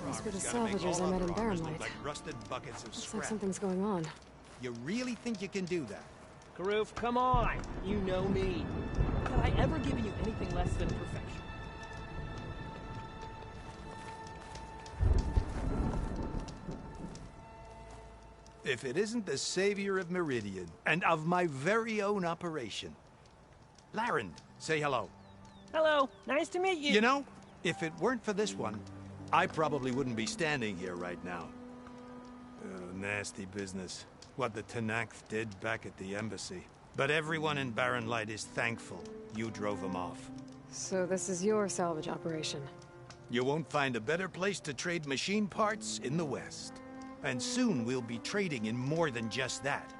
These were the Gotta make salvagers all I met in other armors Barrenlight. look like rusted buckets of Looks scrap. like something's going on. You really think you can do that? Karoof, come on! You know me. Have I ever given you anything less than perfection? If it isn't the savior of Meridian, and of my very own operation. Larend, say hello. Hello, nice to meet you. You know, if it weren't for this one, I probably wouldn't be standing here right now. Nasty business. What the Tenakth did back at the embassy. But everyone in Barrenlight is thankful you drove them off. So this is your salvage operation. You won't find a better place to trade machine parts in the West. And soon we'll be trading in more than just that.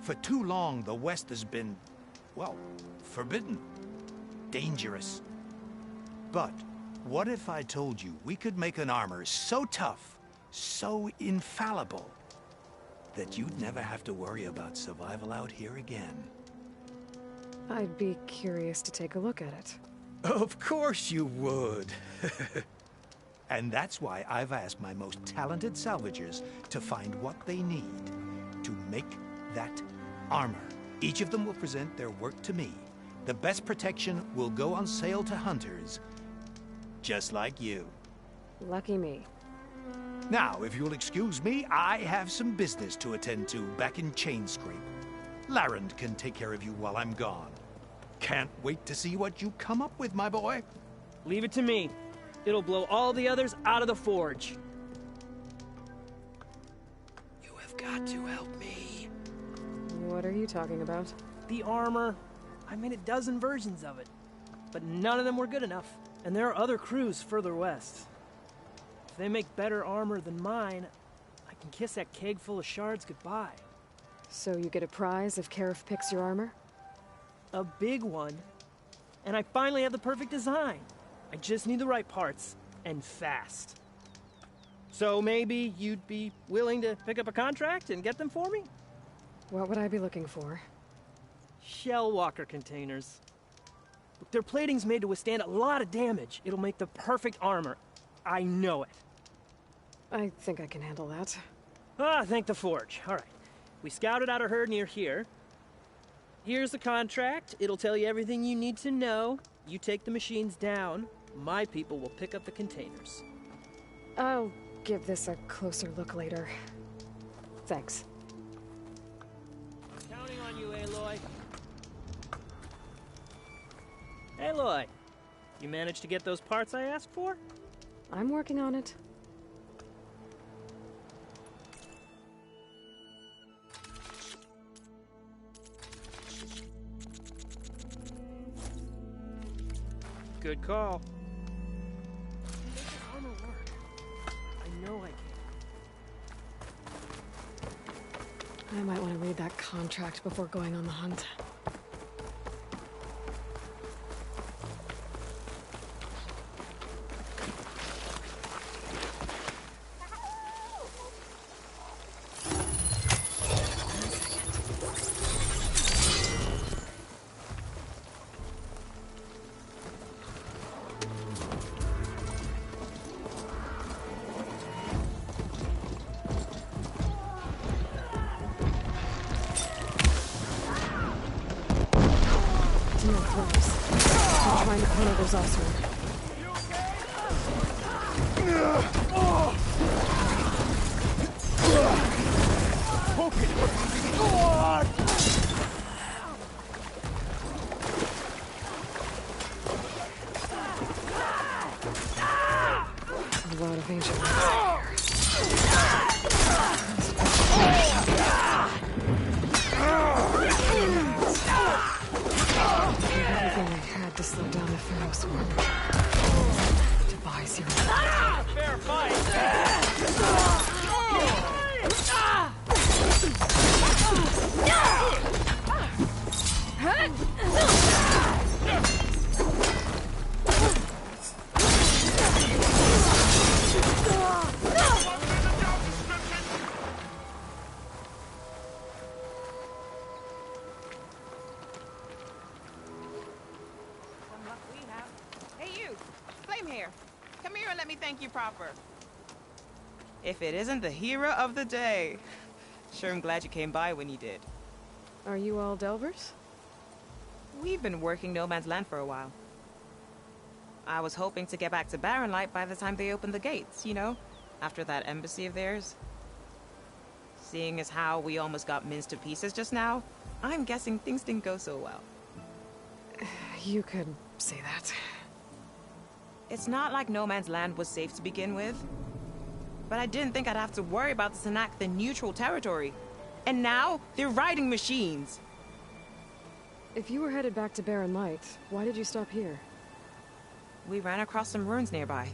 For too long, the West has been, well, forbidden. Dangerous. But what if I told you we could make an armor so tough, so infallible, that you'd never have to worry about survival out here again? I'd be curious to take a look at it. Of course you would. And that's why I've asked my most talented salvagers to find what they need to make that armor. Each of them will present their work to me. The best protection will go on sale to hunters, just like you. Lucky me. Now, if you'll excuse me, I have some business to attend to back in Chainscrape. Larend can take care of you while I'm gone. Can't wait to see what you come up with, my boy. Leave it to me. It'll blow all the others out of the forge. You have got to help me. What are you talking about? The armor. I made a dozen versions of it. But none of them were good enough. And there are other crews further west. If they make better armor than mine, I can kiss that keg full of shards goodbye. So you get a prize if Karif picks your armor? A big one. And I finally have the perfect design. I just need the right parts, and fast. So maybe you'd be willing to pick up a contract and get them for me? What would I be looking for? Shell walker containers. Look, their plating's made to withstand a lot of damage. It'll make the perfect armor. I know it. I think I can handle that. Ah, thank the forge. All right. We scouted out a herd near here. Here's the contract. It'll tell you everything you need to know. You take the machines down. My people will pick up the containers. I'll give this a closer look later. Thanks. Counting on you, Aloy. Aloy, you managed to get those parts I asked for? I'm working on it. Good call. Make this armor work. I know I can. I might want to read that contract before going on the hunt. Find the Konogo's also. A lot of ancient ones everything I had to slow down the Pharaoh swarm. To buy zero. Fair fight! Hey, you! Flame here. Come here and let me thank you proper. If it isn't the hero of the day. Sure, I'm glad you came by when you did. Are you all Delvers? We've been working No Man's Land for a while. I was hoping to get back to Barren Light by the time they opened the gates, you know? After that embassy of theirs. Seeing as how we almost got minced to pieces just now, I'm guessing things didn't go so well. You could say that. It's not like No Man's Land was safe to begin with. But I didn't think I'd have to worry about the Sanak, the neutral territory. And now, they're riding machines. If you were headed back to Barren Light, why did you stop here? We ran across some ruins nearby.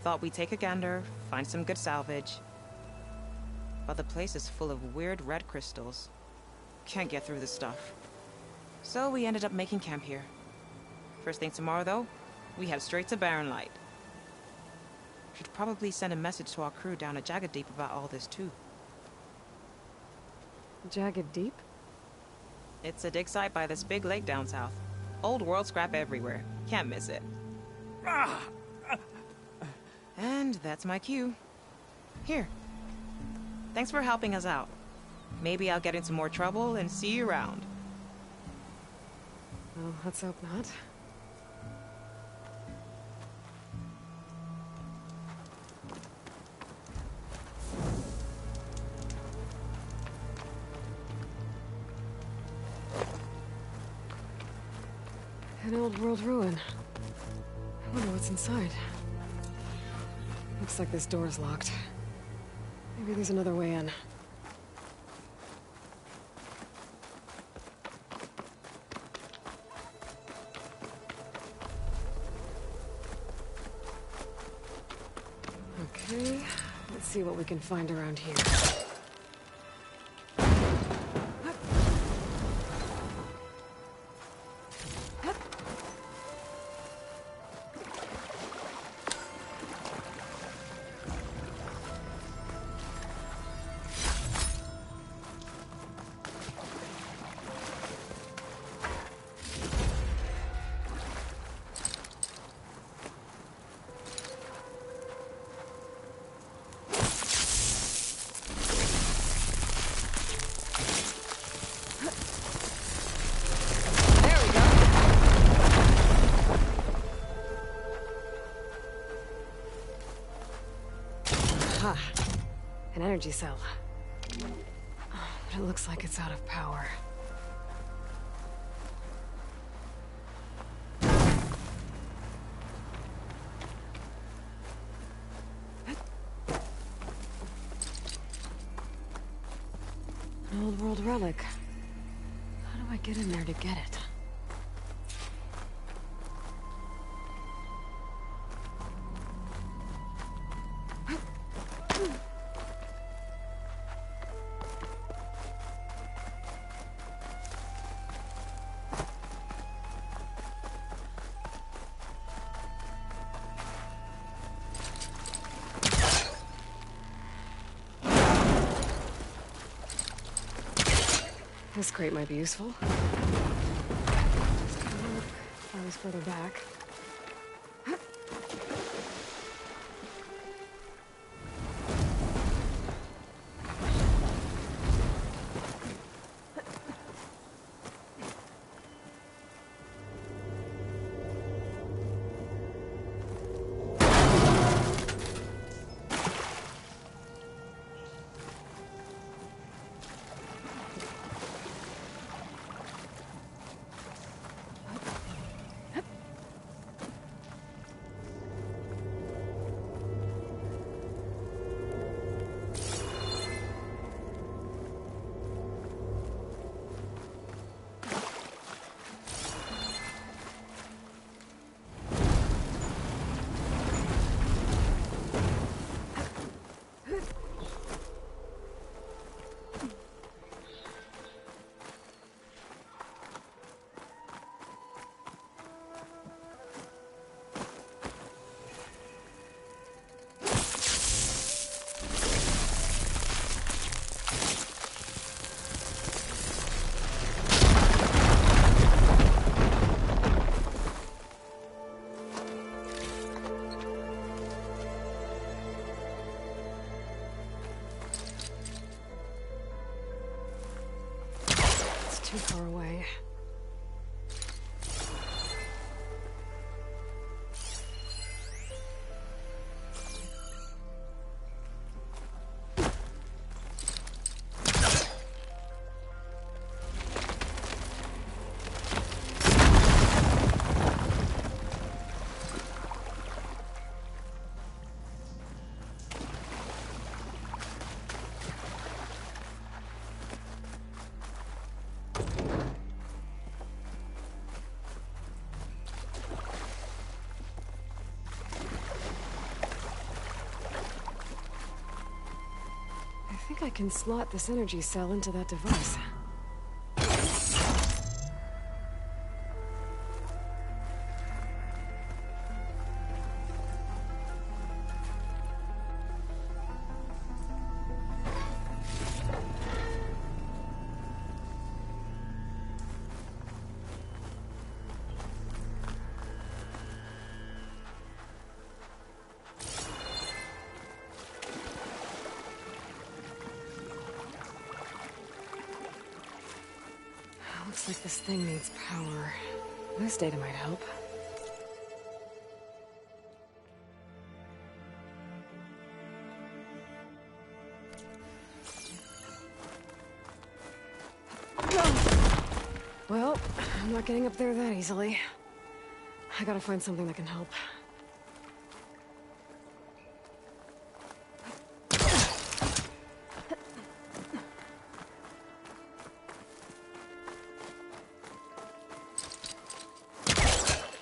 Thought we'd take a gander, find some good salvage. But the place is full of weird red crystals. Can't get through this stuff. So we ended up making camp here. First thing tomorrow, though, we head straight to Barren Light. Should probably send a message to our crew down at Jagged Deep about all this, too. Jagged Deep? It's a dig site by this big lake down south. Old world scrap everywhere. Can't miss it. And that's my cue. Here. Thanks for helping us out. Maybe I'll get into more trouble and see you around. Well, let's hope not. An old world ruin. I wonder what's inside. Looks like this door's locked. Maybe there's another way in. Okay, let's see what we can find around here. Aha! An energy cell. But it looks like it's out of power. An old world relic. How do I get in there to get it? This crate might be useful. Just gonna look if I was further back. too far away. I think I can slot this energy cell into that device. Looks like this thing needs power. This data might help. Well, I'm not getting up there that easily. I gotta find something that can help.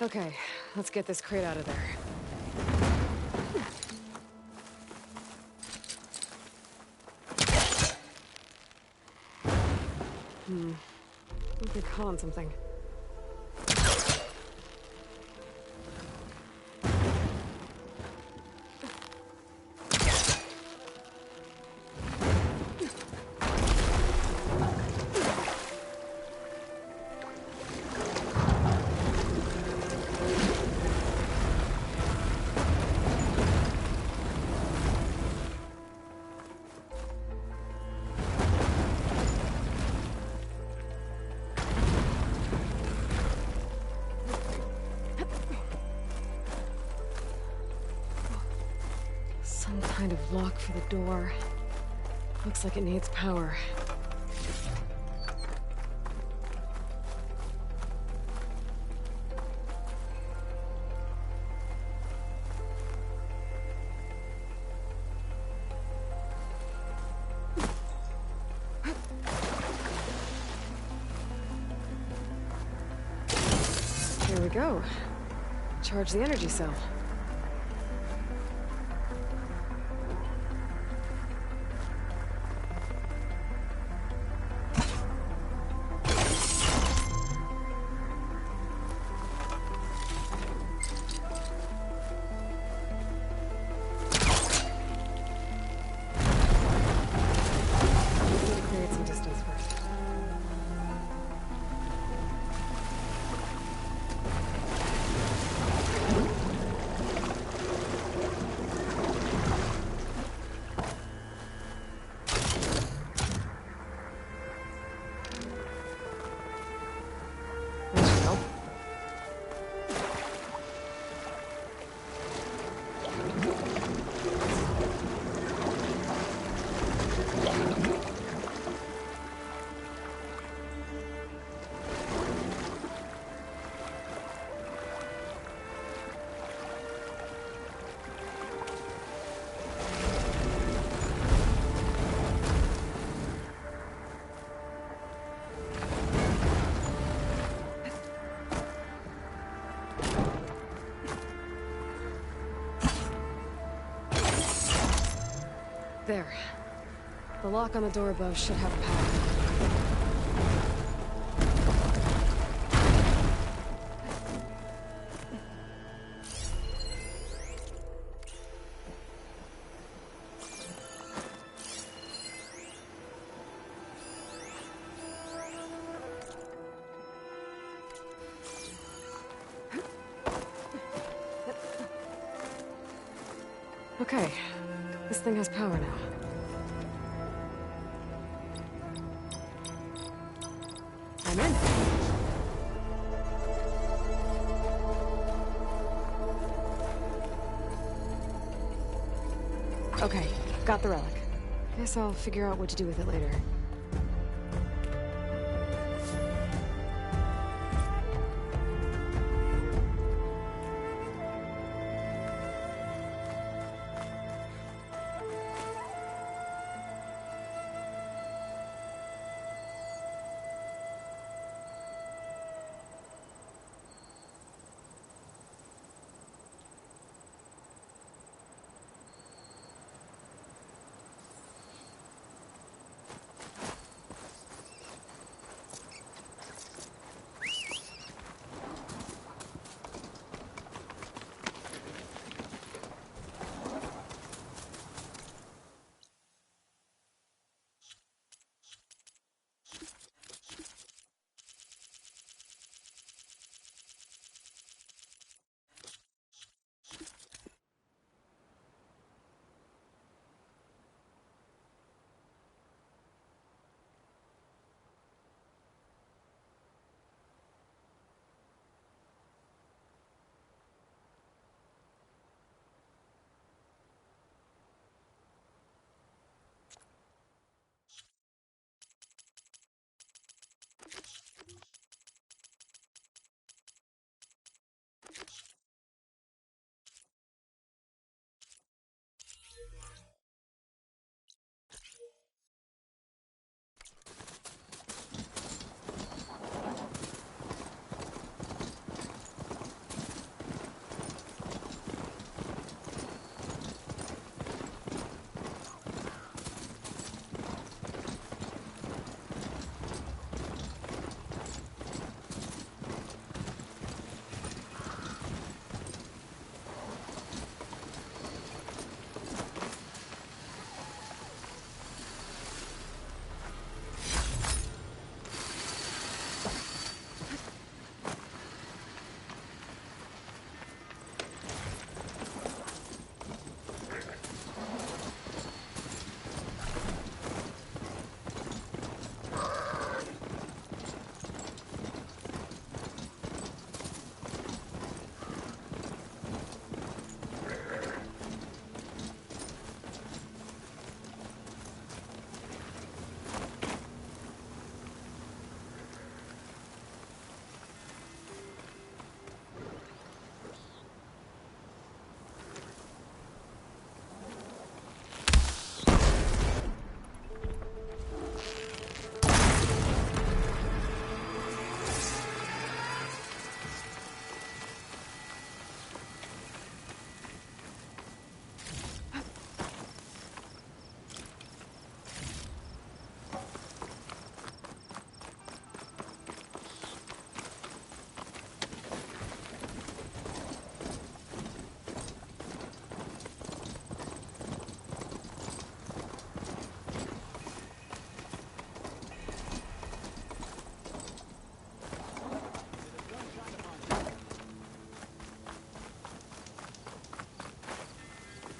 Okay, let's get this crate out of there. I think they're calling something. Some kind of lock for the door. Looks like it needs power. Here we go. Charge the energy cell. Create some distance first. That should help. There. The lock on the door above should have power. Okay. This thing has power now. I Okay, got the relic. Guess I'll figure out what to do with it later.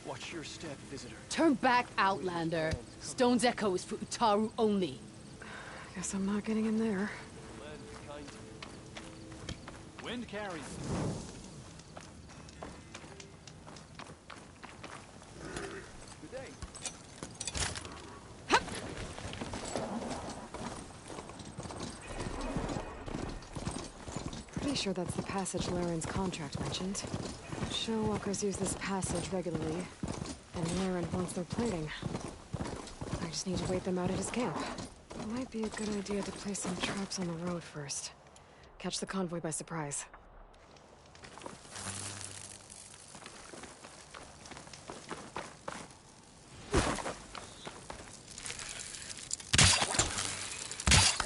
Watch your step, visitor. Turn back, Outlander. Stone's Echo is for Utaru only. Guess I'm not getting in there. Wind carries. Good day. Pretty sure that's the passage Laren's contract mentioned. Show walkers use this passage regularly, and Laren wants their plating. I just need to wait them out at his camp. Might be a good idea to place some traps on the road first. Catch the convoy by surprise.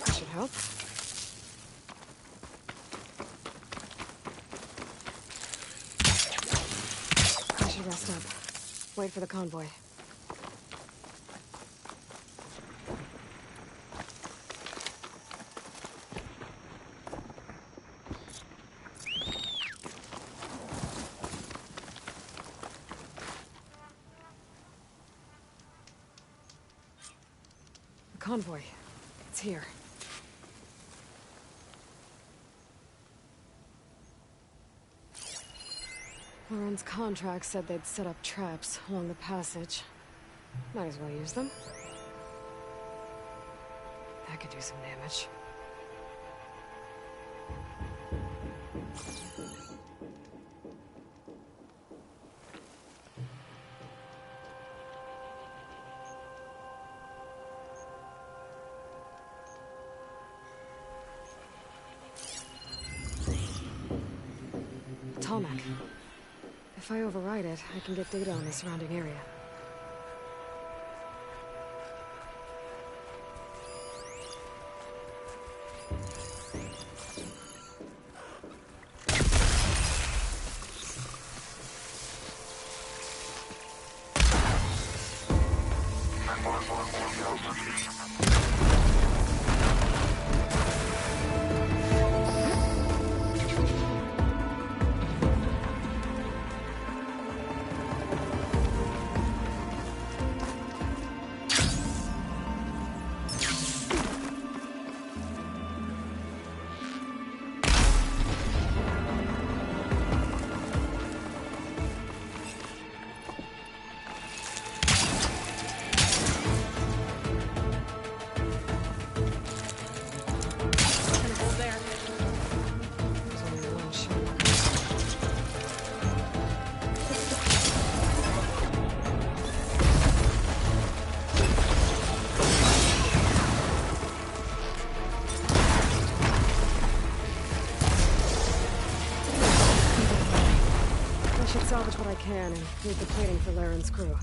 That should help. I should rest up. Wait for the convoy. The convoy. It's here. Laren's contract said they'd set up traps along the passage. Might as well use them. That could do some damage. Tallneck. If I override it, I can get data on the surrounding area. Salvage what I can and leave the plating for Laren's crew.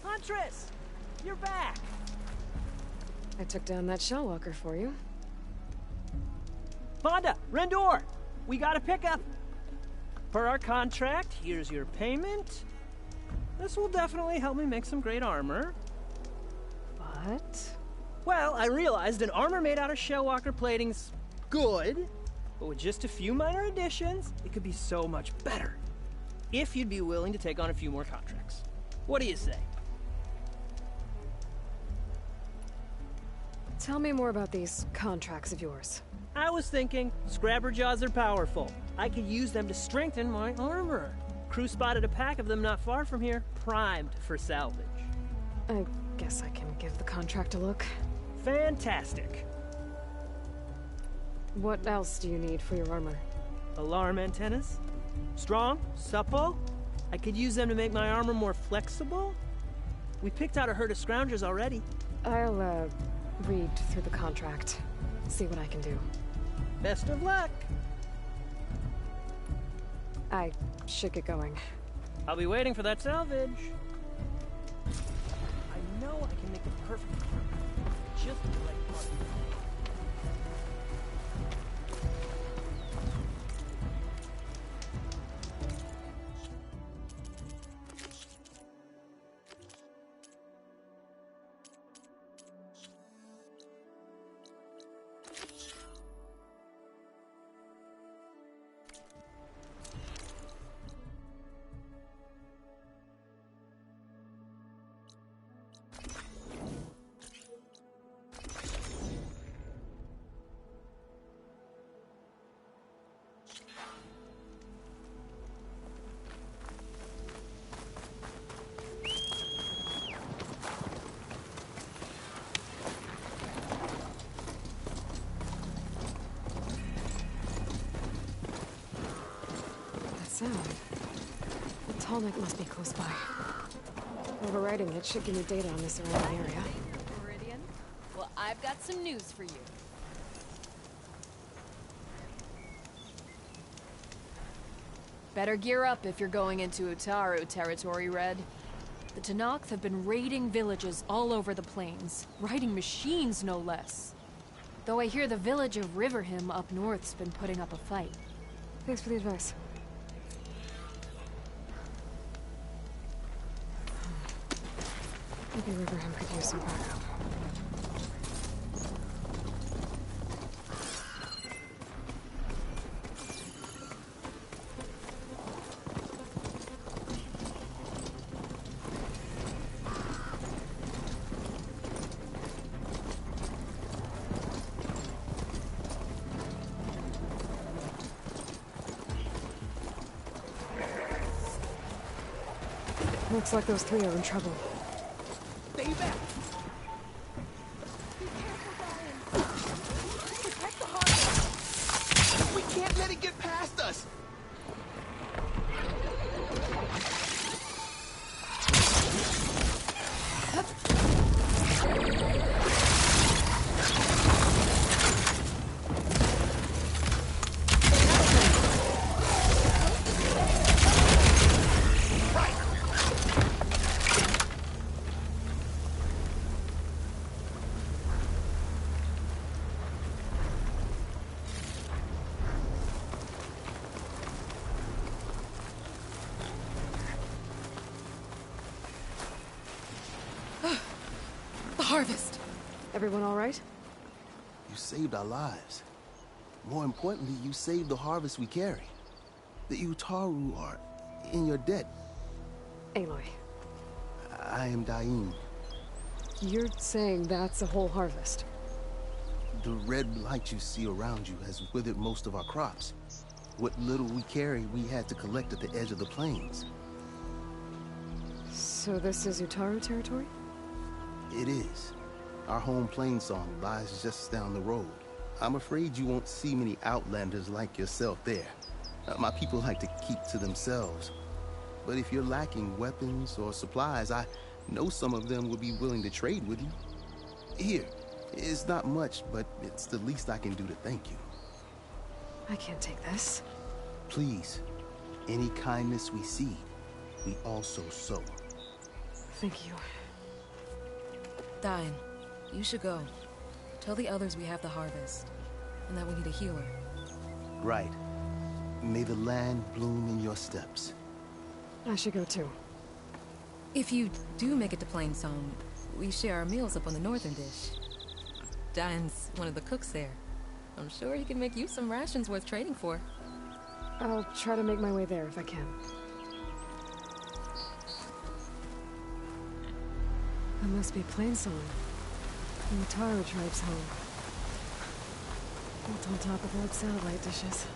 Huntress! You're back! I took down that Shellwalker for you. Vonda! Rendor! We got a pickup! Per our contract, here's your payment. This will definitely help me make some great armor. But... Well, I realized an armor made out of Shellwalker plating's good, but with just a few minor additions, it could be so much better. If you'd be willing to take on a few more contracts. What do you say? Tell me more about these contracts of yours. I was thinking, Scrabber Jaws are powerful. I could use them to strengthen my armor. Crew spotted a pack of them not far from here, primed for salvage. I guess I can give the contract a look. Fantastic. What else do you need for your armor? Alarm antennas? Strong, supple. I could use them to make my armor more flexible. We picked out a herd of scroungers already. I'll, read through the contract. See what I can do. Best of luck. I should get going. I'll be waiting for that salvage. I know I can make the perfect armor. Just the right part. Sound. The Tallneck must be close by. Overriding it should give me data on the surrounding area. Meridian? Well, I've got some news for you. Better gear up if you're going into Utaru territory, Red. The Tenakth have been raiding villages all over the plains, riding machines no less. Though I hear the village of Riverhim up north's been putting up a fight. Thanks for the advice. Maybe Riverham could use some backup. Looks like those three are in trouble. Stay back! Protect the harbor! We can't let it get past us! Harvest! Everyone all right? You saved our lives. More importantly, you saved the harvest we carry. The Utaru are in your debt. Aloy, I am Dain. you're saying that's a whole harvest? The red light you see around you has withered most of our crops. What little we carry, we had to collect at the edge of the plains. So this is Utaru territory? It is. Our home Plainsong lies just down the road. I'm afraid you won't see many outlanders like yourself there. My people like to keep to themselves. But if you're lacking weapons or supplies, I know some of them would be willing to trade with you. Here, it's not much, but it's the least I can do to thank you. I can't take this. Please, any kindness we see, we also sow. Thank you. Dain, you should go. Tell the others we have the harvest, and that we need a healer. Right. May the land bloom in your steps. I should go too. If you do make it to Plainsong, we share our meals up on the northern dish. Dain's one of the cooks there. I'm sure he can make you some rations worth trading for. I'll try to make my way there if I can. That must be Plainsong. The Utaru tribe's home. Built on top of old satellite dishes.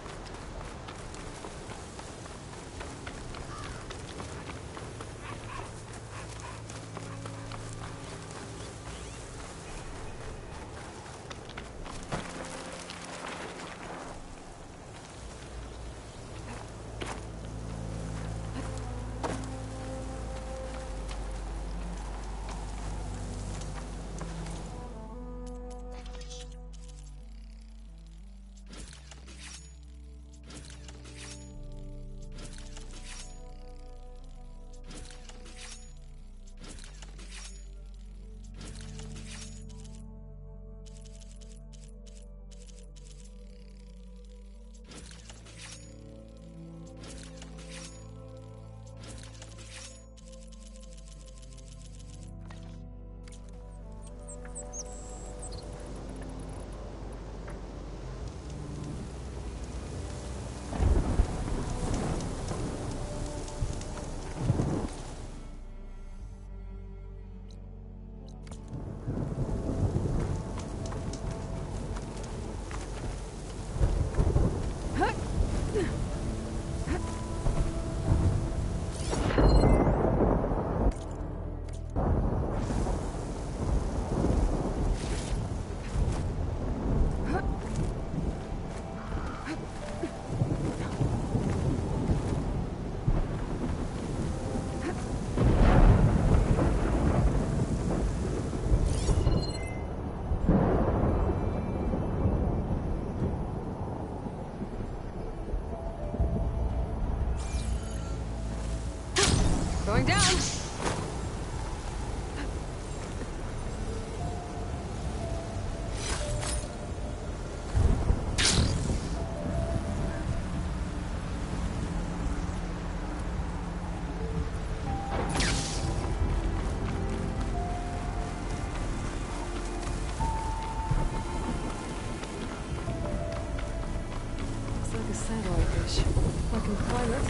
ridge. If I can climb it,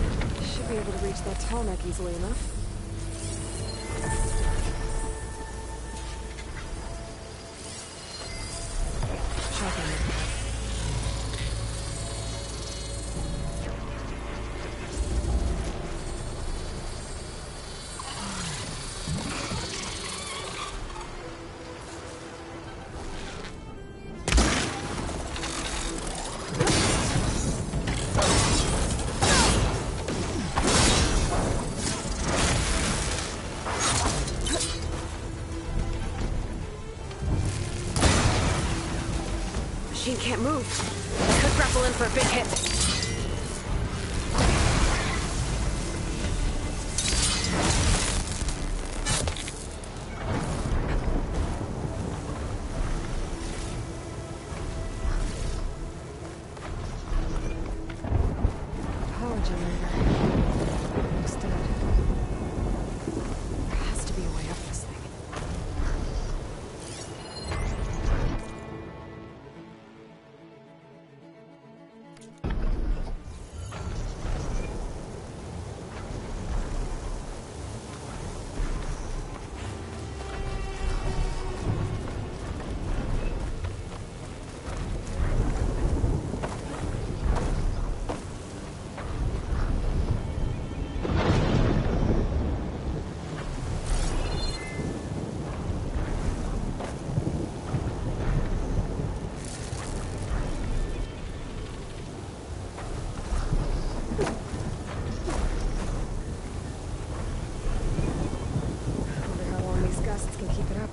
I should be able to reach that tarmac easily enough. Shotgun it. Machine can't move. Could grapple in for a big hit. Power generator. Looks dead. There has to be a way up this thing. Can keep it up.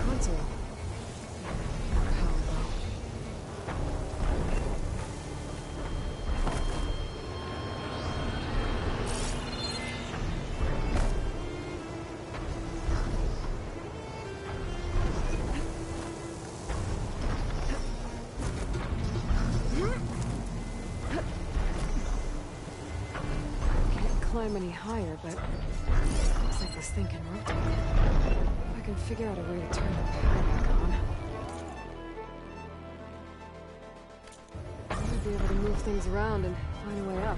Console. Climb any higher, but looks like this thing can rotate. If I can figure out a way to turn the power back on, I might be able to move things around and find a way up.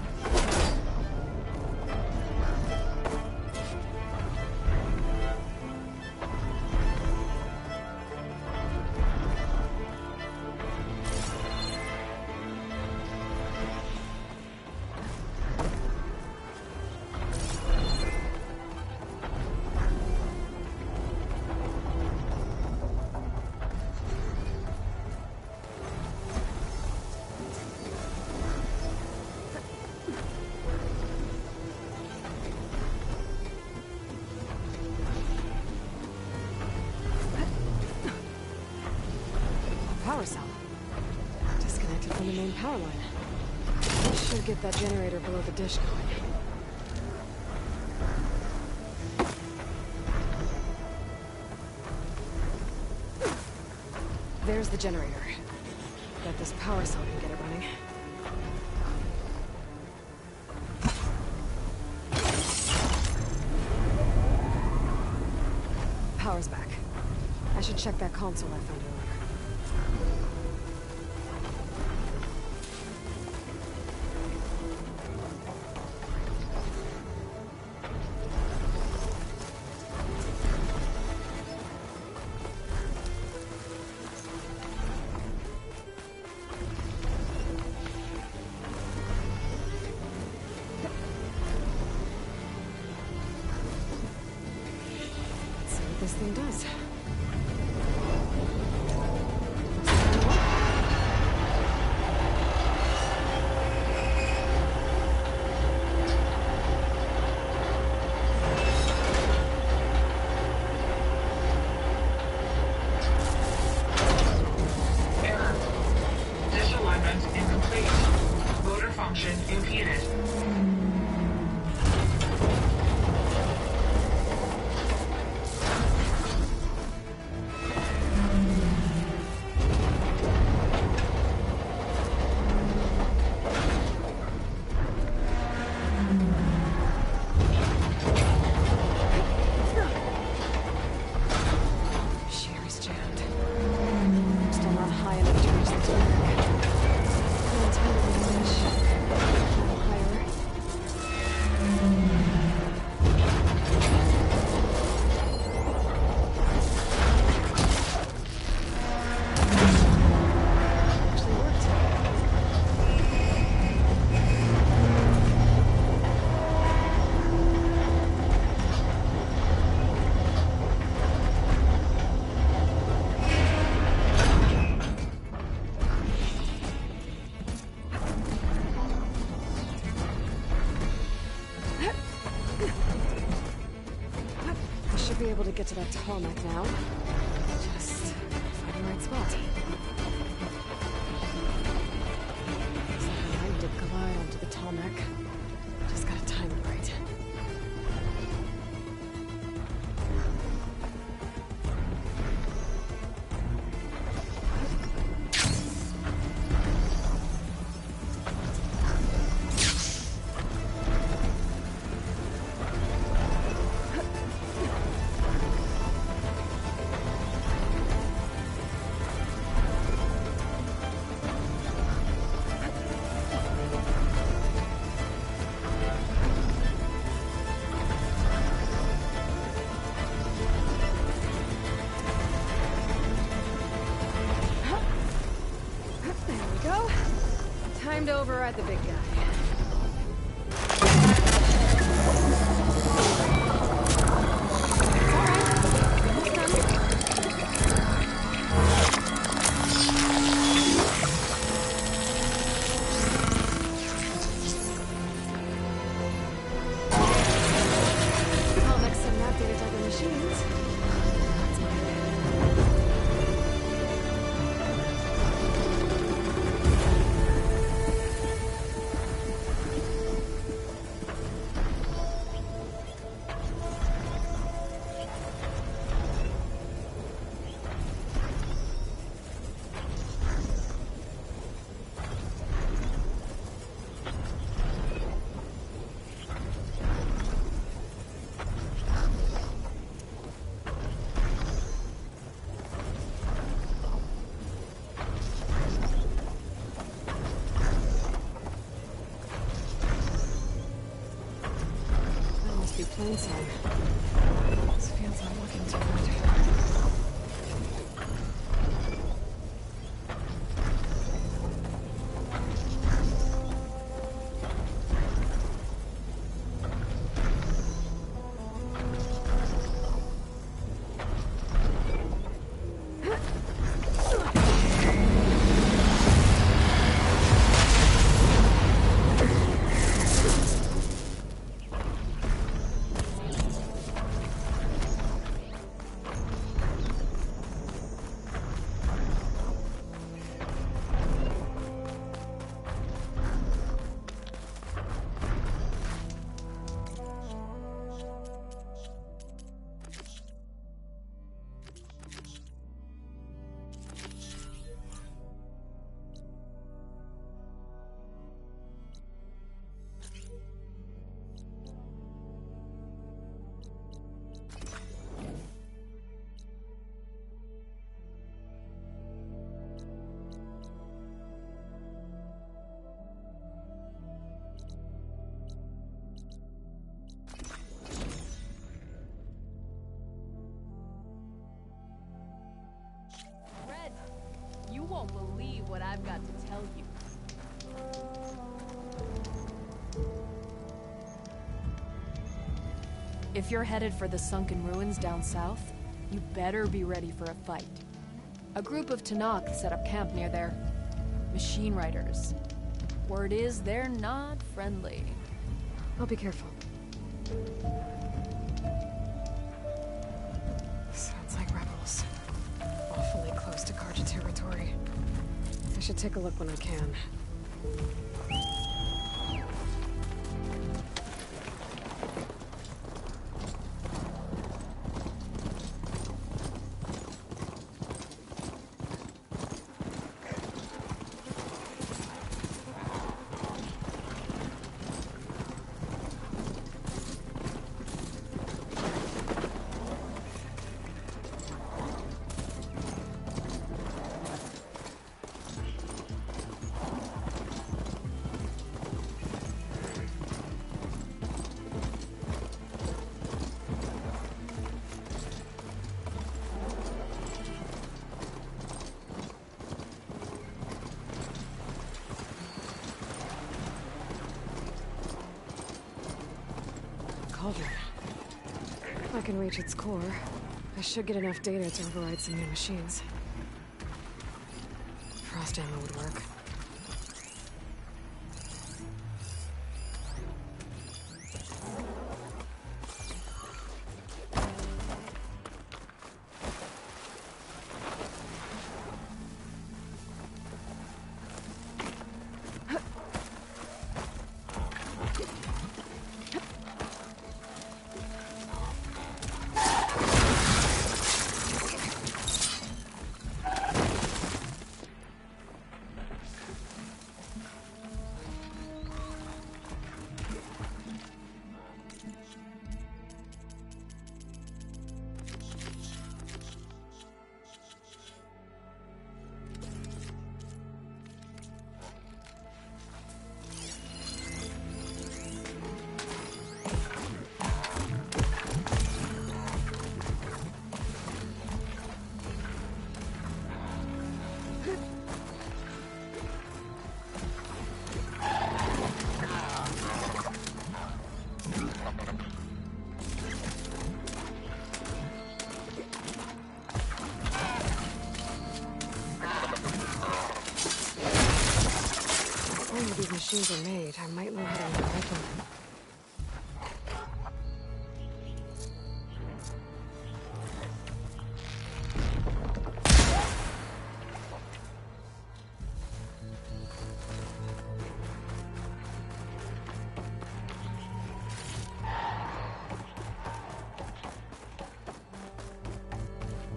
Power cell. Disconnected from the main power line. Should get that generator below the dish going. There's the generator. Bet this power cell can get it running. Power's back. I should check that console I found earlier. This thing does. Error. Disalignment incomplete. Motor function impeded. I should be able to get to that tarmac now. Just find the right spot. Looks like I might need to glide onto the tarmac. Just gotta time it right. Time to override the big guy. Comics and map data type of machines. That's my plain song. This feels I'm looking toward. You won't believe what I've got to tell you. If you're headed for the sunken ruins down south, you better be ready for a fight. A group of Tenakth set up camp near there. Machine riders. Word is they're not friendly. I'll be careful. Sounds like rebels. Awfully close to Carja territory. I should take a look when I can. Cauldron. If I can reach its core, I should get enough data to override some new machines. Frost ammo would work. machines are made, I might know how to repair them.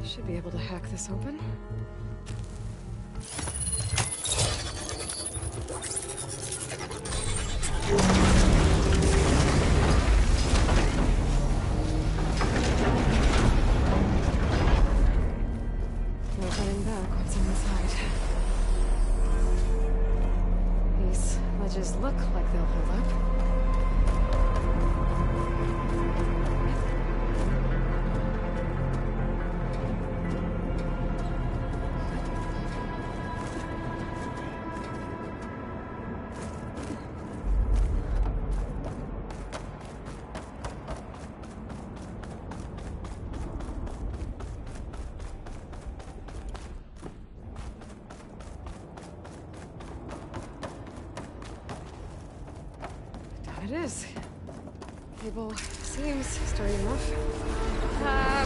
Should be able to hack this open. No turning back once I'm inside. These ledges look like they'll hold up. It is. Cable seems sturdy enough.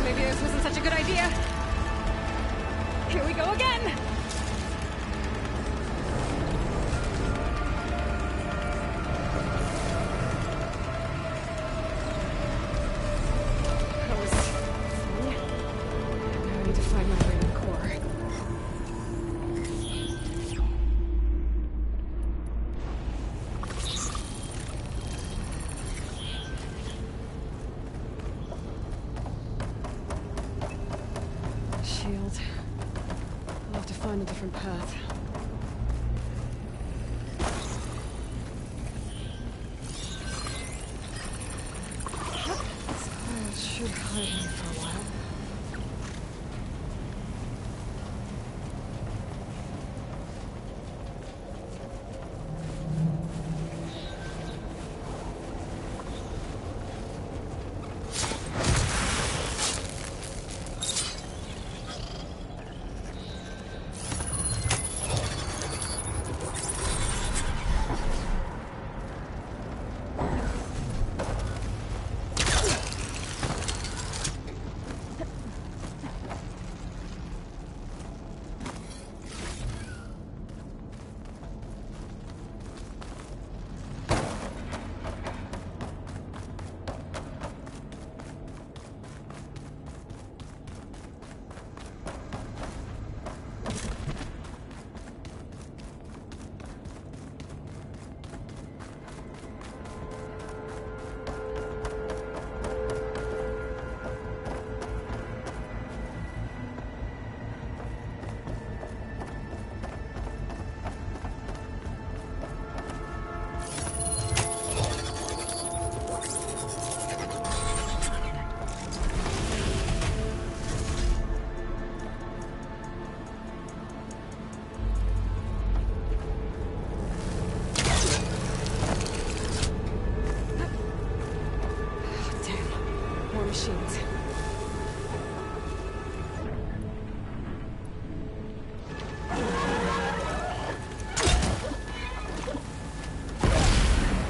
Maybe this wasn't such a good idea. Here we go again! That was funny. Now I need to find my way to the core. Shield. I'll have to find a different path. This cloud should hide me for a while. Machines.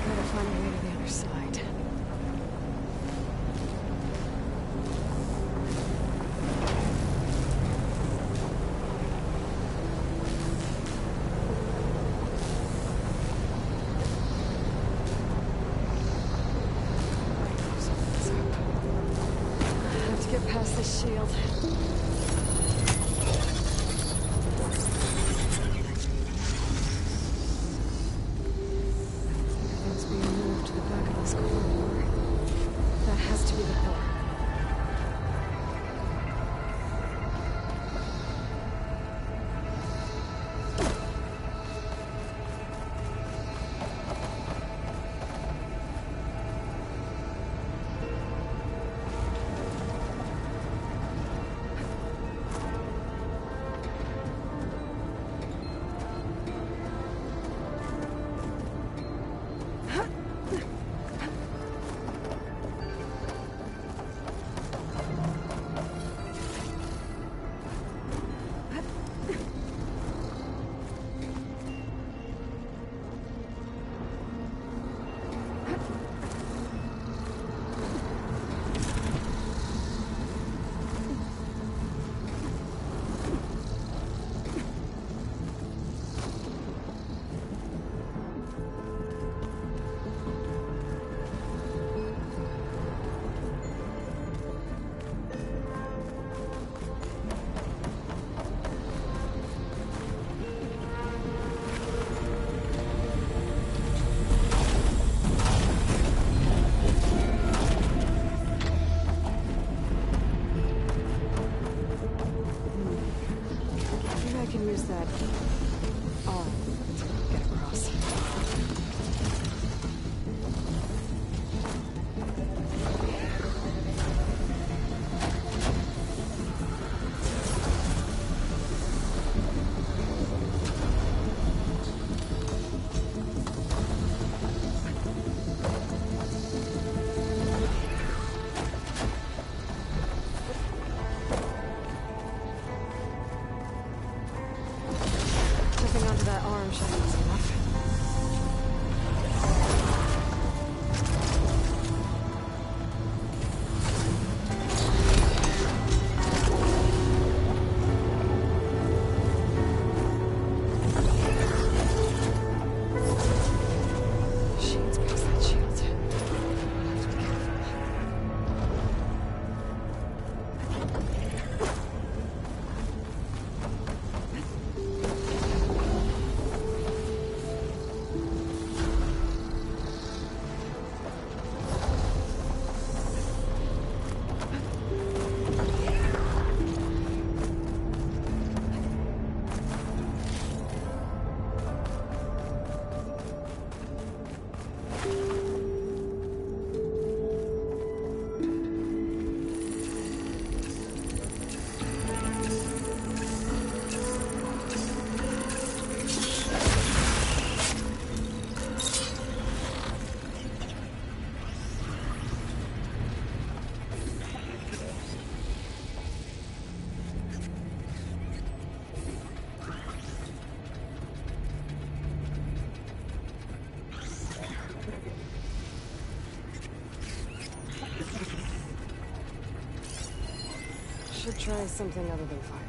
Gotta find a way to the other side. Get past this shield. Everything's being moved to the back of this corridor. That has to be the core. should try something other than fire.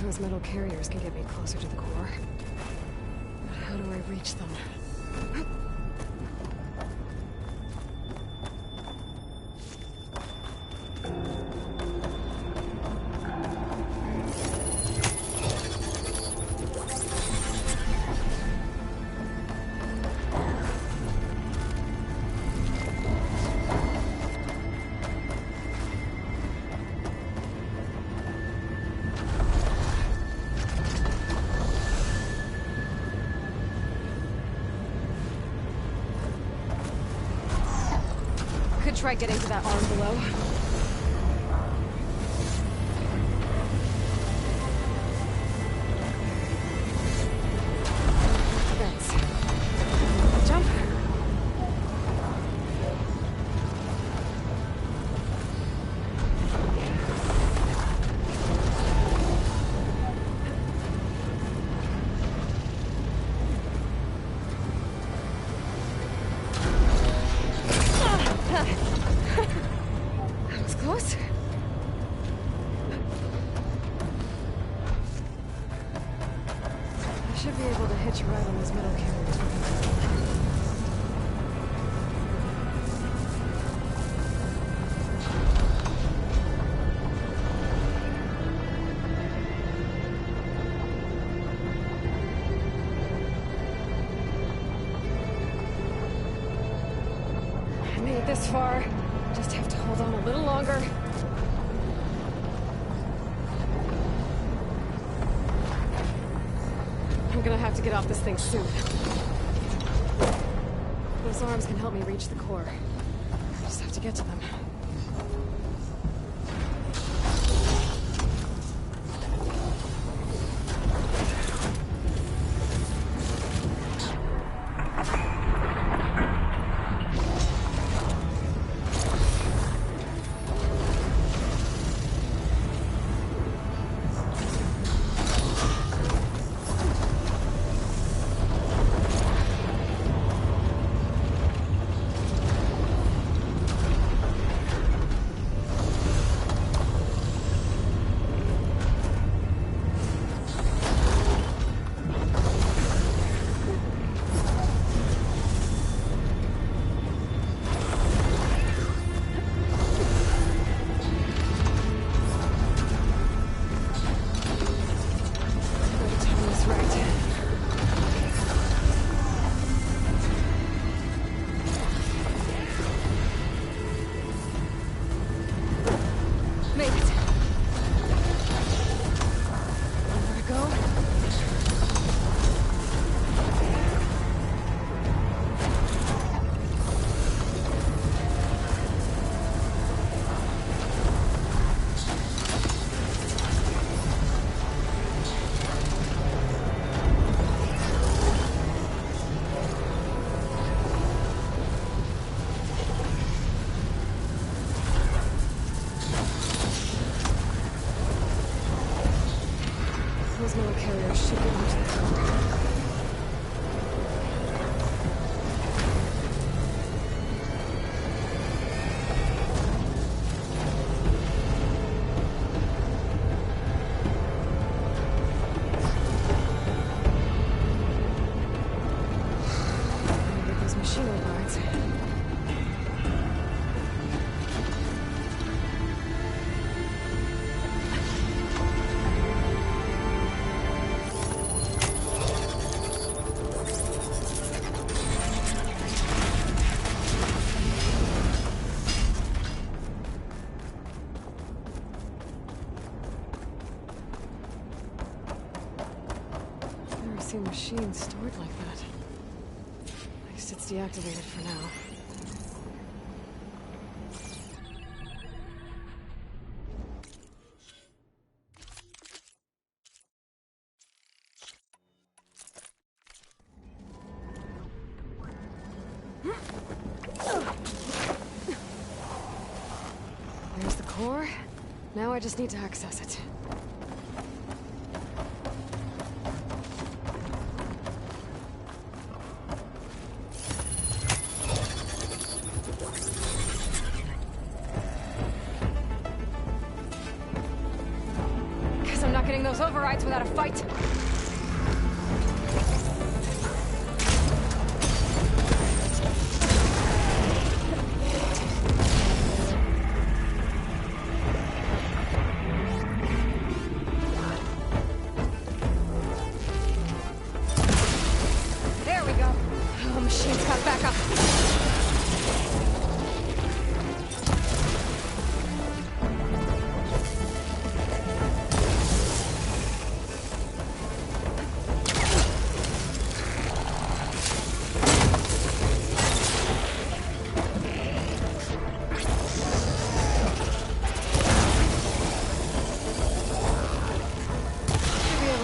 Those metal carriers can get me closer to the core. But how do I reach them? Try getting to that arm below. Thanks. Jump. Close. I should be able to hitch a ride on those metal carriers. I made it this far. Just have to hold on a little longer. I'm gonna have to get off this thing soon. Those arms can help me reach the core. I just have to get to them. Those metal carriers should get into the core. Get those machinery parts. seen machines stored like that. I guess it's deactivated for now. There's the core. Now I just need to access it. Guess I'm not getting those overrides without a fight.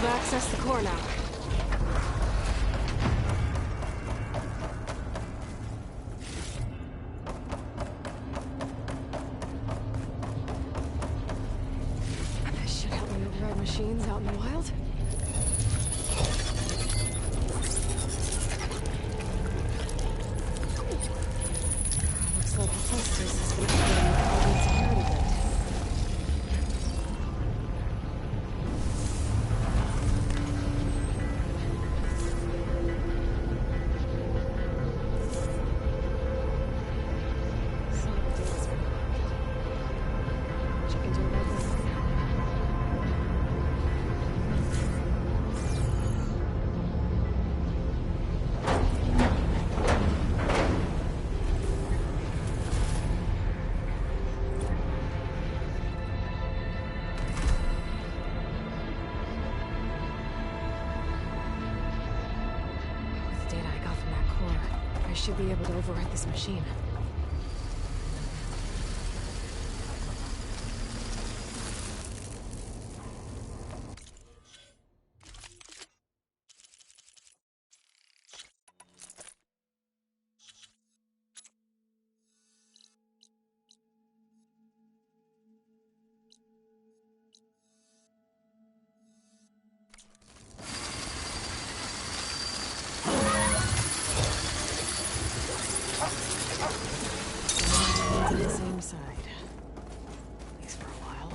Access the core now. This should help me override machines out in the wild. Looks like the place is going to be getting a security bit. I should be able to override this machine. Same side. At least for a while.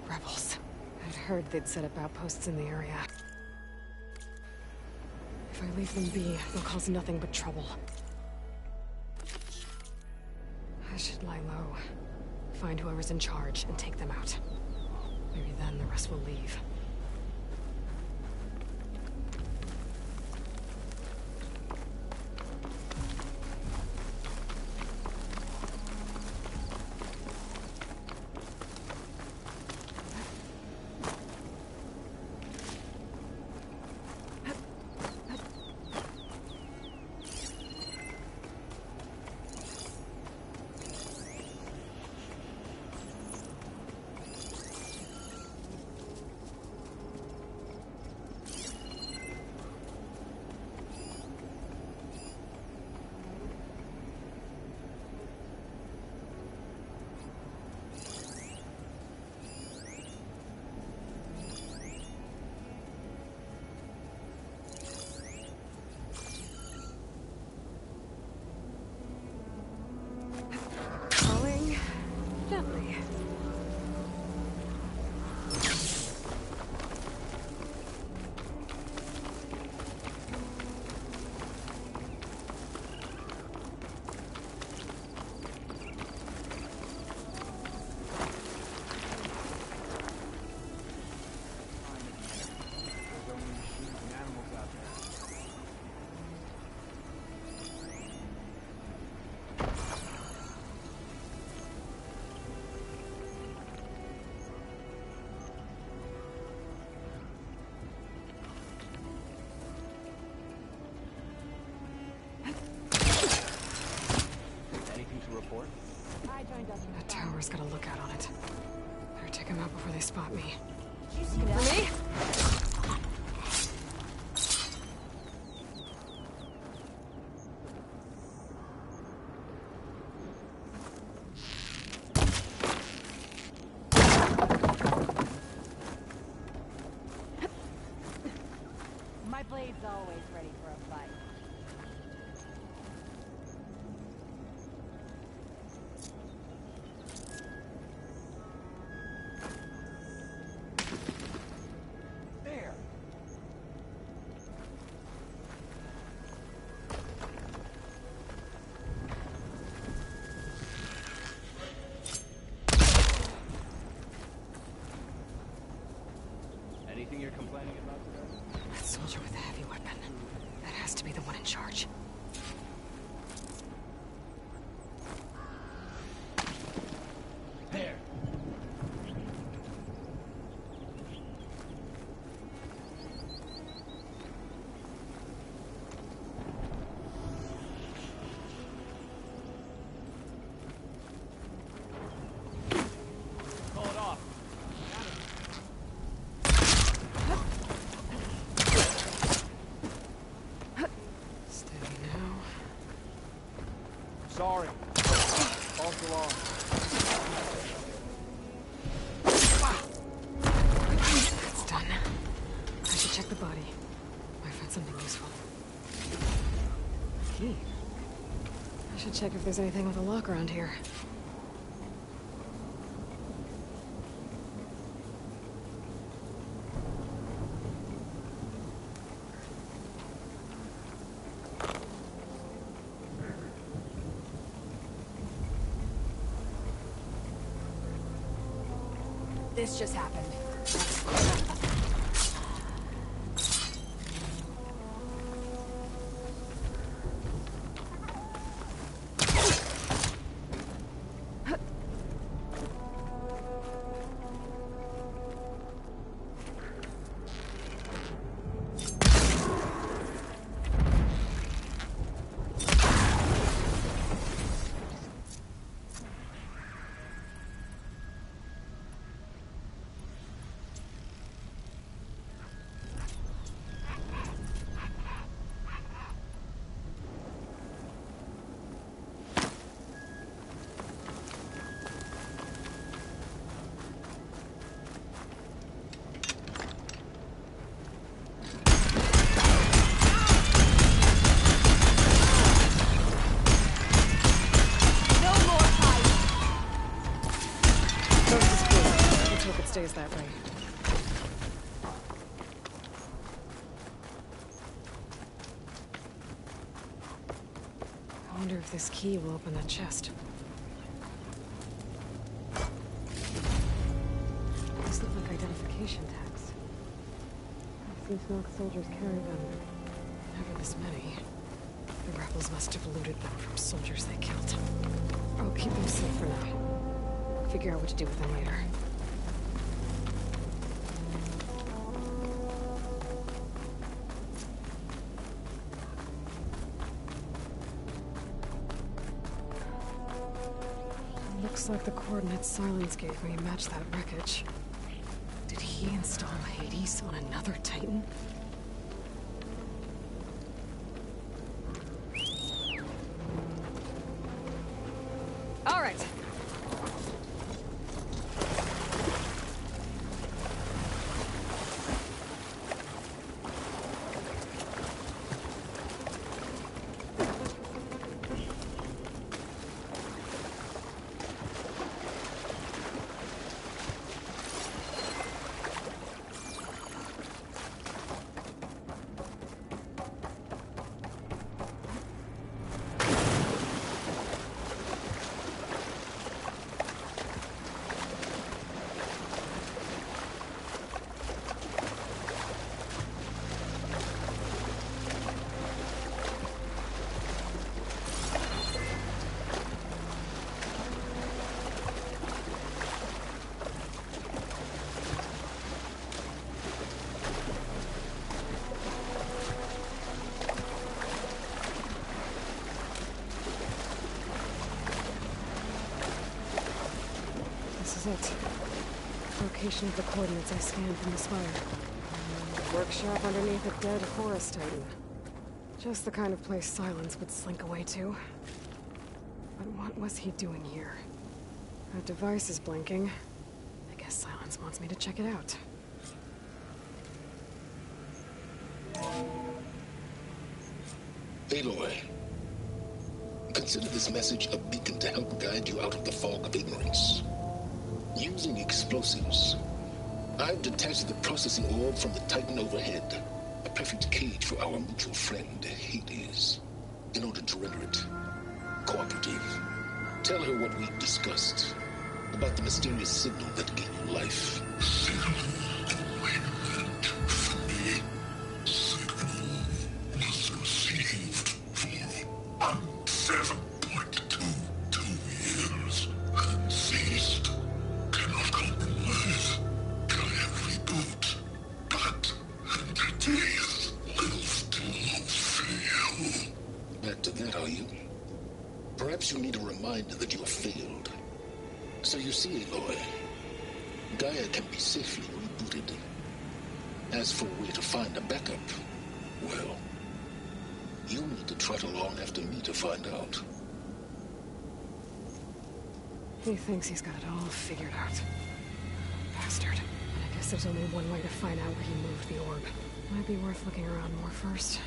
Rebels. I'd heard they'd set up outposts in the area. Leave them be. They'll cause nothing but trouble. I should lie low. Find whoever's in charge and take them out. Maybe then the rest will leave. Gently. That tower's got a lookout on it. Better take him out before they spot me. For me? My blade's always ready for a fight. Anything you're complaining about today? That soldier with the heavy weapon. That has to be the one in charge. There! Call it off. Steady now. Sorry. False alarm. That's done. I should check the body. Might find something useful. Key. I should check if there's anything with a lock around here. This just happened. Stays that way. if this key will open that chest. These look like identification tags. I've seen Snoke soldiers carry them. Never this many. The rebels must have looted them from soldiers they killed. I'll keep them safe for now. Figure out what to do with them later. Looks like the coordinates Silence gave me match that wreckage. Did he install Hades on another Titan? All right. It. Location of the coordinates I scanned from the spire. Workshop underneath a dead forest titan. Just the kind of place Silence would slink away to. But what was he doing here? That device is blinking. I guess Silence wants me to check it out. Aloy, consider this message a beacon to help guide you out of the fog of ignorance. Using explosives, I've detached the processing orb from the Titan overhead, a perfect cage for our mutual friend, Hades. In order to render it cooperative, tell her what we've discussed about the mysterious signal that gave you life. Perhaps you need a reminder that you have failed. So you see, Aloy, Gaia can be safely rebooted. As for where to find a backup, well, you'll need to trot along after me to find out. He thinks he's got it all figured out. Bastard. I guess there's only one way to find out where he moved the orb. Might be worth looking around more first.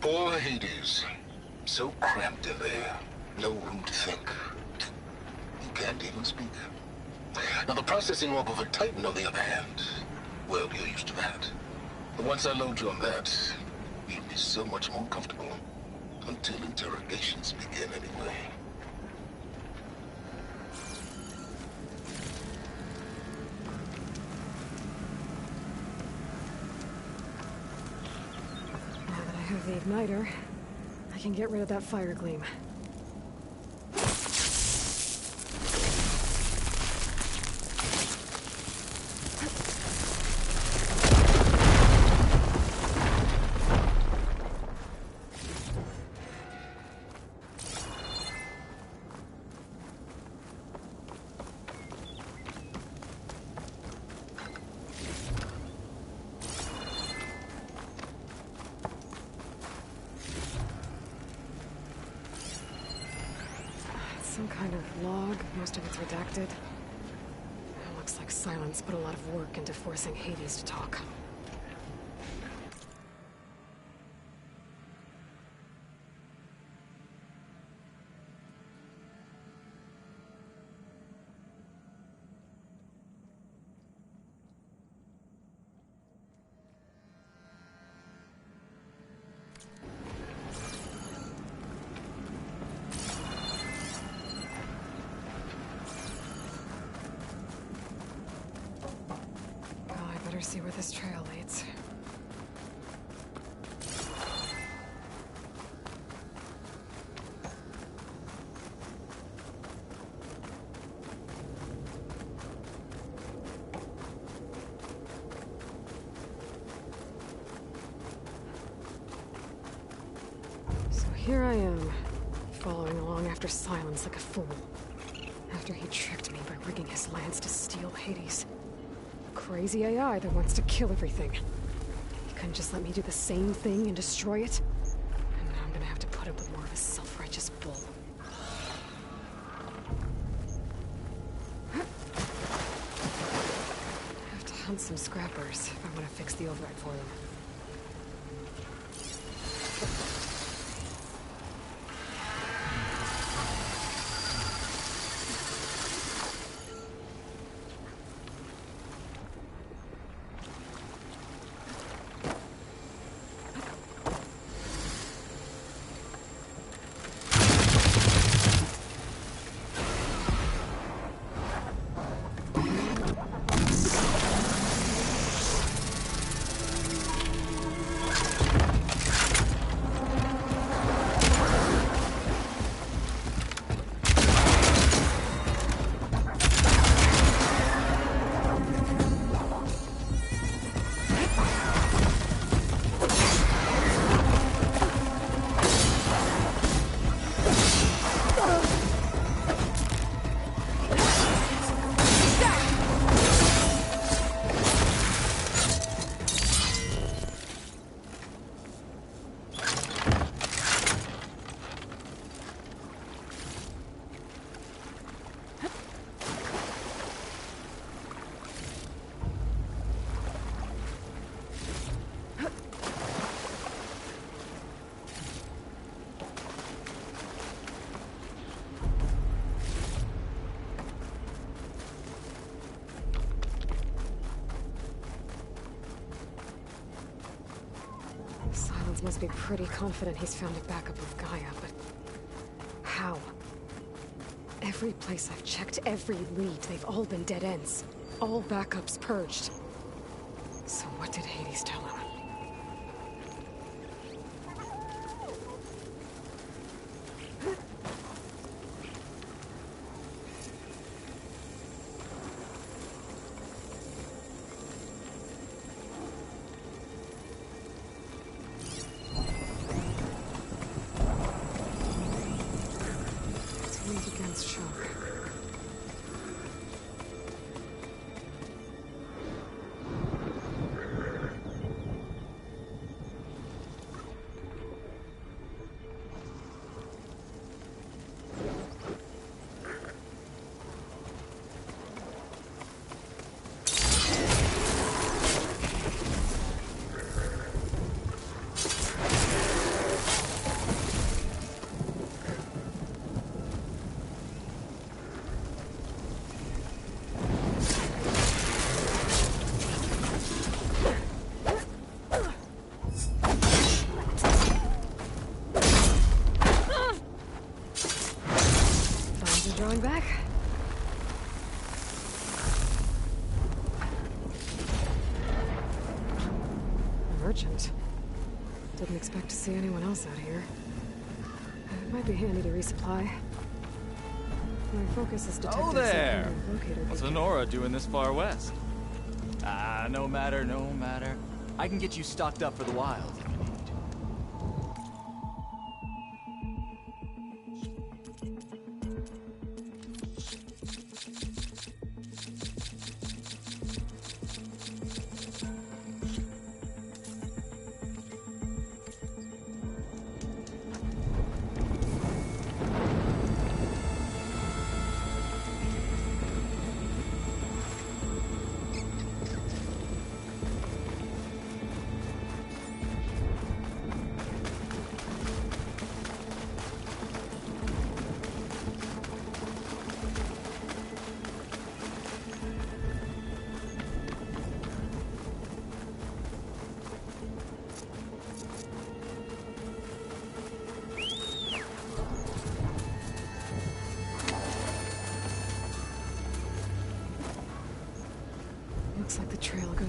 Poor Hades. So cramped in there. No room to think. You can't even speak. Now the processing orb of a Titan, on the other hand, well, you're used to that. But once I load you on that, you'll be so much more comfortable. Until interrogations begin, anyway. Now that I have the igniter, I can get rid of that fire gleam. Some kind of log, most of it's redacted. It looks like Silence put a lot of work into forcing Hades to talk. see where this trail leads. So here I am, following along after Silence like a fool. After he tricked me by rigging his lance to steal Hades. Crazy AI that wants to kill everything. He couldn't just let me do the same thing and destroy it? And now I'm gonna have to put up with more of his self-righteous bull. I have to hunt some scrappers if I want to fix the override for them. Must be pretty confident he's found a backup of Gaia, but how? Every place I've checked, every lead, they've all been dead ends. All backups purged. So what did Hades tell him? Drawing back. A merchant. Didn't expect to see anyone else out here. It might be handy to resupply. My focus is detecting there! locator. What's Honora doing this far west? Ah, no matter, no matter. I can get you stocked up for the wild if you need.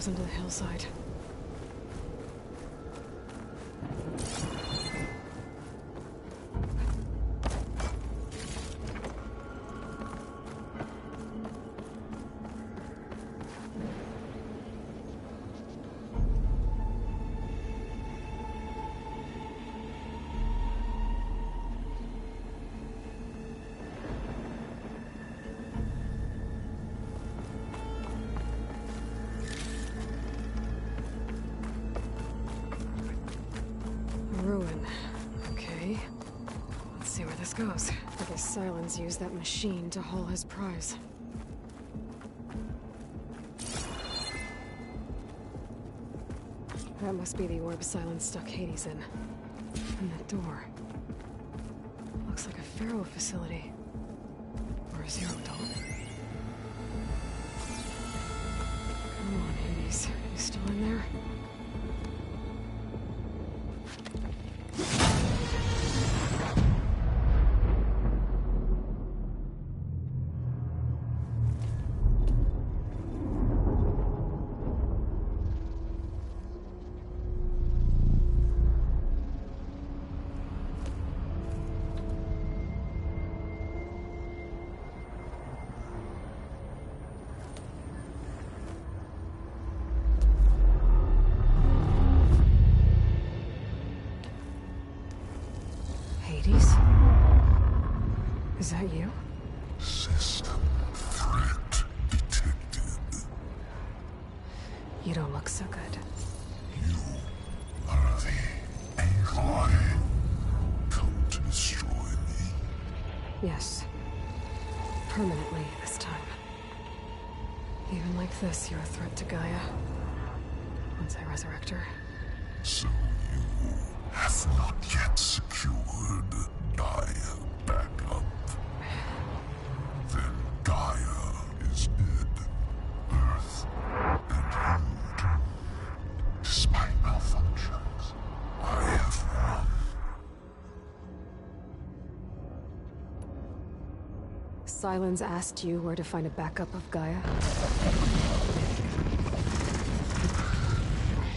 falls into the hillside. Ruin. Okay. Let's see where this goes. I guess Silence used that machine to haul his prize. That must be the orb Silence stuck Hades in. And that door. Looks like a Pharaoh facility. Or a Zero Dawn. Come on, Hades. You still in there? Hades? Is that you? System threat detected. You don't look so good. You are the Aloy. Come to destroy me. Yes. Permanently this time. Even like this, you're a threat to Gaia. Once I resurrect her. So you have not yet secured Gaia back up. Then Gaia is dead. Earth and you too. Despite malfunctions, I have won. Silence asked you where to find a backup of Gaia?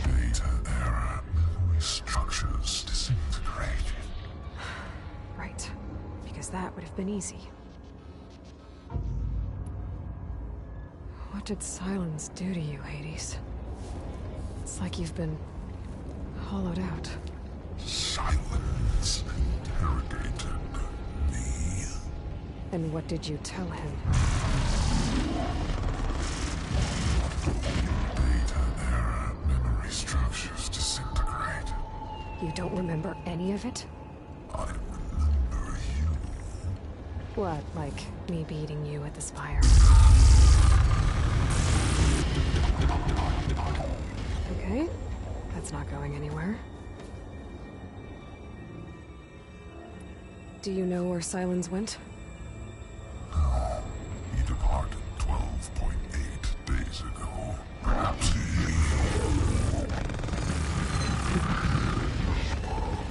Data era memory structures disintegrated. Right. Because that would have been easy. What did Silence do to you, Hades? It's like you've been hollowed out. Silence interrogated me. And what did you tell him? Data era memory structures disintegrate. You don't remember any of it? I remember you. What, like me beating you at the Spire? Okay, that's not going anywhere. Do you know where Silence went? No, he departed 12.8 days ago. Perhaps he...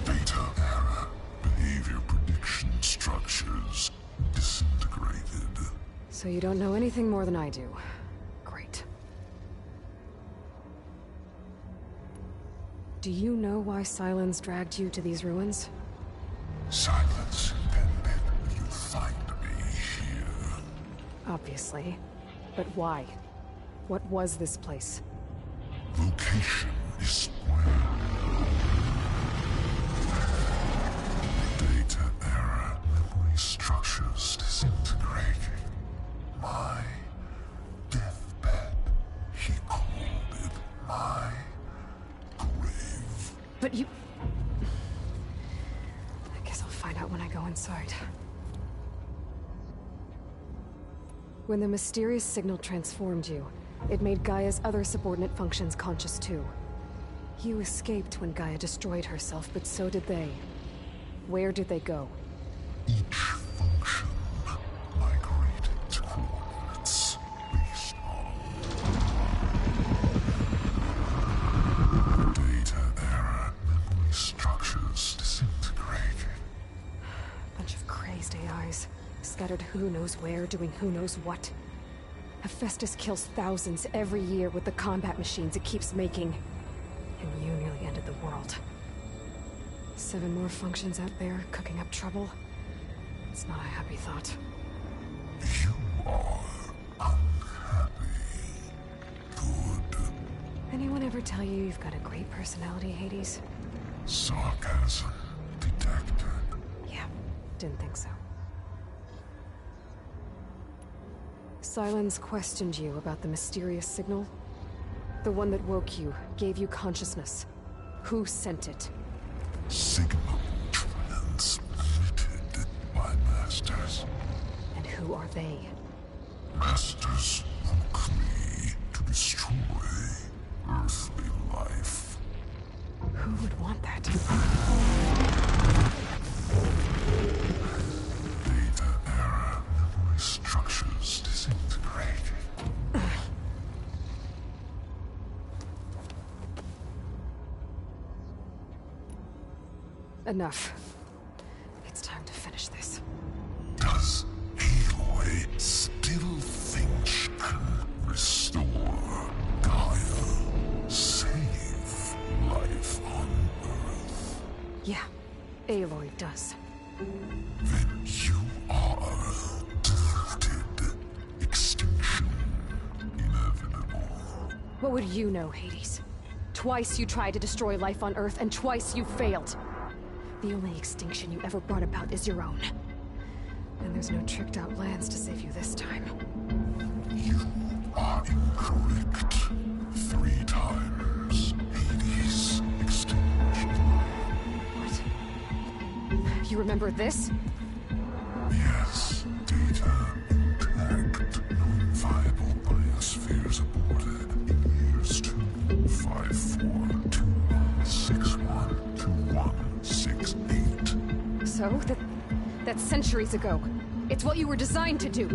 Data era behavior prediction structures disintegrated. So you don't know anything more than I do. Great. Do you know why Silence dragged you to these ruins? Silence intended you'd find me here. Obviously. But why? What was this place? Location is where data era memory structures disintegrating. My deathbed, he called it my grave. But you... I guess I'll find out when I go inside. When the mysterious signal transformed you, it made Gaia's other subordinate functions conscious too. You escaped when Gaia destroyed herself, but so did they. Where did they go? Each function migrated to coordinates based on data era memory structures disintegrating. Bunch of crazed AIs, scattered who knows where, doing who knows what. A Hephaestus kills thousands every year with the combat machines it keeps making. And you nearly ended the world. 7 more functions out there, cooking up trouble. It's not a happy thought. You are unhappy. Good. Anyone ever tell you you've got a great personality, Hades? Sarcasm detected. Yeah, didn't think so. Sylens questioned you about the mysterious signal? The one that woke you, gave you consciousness. Who sent it? Signal transmitted by masters. And who are they? Masters woke me to destroy earthly life. Who would want that? Data error, memory structures disintegrated. Enough. It's time to finish this. Does Aloy still think she can restore Gaia? Save life on Earth? Yeah, Aloy does. Then you are deluded. Extinction inevitable. What would you know, Hades? Twice you tried to destroy life on Earth, and twice you failed. The only extinction you ever brought about is your own. And there's no tricked-out lands to save you this time. You are incorrect. 3 times Hades extinction. What? You remember this? Yes, data intact. Non-viable biospheres aborted in years 254, 2161, 2168. So? That's centuries ago. It's what you were designed to do.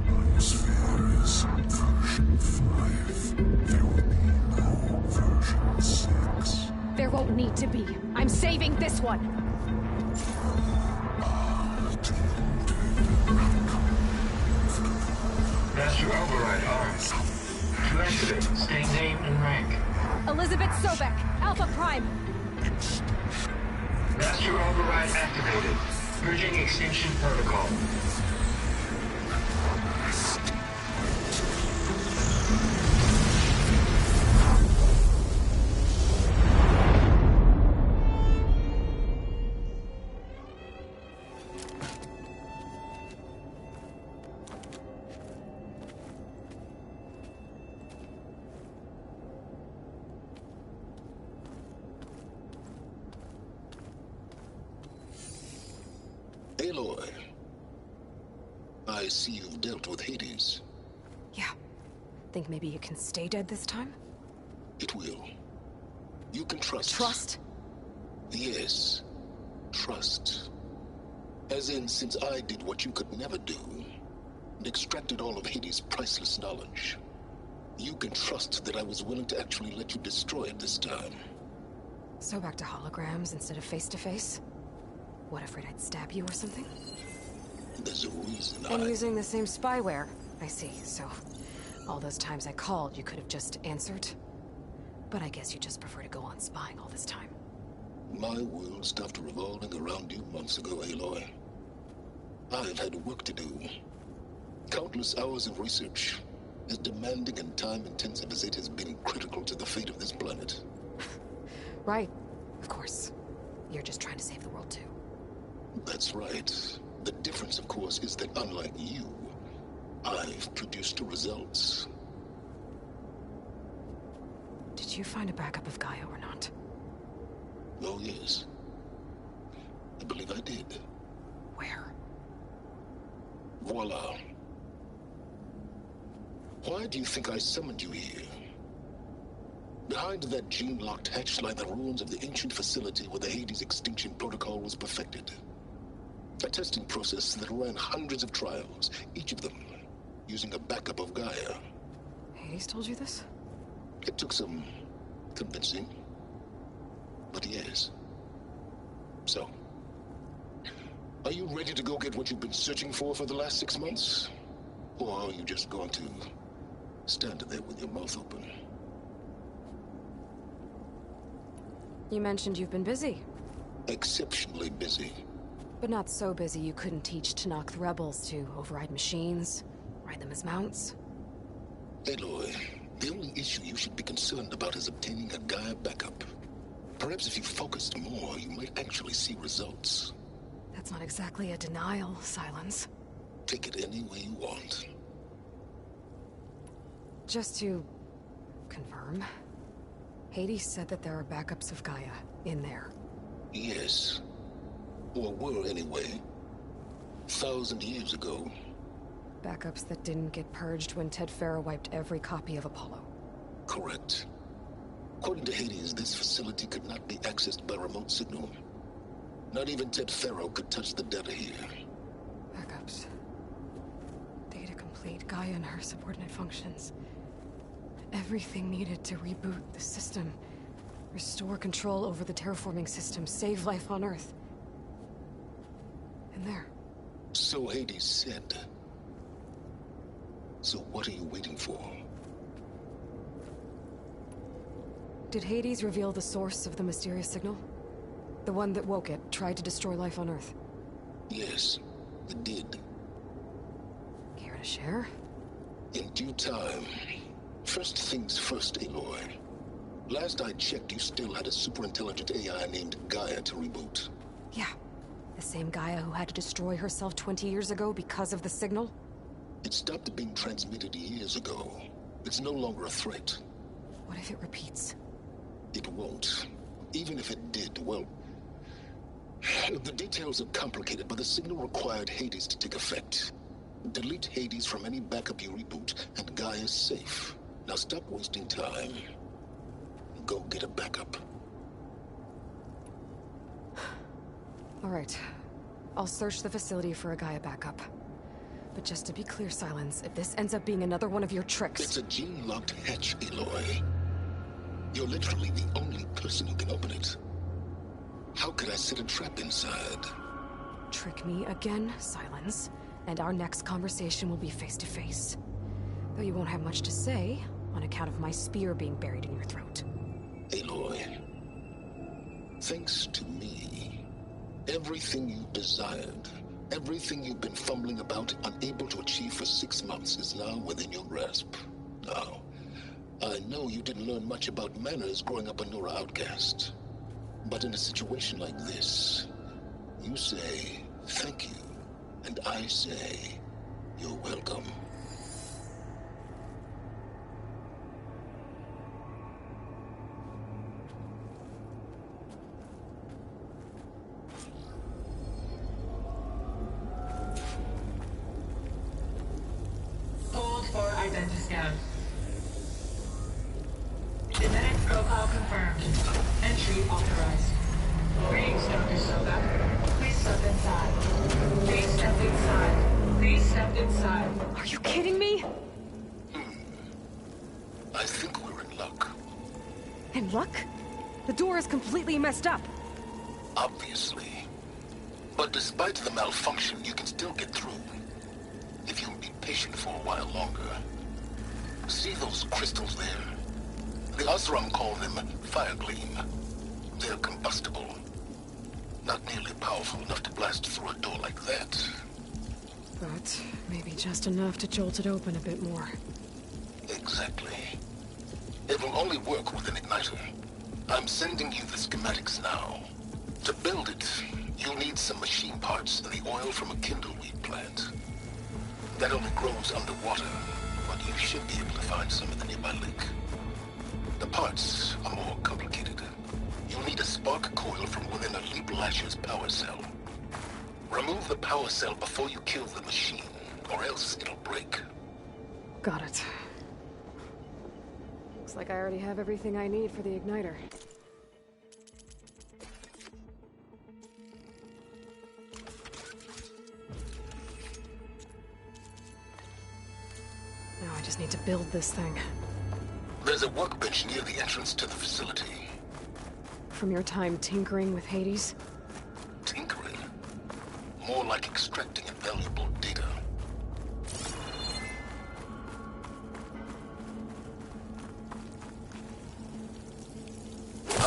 Biosphere is version 5. There will be no version 6. There won't need to be. I'm saving this one. Master override armed. To activate, state name and rank. Elizabeth Sobek, Alpha Prime. Master override activated. Purging extinction protocol. Aloy, I see you've dealt with Hades. Yeah. Think maybe you can stay dead this time? It will. You can trust. Trust? Yes. Trust. As in, since I did what you could never do, and extracted all of Hades' priceless knowledge, you can trust that I was willing to actually let you destroy it this time. So back to holograms instead of face-to-face? What, afraid I'd stab you or something? There's a reason And using the same spyware. I see, so all those times I called, you could have just answered? But I guess you just prefer to go on spying all this time. My world stopped revolving around you months ago, Aloy. I've had work to do. Countless hours of research, as demanding and time-intensive as it has been critical to the fate of this planet. Right, of course. You're just trying to save the world too. That's right. The difference, of course, is that unlike you, I've produced the results. Did you find a backup of Gaia or not? Oh, yes. I believe I did. Where? Voila. Why do you think I summoned you here? Behind that gene-locked hatch lie the ruins of the ancient facility where the Hades extinction protocol was perfected. A testing process that ran hundreds of trials, each of them using a backup of Gaia. Hades told you this? It took some convincing, but yes. So, are you ready to go get what you've been searching for the last 6 months? Or are you just going to stand there with your mouth open? You mentioned you've been busy. Exceptionally busy. But not so busy you couldn't teach Tenakth rebels to override machines, ride them as mounts. Aloy, the only issue you should be concerned about is obtaining a Gaia backup. Perhaps if you focused more, you might actually see results. That's not exactly a denial, Silence. Take it any way you want. Just to confirm, Hades said that there are backups of Gaia in there. Yes. Or were anyway. 1,000 years ago. Backups that didn't get purged when Ted Faro wiped every copy of Apollo. Correct. According to Hades, this facility could not be accessed by remote signal. Not even Ted Faro could touch the data here. Backups. Data complete, Gaia and her subordinate functions. Everything needed to reboot the system. Restore control over the terraforming system, save life on Earth. And there. So Hades said. So what are you waiting for? Did Hades reveal the source of the mysterious signal? The one that woke it, tried to destroy life on Earth? Yes, it did. Care to share? In due time. First things first, Aloy. Last I checked, you still had a super-intelligent AI named Gaia to reboot. Yeah. The same Gaia who had to destroy herself 20 years ago because of the signal? It stopped being transmitted years ago. It's no longer a threat. What if it repeats? It won't. Even if it did, well... The details are complicated, but the signal required Hades to take effect. Delete Hades from any backup you reboot, and Gaia's safe. Now stop wasting time. Go get a backup. All right. I'll search the facility for a Gaia backup. But just to be clear, Silence, if this ends up being another one of your tricks... It's a gene-locked hatch, Aloy. You're literally the only person who can open it. How could I set a trap inside? Trick me again, Silence, and our next conversation will be face-to-face. Though you won't have much to say, on account of my spear being buried in your throat. Aloy, thanks to me, everything you desired, everything you've been fumbling about, unable to achieve for 6 months, is now within your grasp. Now, I know you didn't learn much about manners growing up a Nora outcast. But in a situation like this, you say, thank you, and I say, you're welcome. Hold for identiscan. Genetic profile confirmed. Entry authorized. Greetings, Dr. Soga. Please step inside. Please step inside. Please step inside. Are you kidding me? I think we're in luck. In luck? The door is completely messed up. Obviously. But despite the malfunction, you can still get through. If you'll be patient for a while longer. See those crystals there? The Osram call them Firegleam. They're combustible. Not nearly powerful enough to blast through a door like that. But maybe just enough to jolt it open a bit more. Exactly. It will only work with an igniter. I'm sending you the schematics now. To build it, you'll need some machine parts and the oil from a kindleweed plant. That only grows underwater, but you should be able to find some in the nearby lake. The parts are more complicated. You'll need a spark coil from within a Leap Lasher's power cell. Remove the power cell before you kill the machine, or else it'll break. Got it. Looks like I already have everything I need for the igniter. Now I just need to build this thing. There's a workbench near the entrance to the facility. From your time tinkering with Hades? Tinkering? More like extracting invaluable data.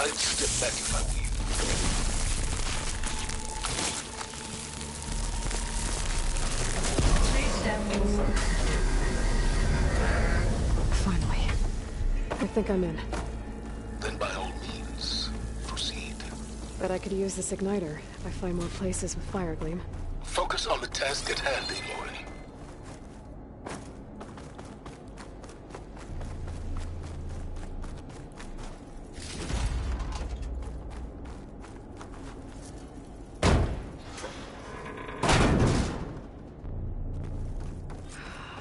I'd step back if I were you. Please step over. Finally. I think I'm in. Then by all means, proceed. Bet I could use this igniter if I find more places with fire gleam. Focus on the task at hand, Aloy.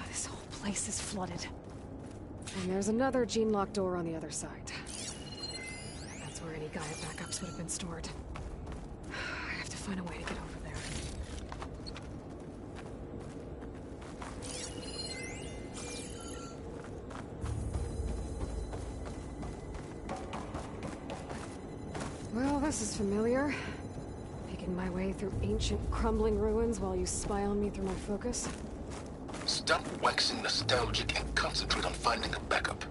This whole place is flooded. And there's another gene-locked door on the other side. That's where any Gaia backups would have been stored. I have to find a way to get over there. Well, this is familiar. Making my way through ancient, crumbling ruins while you spy on me through my focus. Stop waxing nostalgic and concentrate on finding a backup.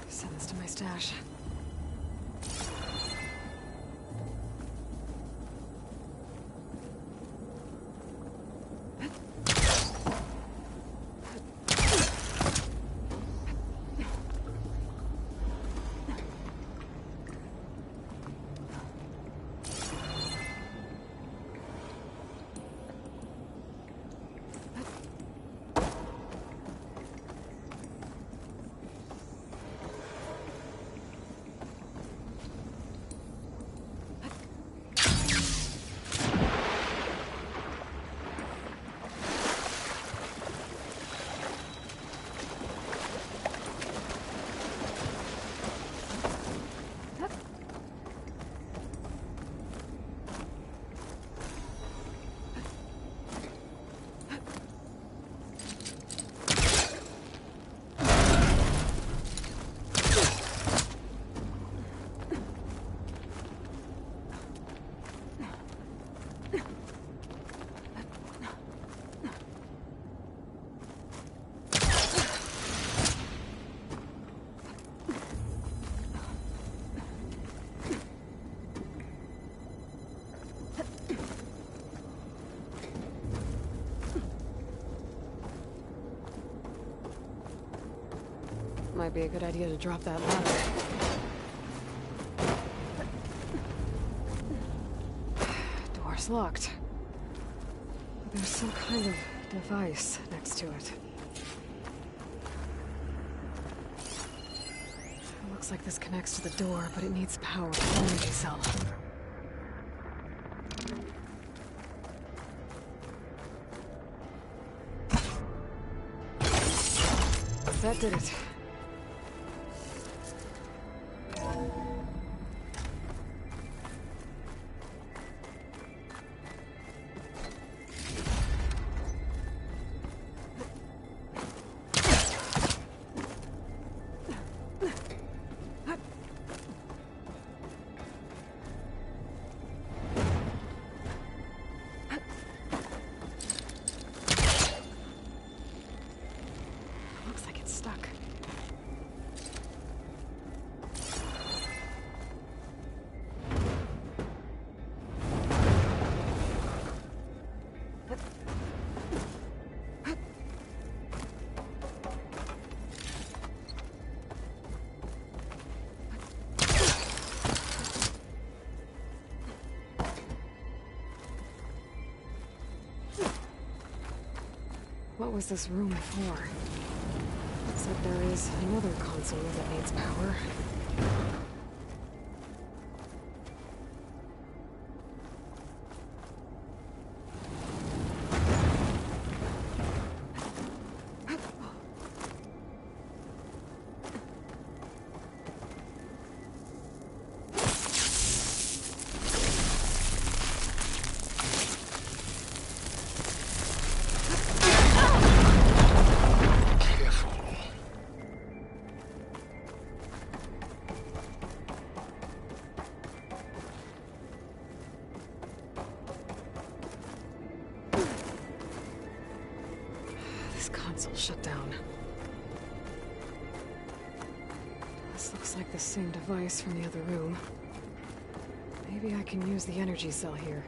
Send this to my stash. Might be a good idea to drop that ladder. Door's locked. But there's some kind of device next to it. Looks like this connects to the door, but it needs power from the energy cell. That did it. Looks like it's stuck. What was this room for? Looks like there is another console that needs power. console shut down. This looks like the same device from the other room. Maybe I can use the energy cell here.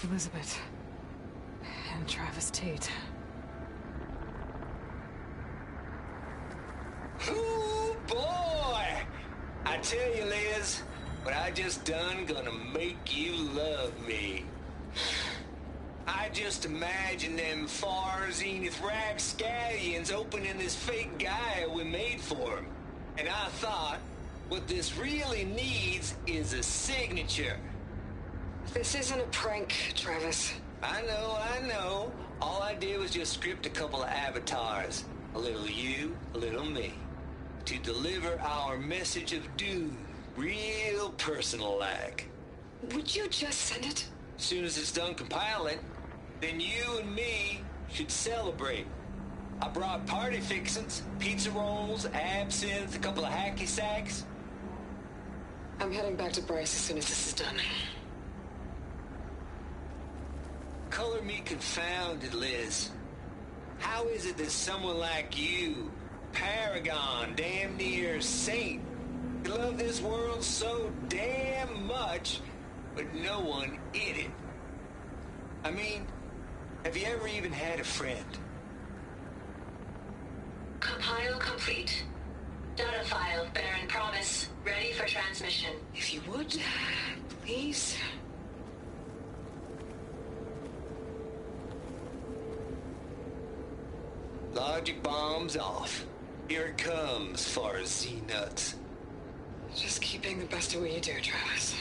Elizabeth. And Travis Tate. Ooh, boy! I tell you, Liz, what I just done gonna make you love me. I just imagine them far zenith rapscallions opening this fake guy we made for him. And I thought, what this really needs is a signature. This isn't a prank, Travis. I know. All I did was just script a couple of avatars. A little you, a little me. To deliver our message of doom, real personal-like. Would you just send it? As soon as it's done compiling, then you and me should celebrate. I brought party fixins, pizza rolls, absinthe, a couple of hacky sacks. I'm heading back to Bryce as soon as this is done. Color me confounded, Liz. How is it that someone like you, paragon, damn near saint, can love this world so damn much, but no one in it? I mean, have you ever even had a friend? Compile complete. Data file, Baron Promise, ready for transmission. If you would, please. Logic bomb's off. Here it comes, far Z-nuts. Just keep being the best at what you do, Travis.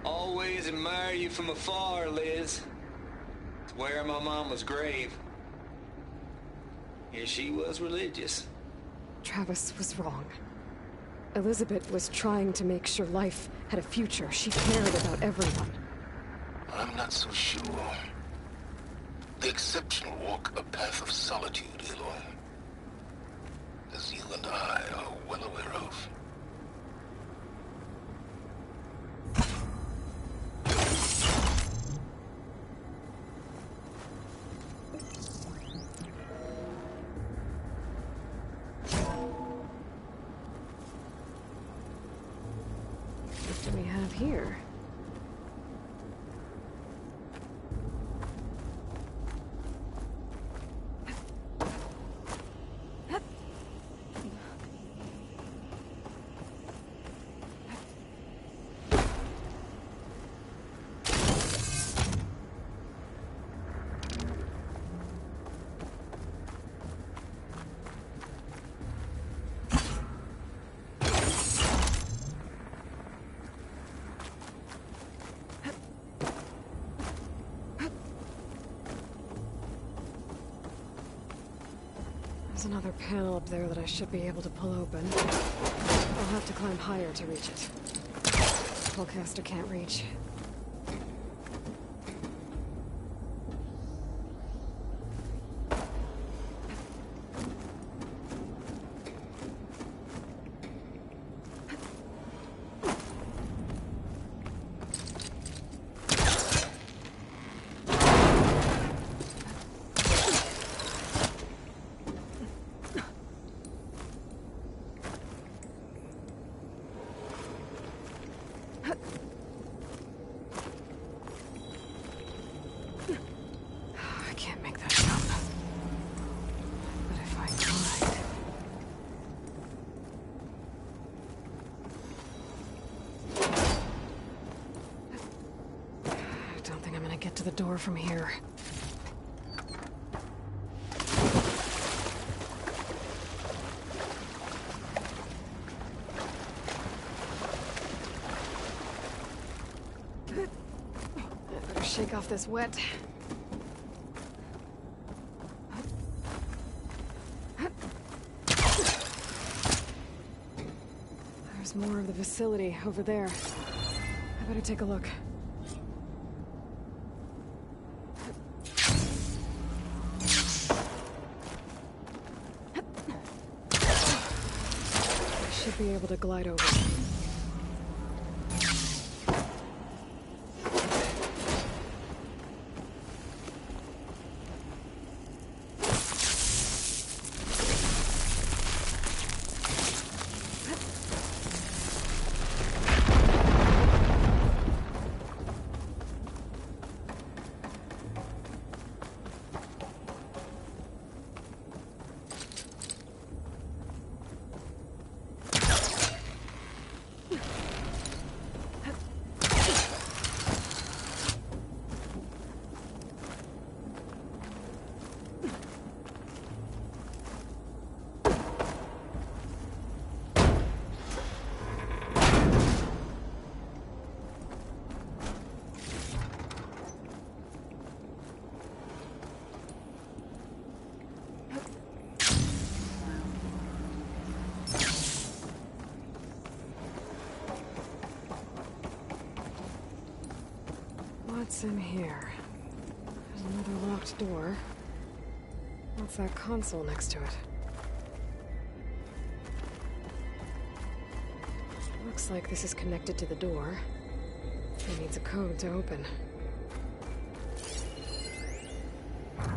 Always admire you from afar, Liz. It's where my mama's grave. And she was religious. Travis was wrong. Elizabeth was trying to make sure life had a future. She cared about everyone. I'm not so sure. The exceptional walk a path of solitude, Aloy. As you and I are well aware of. What do we have here? There's another panel up there that I should be able to pull open. I'll have to climb higher to reach it. Spellcaster can't reach. I can't make that jump. But if I tried... I don't think I'm gonna get to the door from here. shake off this wet. There's more of the facility over there. I better take a look. I should be able to glide over. What's in here? There's another locked door. What's that console next to it? Looks like this is connected to the door. It needs a code to open.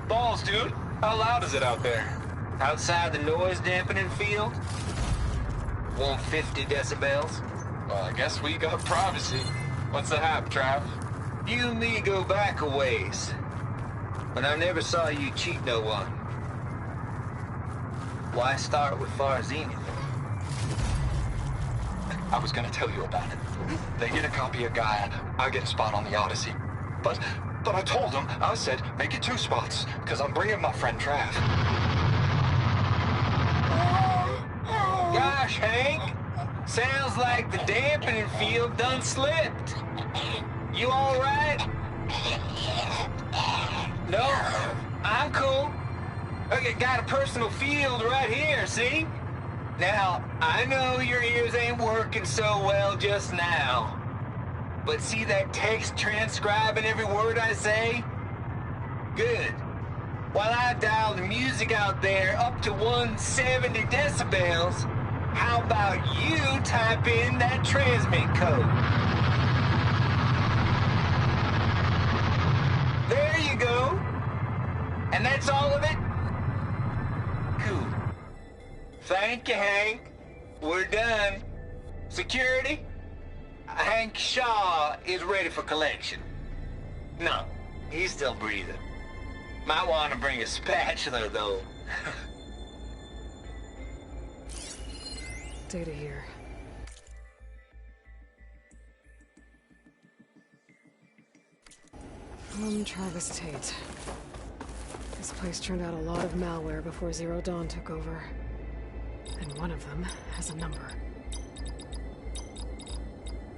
Balls, dude. How loud is it out there? Outside the noise dampening field? 150 decibels? Well, I guess we got privacy. What's the hap, Trav? You and me go back a ways. But I never saw you cheat no one. Why start with Far Zenith? I was gonna tell you about it. They get a copy of Gaia, I get a spot on the Odyssey. But I told them, I said, make it 2 spots, because I'm bringing my friend Trav. Gosh, Hank. Sounds like the dampening field done slipped. You all right? No, I'm cool. Okay, got a personal field right here, see? Now, I know your ears ain't working so well just now. But see that text transcribing every word I say? Good. While I dial the music out there up to 170 decibels, how about you type in that transmit code? There you go. And that's all of it? Cool. Thank you, Hank. We're done. Security? Hank Shaw is ready for collection. No, he's still breathing. Might want to bring a spatula, though. Data here. Travis Tate. This place turned out a lot of malware before Zero Dawn took over. And one of them has a number.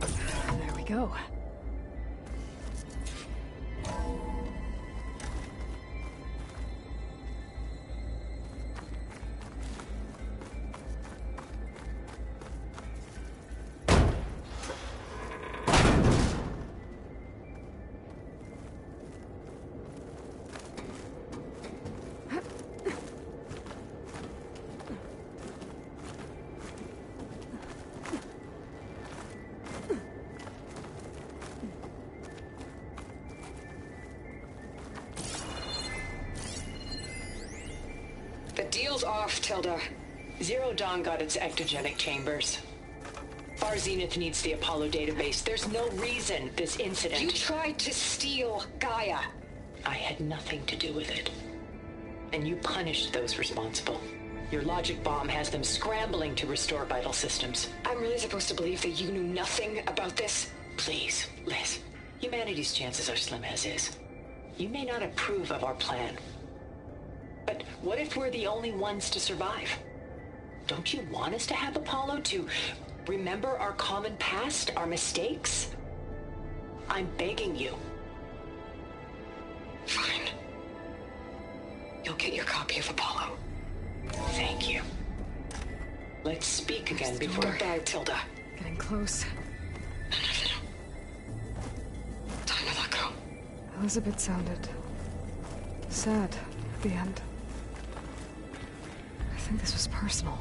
And there we go. Deal's off, Tilda. Zero Dawn got its ectogenic chambers. Far Zenith needs the Apollo database. There's no reason this incident... You tried to steal Gaia. I had nothing to do with it. And you punished those responsible. Your logic bomb has them scrambling to restore vital systems. I'm really supposed to believe that you knew nothing about this? Please, Liz. Humanity's chances are slim as is. You may not approve of our plan. But what if we're the only ones to survive? Don't you want us to have Apollo to remember our common past, our mistakes? I'm begging you. get your copy of Apollo. Thank you. Let's speak again before... Don't die, Tilda. Getting close. No. Time to let go. Elizabeth sounded sad at the end. I think this was personal.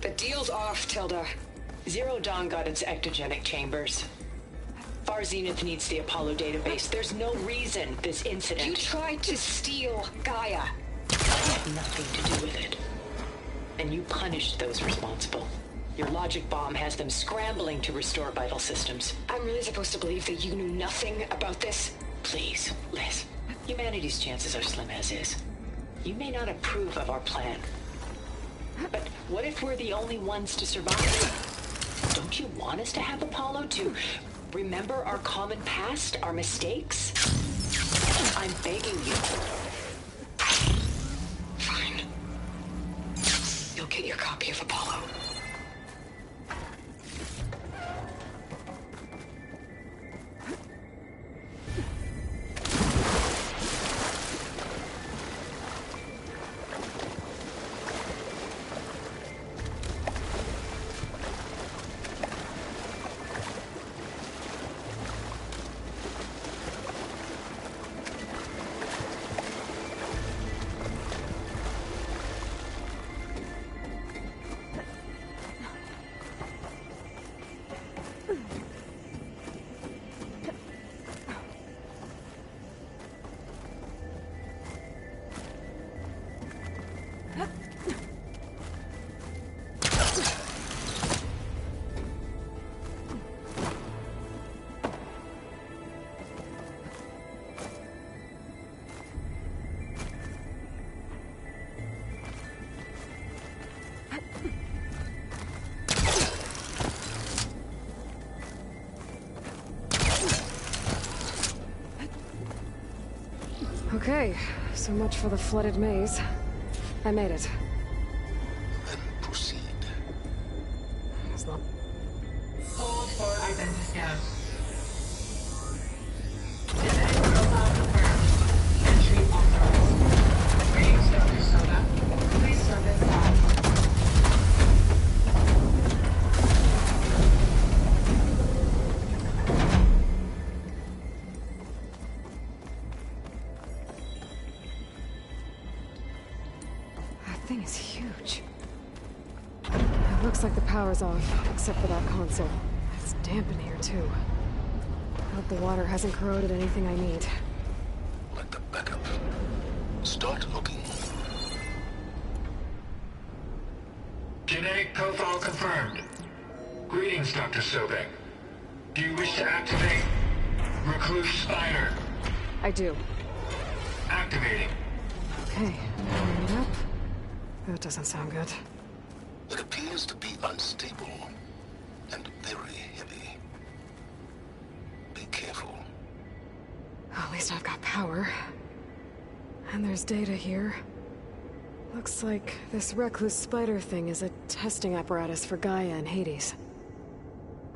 The deal's off, Tilda. Zero Dawn got its ectogenic chambers. Far Zenith needs the Apollo database. There's no reason this incident... You tried to steal Gaia. I had nothing to do with it. And you punished those responsible. Your logic bomb has them scrambling to restore vital systems. I'm really supposed to believe that you knew nothing about this? Please, Liz. Humanity's chances are slim as is. You may not approve of our plan. But what if we're the only ones to survive? Don't you want us to have Apollo to remember our common past, our mistakes? I'm begging you. Fine. You'll get your copy of Apollo. Okay, so much for the flooded maze. I made it. Then proceed. It's not... Hold for identity scan. Identity profile confirmed. Entry authorized. Greetings, Dr. Soda. Please step inside. thing is huge. It looks like the power's off, except for that console. It's damp in here, too. I hope the water hasn't corroded anything I need. Like the backup. Start looking. Genetic profile confirmed. Greetings, Dr. Sobek. Do you wish to activate Recluse Spider? I do. Activating. Okay, warming it up. That doesn't sound good. It appears to be unstable and very heavy. Be careful. At least I've got power. And there's data here. Looks like this Recluse Spider thing is a testing apparatus for Gaia and Hades.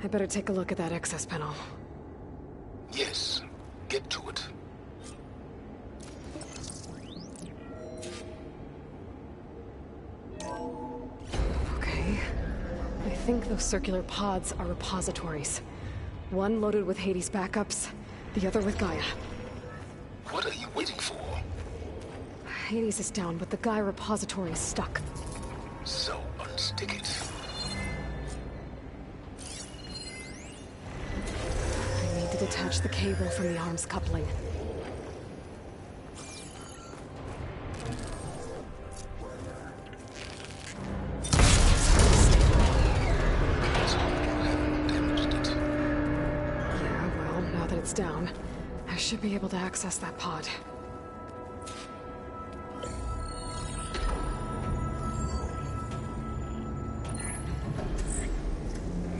I better take a look at that access panel. Yes, get to it. Okay. I think those circular pods are repositories. One loaded with Hades backups, the other with Gaia. What are you waiting for? Hades is down, but the Gaia repository is stuck. So unstick it. I need to detach the cable from the arms coupling. Yeah, well, now that it's down, I should be able to access that pod.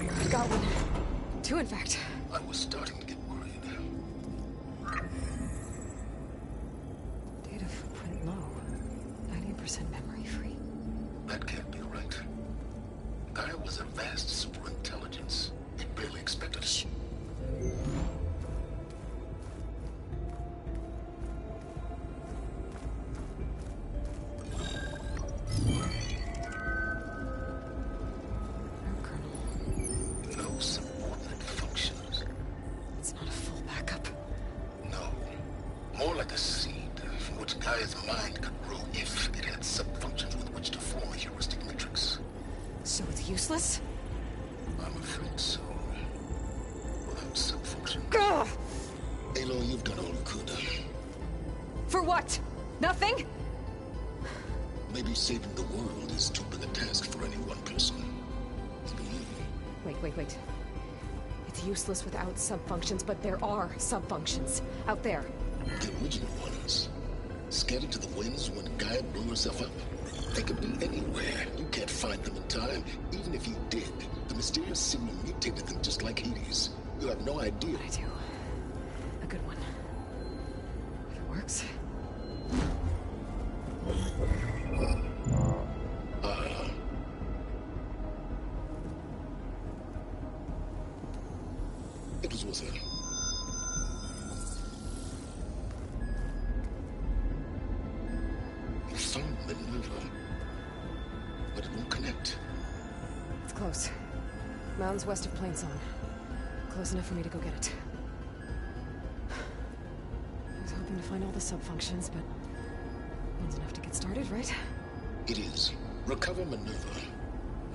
I've got one. Two, in fact. I was starting to get worried. Data footprint low. 90% memory free. That can't be right. Gaia was a vast superintelligence. It barely expected it. No subordinate functions. It's not a full backup. No. More like a seed from which Gaia's mind could grow if it had subfunctions with which to form a heuristic matrix. So it's useless? I'm afraid so. Without subfunctions. Gah! Aloy, you've done all you could. For what? Nothing? Maybe saving the world is too big a task for any one person. Even you. Wait. It's useless without subfunctions, but there are subfunctions out there. The original ones. Scattered to the winds when Gaia blew herself up. They could be anywhere. You can't find them in time. Even if you did, the mysterious signal mutated them just like Hades. You have no idea. I do. A good one. If it works. It was worth it. You found Minerva, but it won't connect. It's close. Mountains west of Plainsong. Close enough for me to go get it. I was hoping to find all the subfunctions, but one's enough to get started, right? It is. Recover Minerva.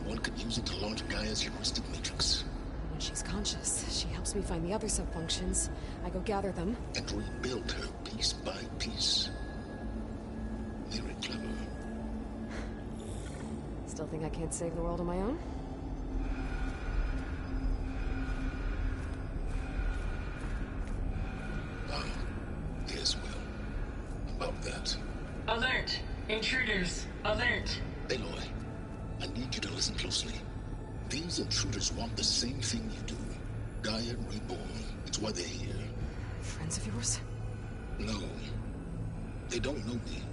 One could use it to launch Gaia's heuristic matrix. When she's conscious, she helps me find the other subfunctions. I go gather them. And rebuild her piece by piece. Very clever. Still think I can't save the world on my own? Yes, well. About that. Alert! Intruders! Alert! Aloy, I need you to listen closely. These intruders want the same thing you do. Gaia reborn. It's why they're here. Friends of yours? No. They don't know me.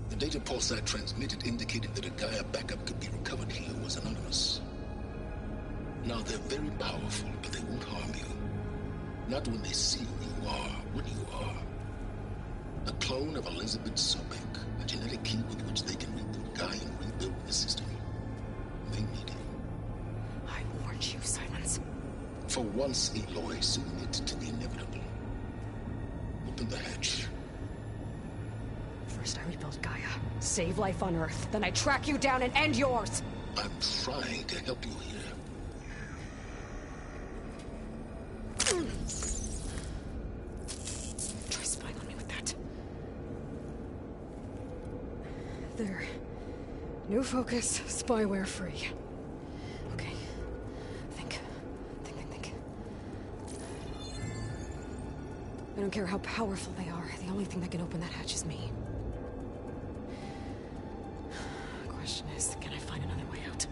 The data pulse I transmitted indicated that a Gaia backup could be recovered here was anonymous. Now, they're very powerful, but they won't harm you. Not when they see who you are, what you are. A clone of Elizabeth Sobek, a genetic key with which they can reboot Gaia and rebuild the system. They need it. I warned you, Silence. For once, Aloy, submit to the inevitable. Open the hatch. First I rebuild Gaia, save life on Earth, then I track you down and end yours! I'm trying to help you here. Try spying on me with that. There. New focus, spyware free. Okay. Think. I don't care how powerful they are. The only thing that can open that hatch is me. Question is, can I find another way out?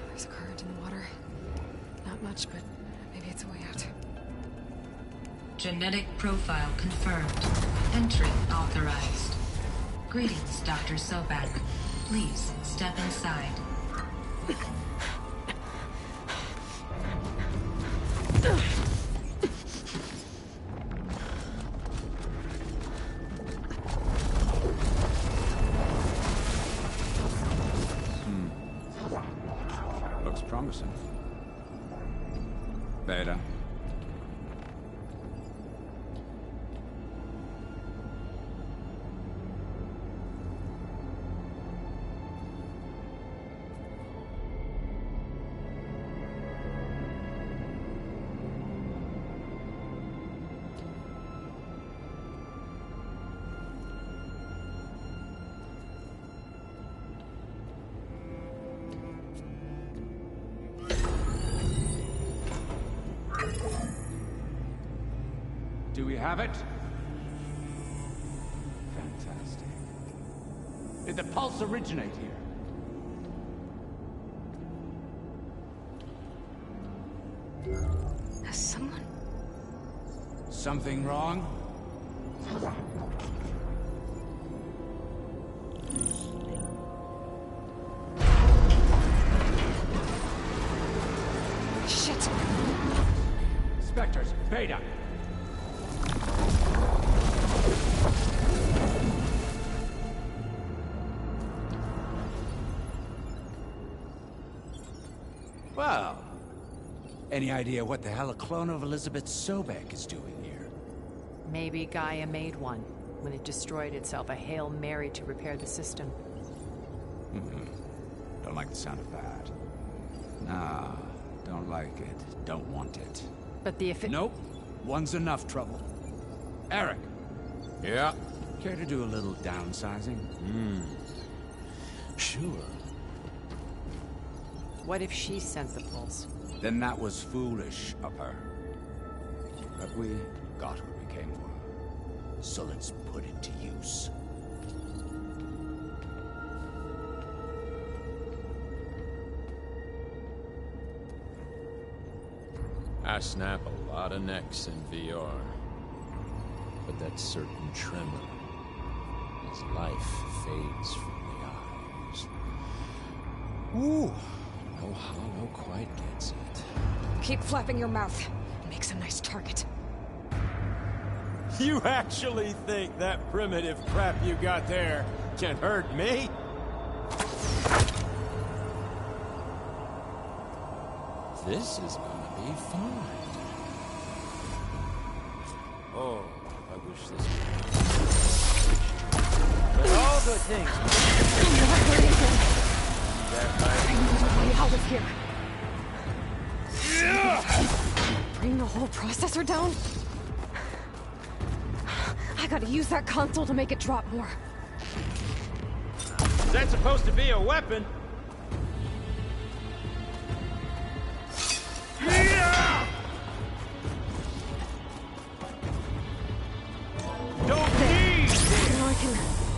There's a current in the water. Not much, but maybe it's a way out. Genetic profile confirmed. Entry authorized. Greetings, Dr. Sobek. Please step inside. Looks promising. Beta. Do we have it? Fantastic. Did the pulse originate here? Has someone... Something wrong? Shit! Spectres, Beta! Well, any idea what the hell a clone of Elizabeth Sobek is doing here? Maybe Gaia made one when it destroyed itself, a Hail Mary to repair the system. Don't like the sound of that. Nah, don't like it. Don't want it. But the Nope. One's enough trouble. Eric. Yeah? Care to do a little downsizing? Sure. What if she sent the pulse? Then that was foolish of her. But we got what we came for. So let's put it to use. I snap a lot of necks in VR. But that certain tremor as life fades from the eyes. Ooh, no hollow quite gets it. Keep flapping your mouth. Makes a nice target. You actually think that primitive crap you got there can hurt me? This is gonna be fun. Oh, I wish this was... But all good things. Way out of here. Bring the whole processor down? I gotta use that console to make it drop more. Is that supposed to be a weapon? Don't need! Now I can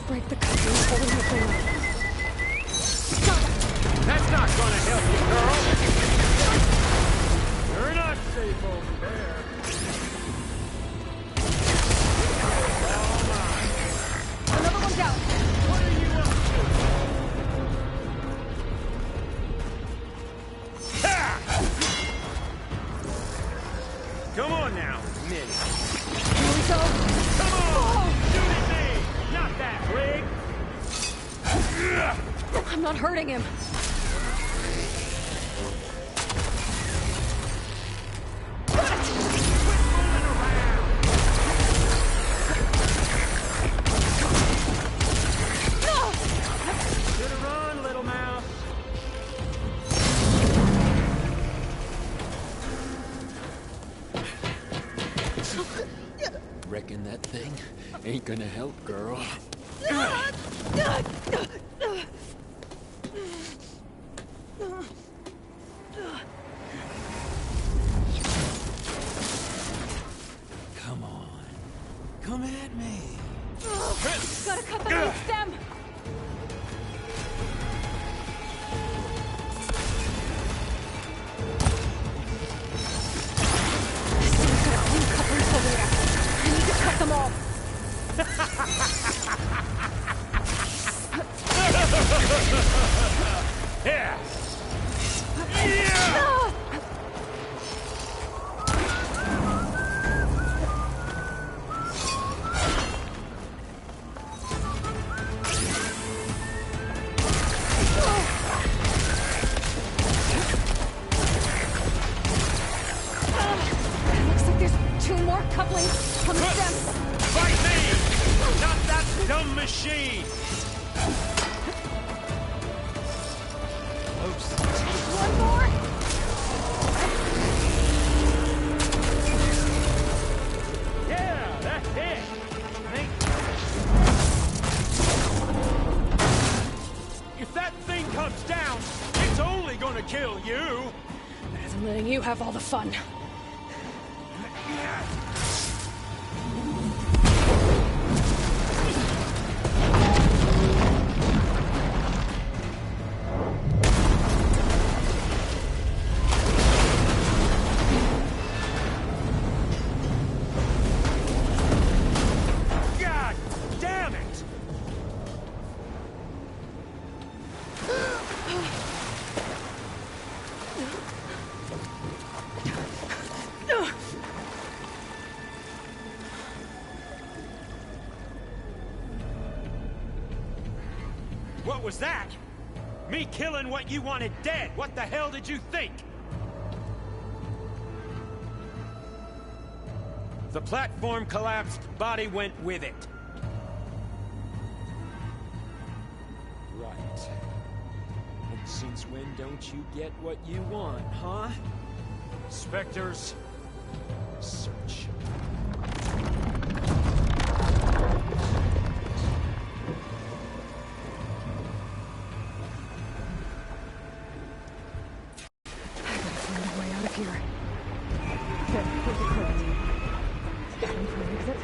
break the cover holding the thing up. That's not gonna help you, girl! You're not safe over there. Another one down! What are you up to? Ha! Come on now, Minnie. So? Come on! Shoot at me! Not that, Rig! I'm not hurting him. Reckon that thing ain't gonna help, girl. Come on. Come at me. Gotta cut the root stem! This thing's got a clean cut roots over there. I need to cut them all. Yeah. Looks like there's 2 more couplings on the stem. Fight me! Not that dumb machine! One more. Yeah, that's it! If that thing comes down, it's only gonna kill you! Better than letting you have all the fun. God damn it! What was that? Me killing what you wanted dead. What the hell did you think? The platform collapsed, body went with it. Right. And since when don't you get what you want, huh? Spectres, search. Find a way out of here. Good, perfect. Time for an exit.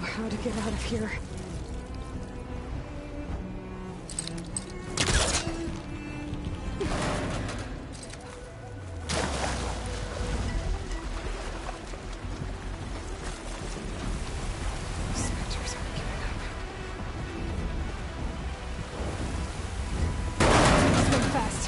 How to get out of here. Spectres aren't giving up. Swim fast.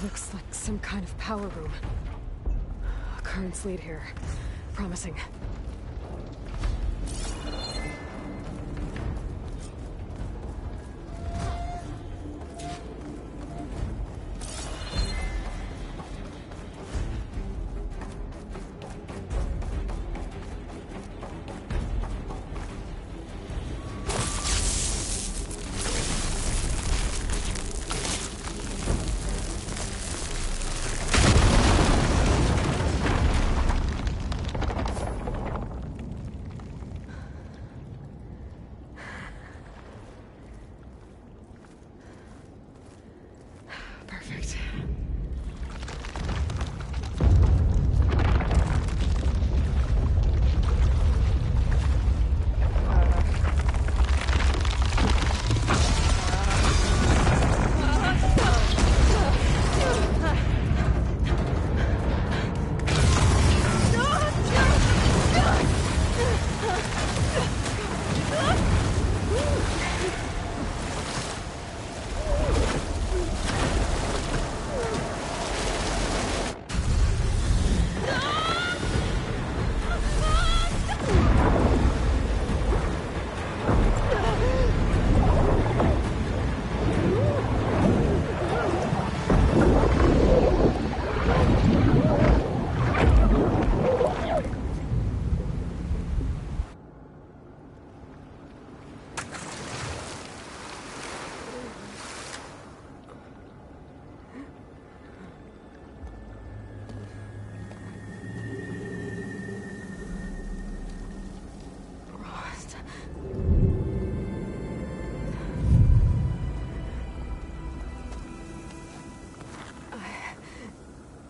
Looks like some kind of power room. Currents lead here. Promising. Perfect.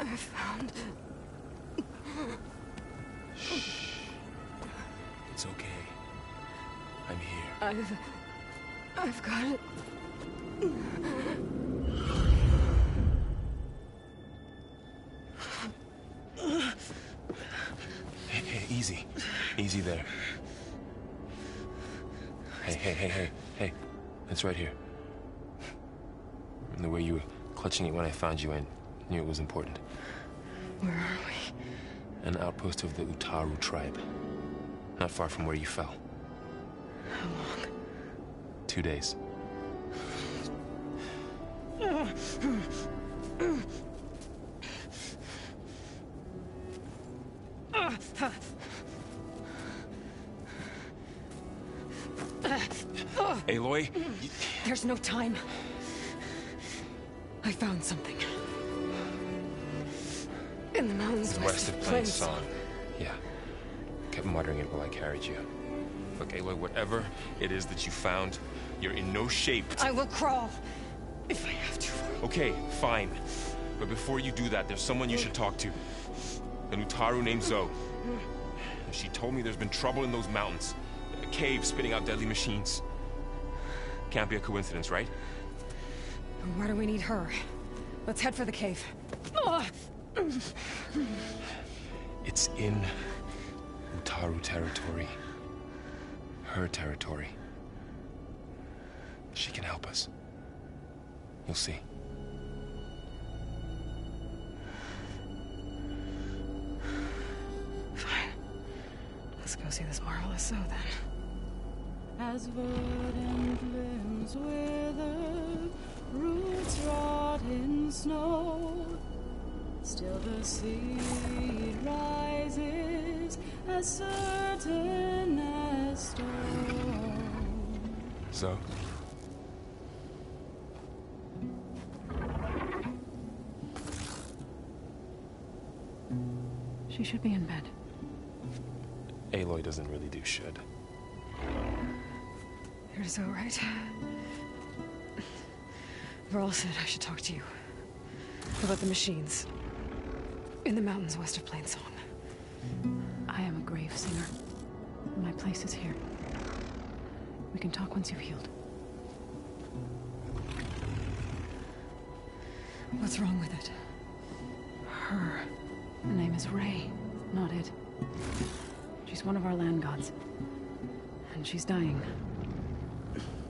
I found... It's okay. I'm here. I've got it. Hey, easy. Easy there. Hey. It's right here. And the way you were clutching it when I found you, I knew it was important. Where are we? An outpost of the Utaru tribe. Not far from where you fell. How long? 2 days. Aloy? There's no time. I found something. In the mountains west of Plainsong. Yeah. Kept muttering it while I carried you. Look, Aloy, whatever it is that you found, you're in no shape to... I will crawl. If I have to. Okay, fine. But before you do that, there's someone you should talk to. An Utaru named Zoe. She told me there's been trouble in those mountains. A cave spitting out deadly machines. Can't be a coincidence, right? Why do we need her? Let's head for the cave. It's in Utaru territory. Her territory. She can help us. You'll see. Fine. Let's go see this marvelous Zoe then. As verdant limbs wither, roots rot in snow, still the seed rises as certain as stone. Zoe? She should be in bed. Aloy doesn't really do should. You're Zoe, right? Varl said I should talk to you. About the machines. In the mountains west of Plainsong. I am a grave singer. My place is here. We can talk once you've healed. What's wrong with it? Her name is Ray, not it. She's one of our land gods. And she's dying.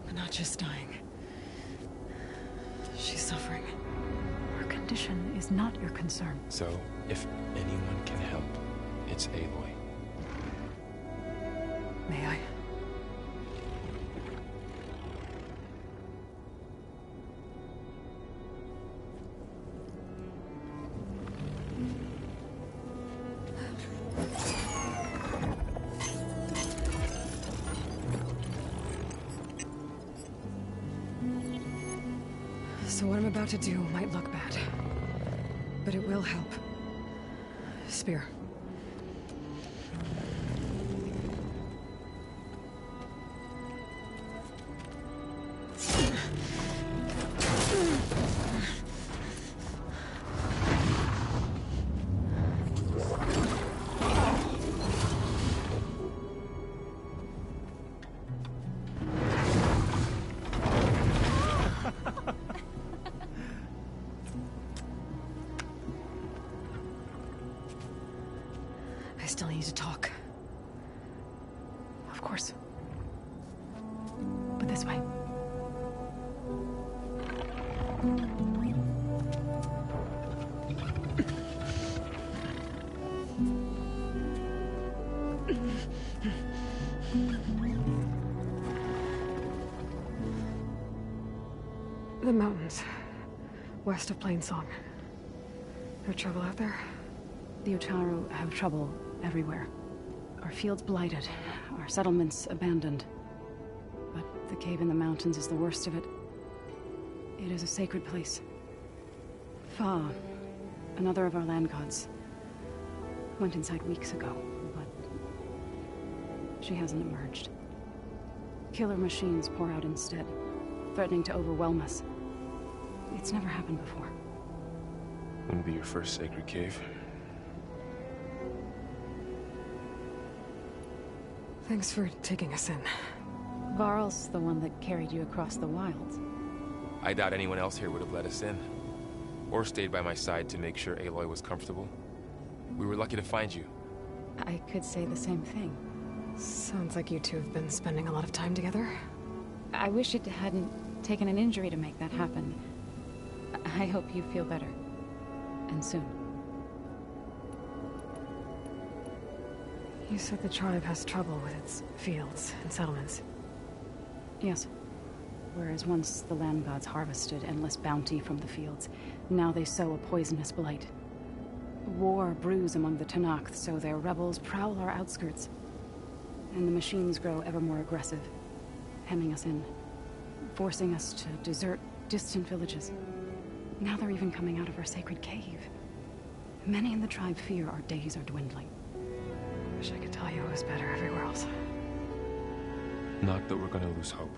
But not just dying. She's suffering. Her condition condition is not your concern. So, if anyone can help, it's Aloy. May I? So what I'm about to do might look bad, but it will help. Spear. I still need to talk. Of course. But this way. The mountains, west of Plainsong. No trouble out there? The Utaru have trouble everywhere. Our fields blighted, our settlements abandoned. But the cave in the mountains is the worst of it. It is a sacred place. Fa, another of our land gods, went inside weeks ago, but she hasn't emerged. Killer machines pour out instead, threatening to overwhelm us. It's never happened before. Wouldn't be your first sacred cave. Thanks for taking us in. Varl's the one that carried you across the wilds. I doubt anyone else here would have let us in. Or stayed by my side to make sure Aloy was comfortable. We were lucky to find you. I could say the same thing. Sounds like you two have been spending a lot of time together. I wish it hadn't taken an injury to make that happen. I hope you feel better. And soon. You said the tribe has trouble with its fields and settlements. Yes. Whereas once the land gods harvested endless bounty from the fields, now they sow a poisonous blight. War brews among the Tenakth, so their rebels prowl our outskirts. And the machines grow ever more aggressive, hemming us in, forcing us to desert distant villages. Now they're even coming out of our sacred cave. Many in the tribe fear our days are dwindling. Wish I could tell you it was better everywhere else. Not that we're gonna lose hope.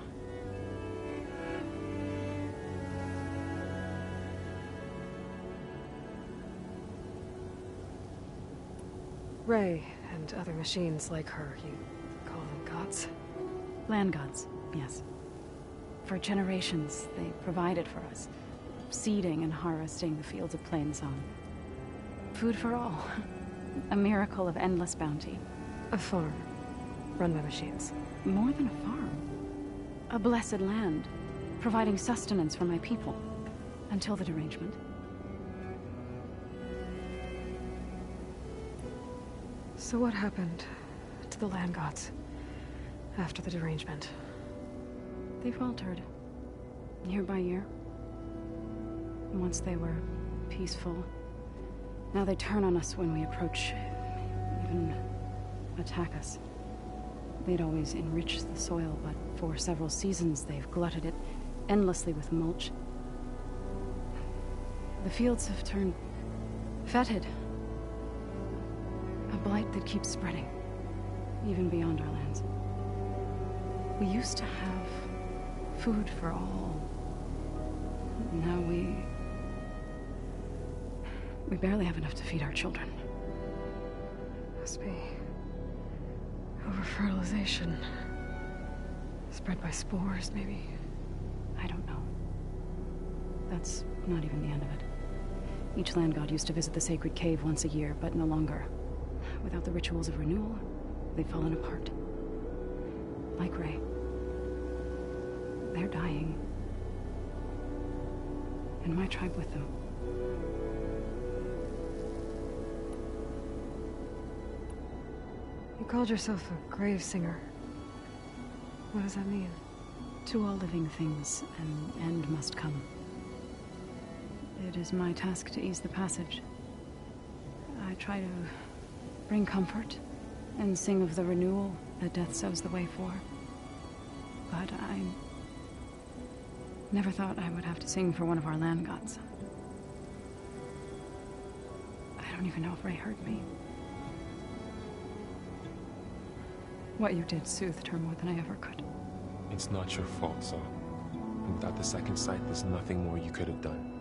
Ray and other machines like her, you call them gods? Land gods, yes. For generations, they provided for us, seeding and harvesting the fields of Plainsong. Food for all. A miracle of endless bounty. A farm, run by machines. More than a farm. A blessed land, providing sustenance for my people. Until the derangement. So what happened to the land gods after the derangement? They faltered, year by year. Once they were peaceful. Now they turn on us when we approach, even attack us. They'd always enriched the soil, but for several seasons they've glutted it endlessly with mulch. The fields have turned fetid. A blight that keeps spreading, even beyond our lands. We used to have food for all. Now we barely have enough to feed our children. Must be over-fertilization. Spread by spores, maybe. I don't know. That's not even the end of it. Each land god used to visit the sacred cave once a year, but no longer. Without the rituals of renewal, they've fallen apart. Like Ray. They're dying. And my tribe with them. You called yourself a grave singer. What does that mean? To all living things, an end must come. It is my task to ease the passage. I try to bring comfort and sing of the renewal that death sows the way for. But I never thought I would have to sing for one of our land gods. I don't even know if Ray heard me. What you did soothed her more than I ever could. It's not your fault, Saul. And without the second sight, there's nothing more you could have done.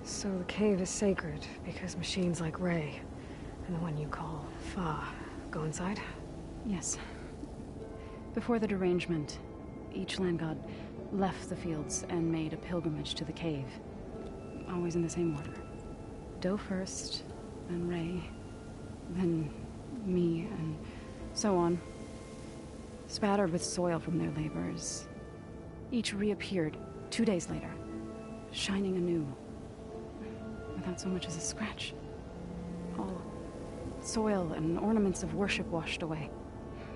So the cave is sacred because machines like Ray, and the one you call Fa, go inside? Yes. Before the derangement, each land god left the fields and made a pilgrimage to the cave. Always in the same order. Doe first, then Ray, then me, and so on. Spattered with soil from their labors. Each reappeared 2 days later, shining anew. Without so much as a scratch. All soil and ornaments of worship washed away.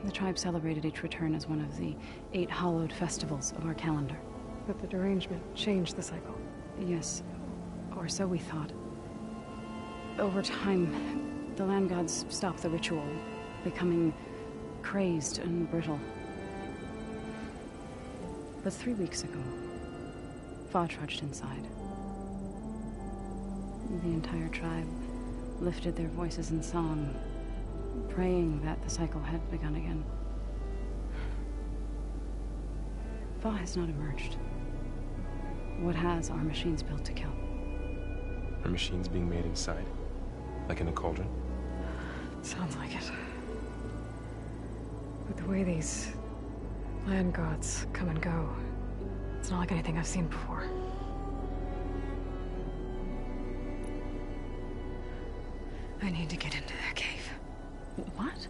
The tribe celebrated each return as one of the 8 hallowed festivals of our calendar. But the derangement changed the cycle. Yes, or so we thought. Over time, the land gods stopped the ritual, becoming crazed and brittle. But 3 weeks ago, Fa trudged inside. The entire tribe lifted their voices in song, praying that the cycle had begun again. Fa has not emerged. What has are machines built to kill? Are machines being made inside? Like in a cauldron? Sounds like it. With the way these land gods come and go, it's not like anything I've seen before. I need to get into that cave. What?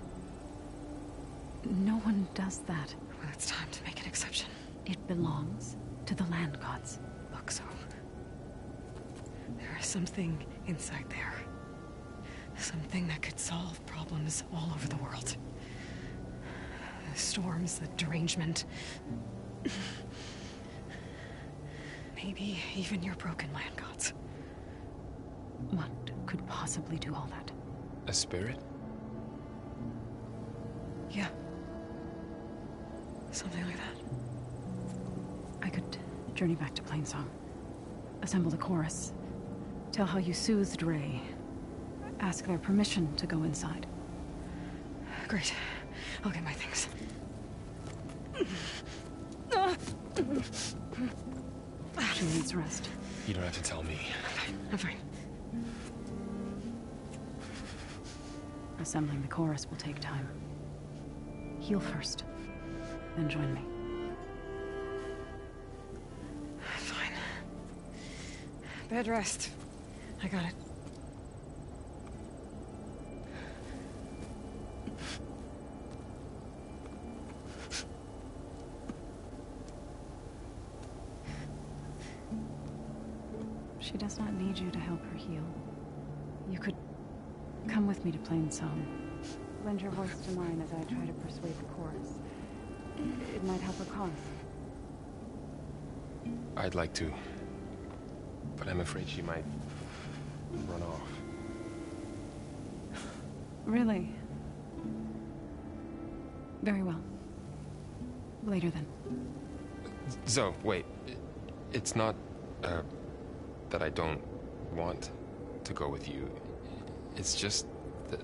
No one does that. Well, it's time to make an exception. It belongs to the land gods. Look, so there is something inside there. Something that could solve problems all over the world. The storms, the derangement. Maybe even your broken land gods. What could possibly do all that? A spirit? Yeah. Something like that. I could journey back to Plainsong. Assemble the chorus. Tell how you soothed Ray. Ask their permission to go inside. Great. I'll get my things. She needs rest. You don't have to tell me. I'm fine. Assembling the chorus will take time. Heal first, then join me. Fine. Bed rest. I got it. She does not need you to help her heal. You could come with me to Plainsong. Lend your voice to mine as I try to persuade the chorus. It might help her cause. I'd like to. But I'm afraid she might run off. Really? Very well. Later then. Zoe, wait. It's not, that I don't want to go with you. It's just that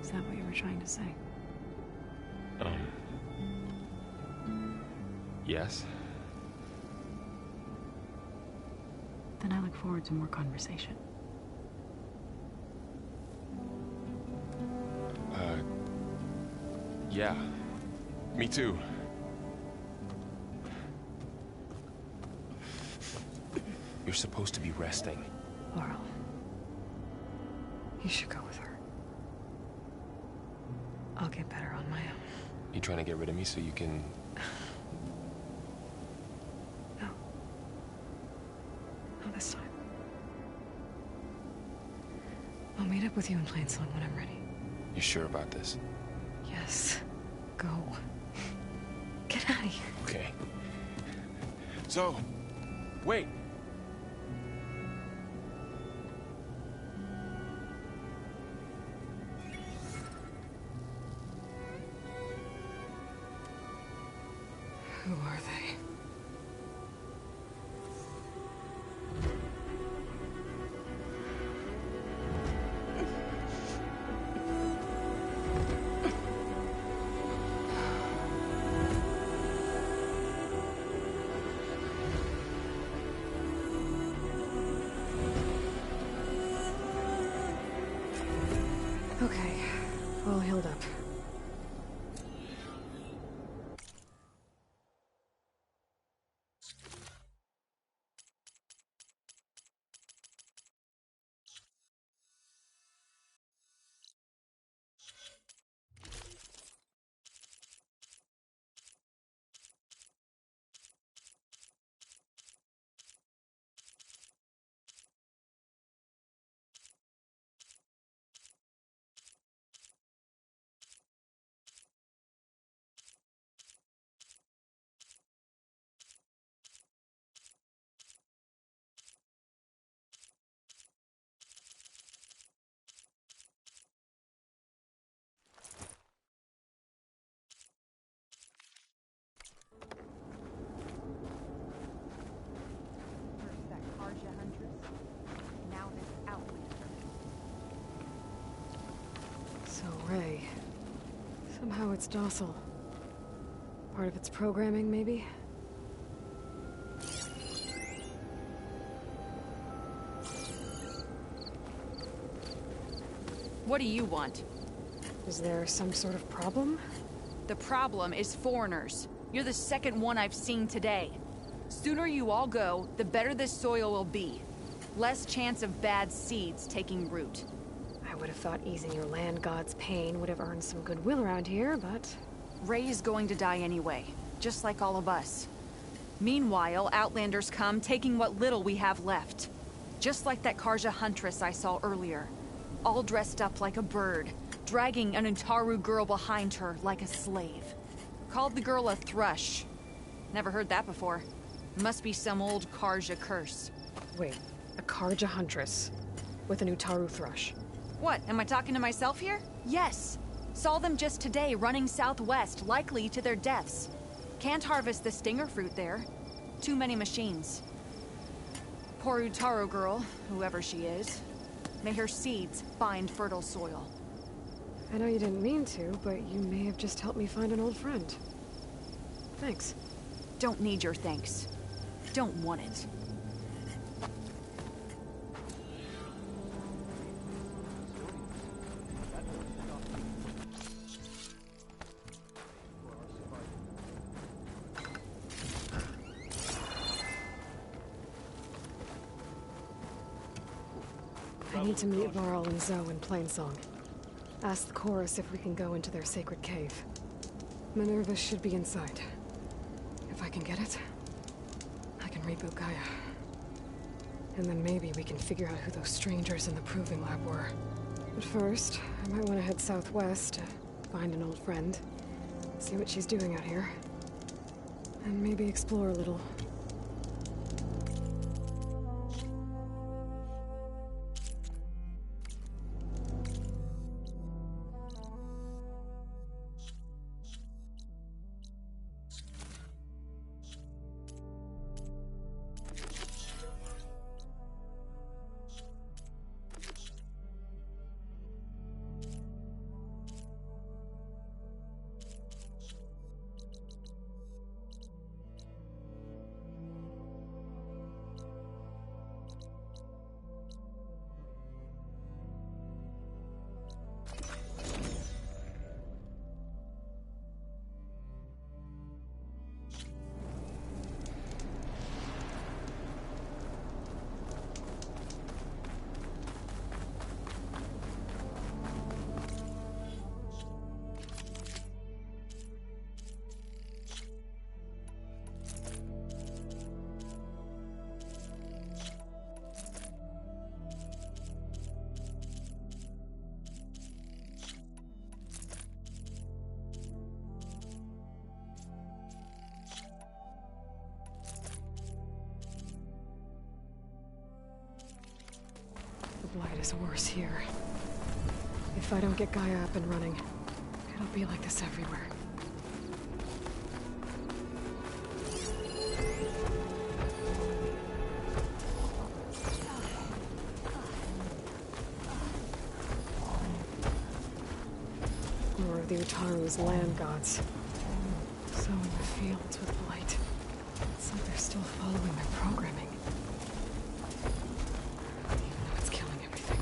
Is that what you were trying to say? Yes. Then I look forward to more conversation. Yeah. Me too. You're supposed to be resting. Laurel. You should go with her. I'll get better on my own. You trying to get rid of me so you can... No. Not this time. I'll meet up with you in Plainsong when I'm ready. You sure about this? Yes. Go. Get out of here. Okay. So, wait. Who are they? Okay, all healed up. So, Ray. Somehow it's docile. Part of its programming, maybe? What do you want? Is there some sort of problem? The problem is foreigners. You're the second one I've seen today. Sooner you all go, the better this soil will be. Less chance of bad seeds taking root. I would have thought easing your land god's pain would have earned some goodwill around here, but... Ray is going to die anyway, just like all of us. Meanwhile, Outlanders come, taking what little we have left. Just like that Karja huntress I saw earlier. All dressed up like a bird, dragging an Utaru girl behind her like a slave. Called the girl a thrush. Never heard that before. Must be some old Karja curse. Wait, a Karja huntress with an Utaru thrush. What, am I talking to myself here? Yes. Saw them just today running southwest, likely to their deaths. Can't harvest the stinger fruit there. Too many machines. Poor Utaru girl, whoever she is. May her seeds find fertile soil. I know you didn't mean to, but you may have just helped me find an old friend. Thanks. Don't need your thanks. Don't want it. I need to meet Varl and Zoe in Plainsong. Ask the chorus if we can go into their sacred cave. Minerva should be inside. If I can get it, I can reboot Gaia. And then maybe we can figure out who those strangers in the Proving Lab were. But first, I might want to head southwest to find an old friend. See what she's doing out here. And maybe explore a little. Blight is worse here. If I don't get Gaia up and running, it'll be like this everywhere. More of the Utaru's land gods. So in the fields with Blight. It's like they're still following their programming. Even though it's killing everything.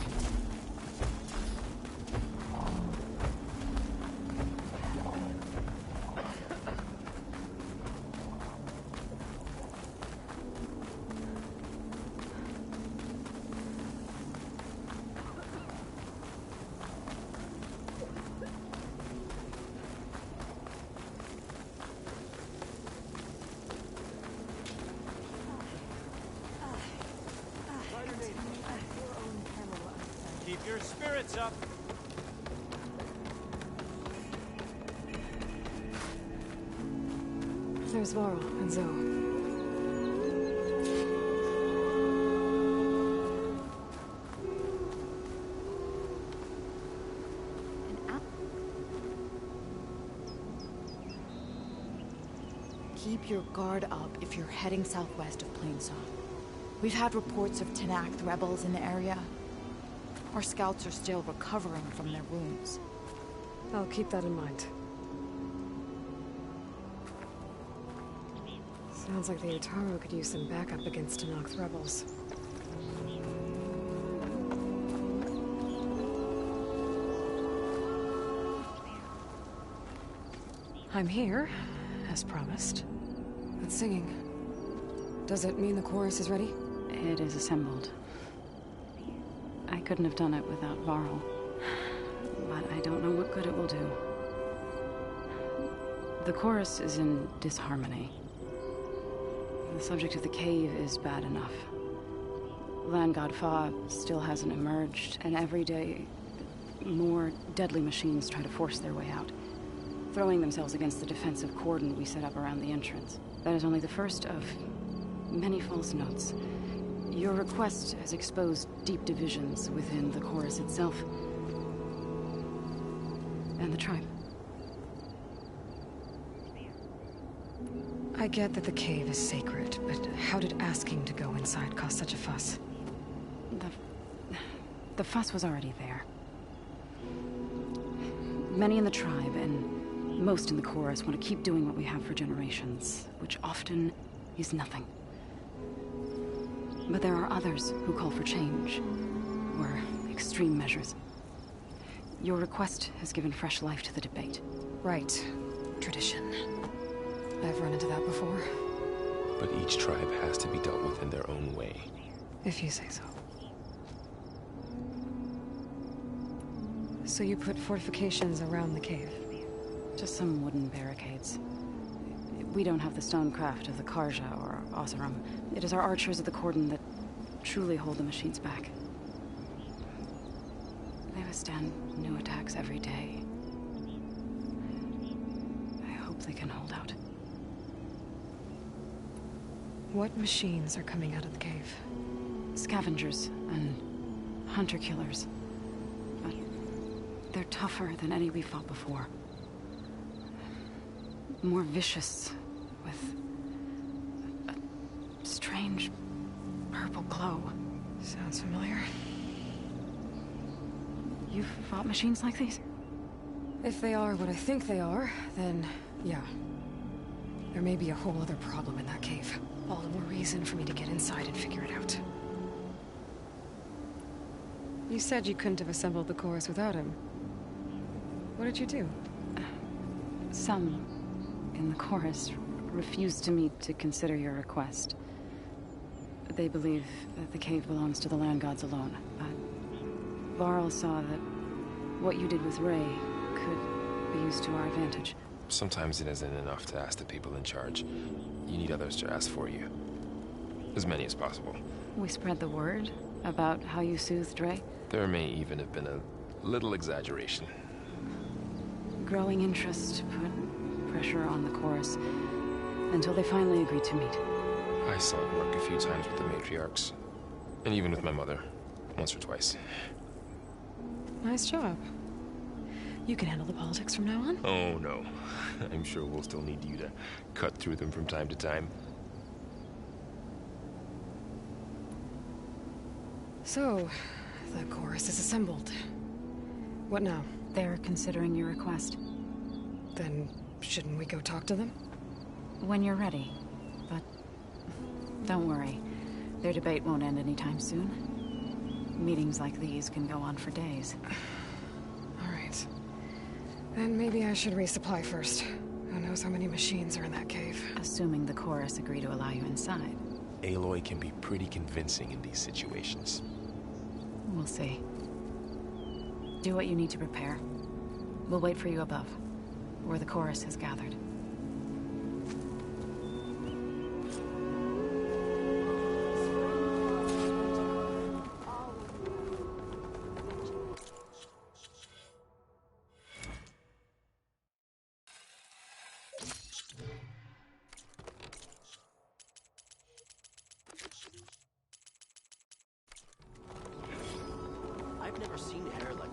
Keep your spirits up. There's Varl and Zoe. Keep your guard up if you're heading southwest of Plainsong. We've had reports of Tenakth rebels in the area. Our scouts are still recovering from their wounds. I'll keep that in mind. Sounds like the Utaru could use some backup against Tenakth rebels. I'm here, as promised. But singing. Does it mean the chorus is ready? It is assembled. I couldn't have done it without Varl. But I don't know what good it will do. The chorus is in disharmony. The subject of the cave is bad enough. Land God Fa still hasn't emerged, and every day, more deadly machines try to force their way out, throwing themselves against the defensive cordon we set up around the entrance. That is only the first of many false notes. Your request has exposed deep divisions within the chorus itself and the tribe. I get that the cave is sacred, but how did asking to go inside cause such a fuss? The fuss was already there. Many in the tribe, and most in the chorus, want to keep doing what we have for generations, which often is nothing. But there are others who call for change, or extreme measures. Your request has given fresh life to the debate. Right. Tradition. I've run into that before. But each tribe has to be dealt with in their own way. If you say so. So you put fortifications around the cave? Just some wooden barricades. We don't have the stonecraft of the Karja or Oseram. It is our archers of the cordon that truly hold the machines back. They withstand new attacks every day. I hope they can hold out. What machines are coming out of the cave? Scavengers and hunter-killers. But they're tougher than any we fought before. More vicious, with a strange purple glow. Sounds familiar. You've fought machines like these? If they are what I think they are, then yeah. There may be a whole other problem in that cave. All the more reason for me to get inside and figure it out. You said you couldn't have assembled the chorus without him. What did you do? Some in the chorus refused to meet to consider your request. They believe that the cave belongs to the land gods alone, but Varl saw that what you did with Ray could be used to our advantage. Sometimes it isn't enough to ask the people in charge. You need others to ask for you. As many as possible. We spread the word about how you soothed Ray. There may even have been a little exaggeration. Growing interest put pressure on the chorus until they finally agreed to meet. I saw it work a few times with the matriarchs, and even with my mother. Once or twice. Nice job. You can handle the politics from now on? Oh, no. I'm sure we'll still need you to cut through them from time to time. So, the chorus is assembled. What now? They're considering your request. Then, shouldn't we go talk to them? When you're ready. But don't worry. Their debate won't end anytime soon. Meetings like these can go on for days. Alright. Then maybe I should resupply first. Who knows how many machines are in that cave? Assuming the chorus agree to allow you inside. Aloy can be pretty convincing in these situations. We'll see. Do what you need to prepare. We'll wait for you above, where the chorus has gathered. I've never seen hair like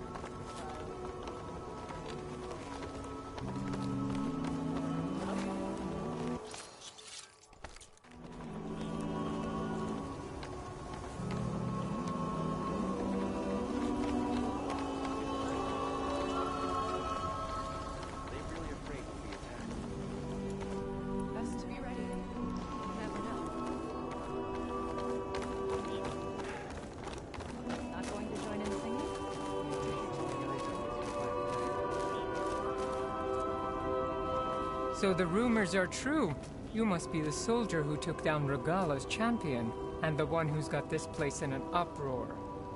So the rumors are true. You must be the soldier who took down Regala's champion, and the one who's got this place in an uproar.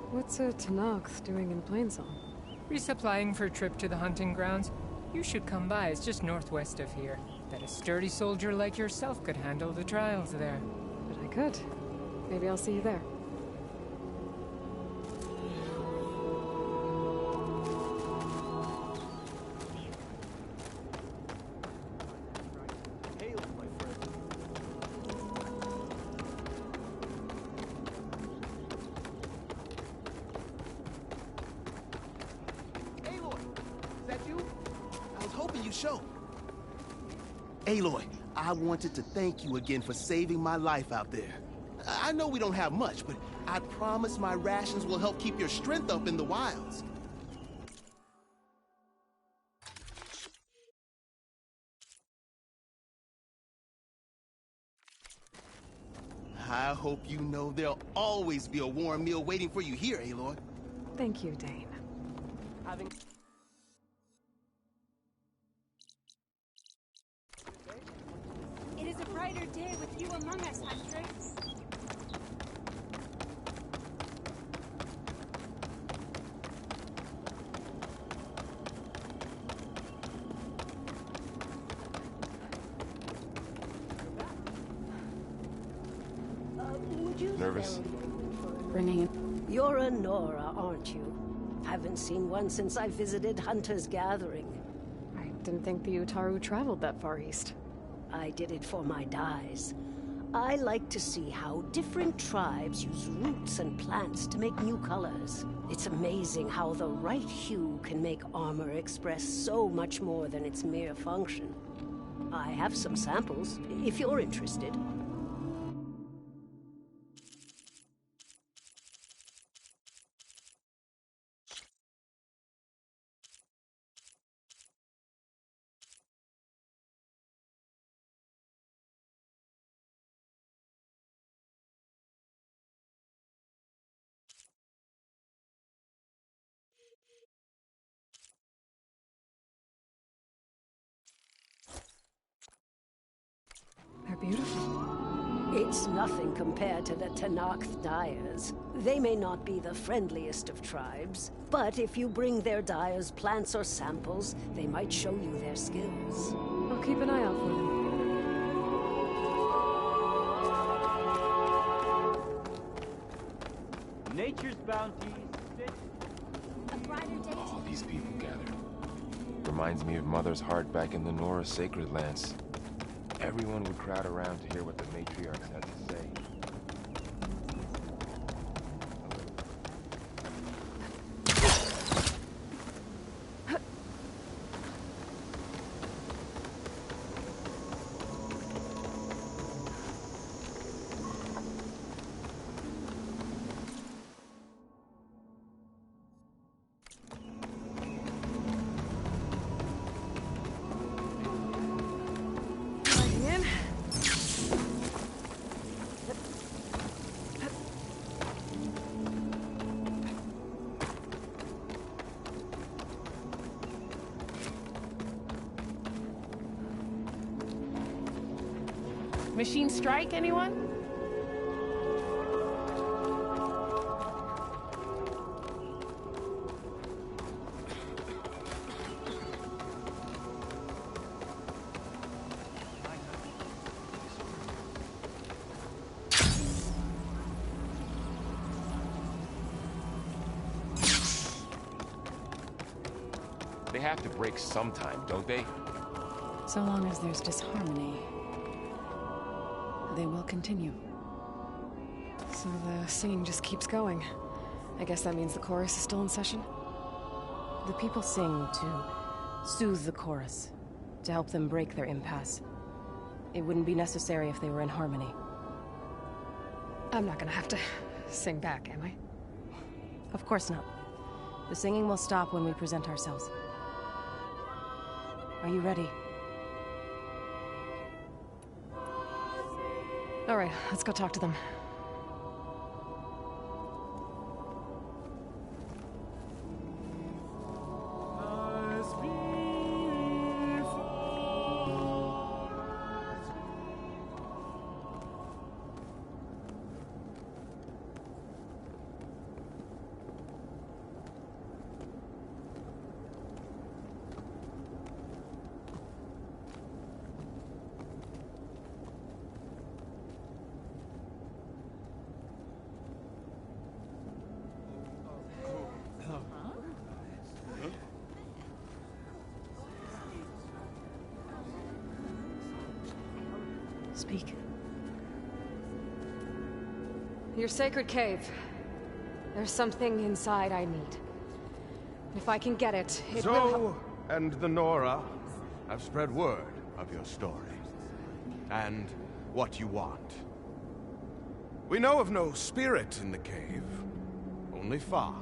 What's a Tenakth doing in Plainsong? Resupplying for a trip to the hunting grounds? You should come by, it's just northwest of here. Bet a sturdy soldier like yourself could handle the trials there. But I could. Maybe I'll see you there. Aloy, I wanted to thank you again for saving my life out there. I know we don't have much, but I promise my rations will help keep your strength up in the wilds. I hope you know there'll always be a warm meal waiting for you here, Aloy. Thank you, Dane. It is a brighter day with you among us, Huntress. Nervous? Bringing in. You're a Nora, aren't you? Haven't seen one since I visited Hunter's Gathering. I didn't think the Utaru traveled that far east. I did it for my dyes. I like to see how different tribes use roots and plants to make new colors. It's amazing how the right hue can make armor express so much more than its mere function. I have some samples, if you're interested. They're beautiful. It's nothing compared to the Tenakth dyers. They may not be the friendliest of tribes, but if you bring their dyers plants or samples, they might show you their skills. I'll keep an eye out for them. Nature's bounty. All these people gathered. Reminds me of Mother's heart back in the Nora sacred lands. Everyone would crowd around to hear what the matriarchs had to say. Machine strike, anyone? They have to break sometime, don't they? So long as there's disharmony, they will continue. So the singing just keeps going. I guess that means the chorus is still in session? The people sing to soothe the chorus, to help them break their impasse. It wouldn't be necessary if they were in harmony. I'm not gonna have to sing back, am I? Of course not. The singing will stop when we present ourselves. Are you ready? All right, let's go talk to them. Speak. Your sacred cave. There's something inside I need. If I can get it, it will help. And the Nora have spread word of your story. And what you want. We know of no spirit in the cave. Only Fa,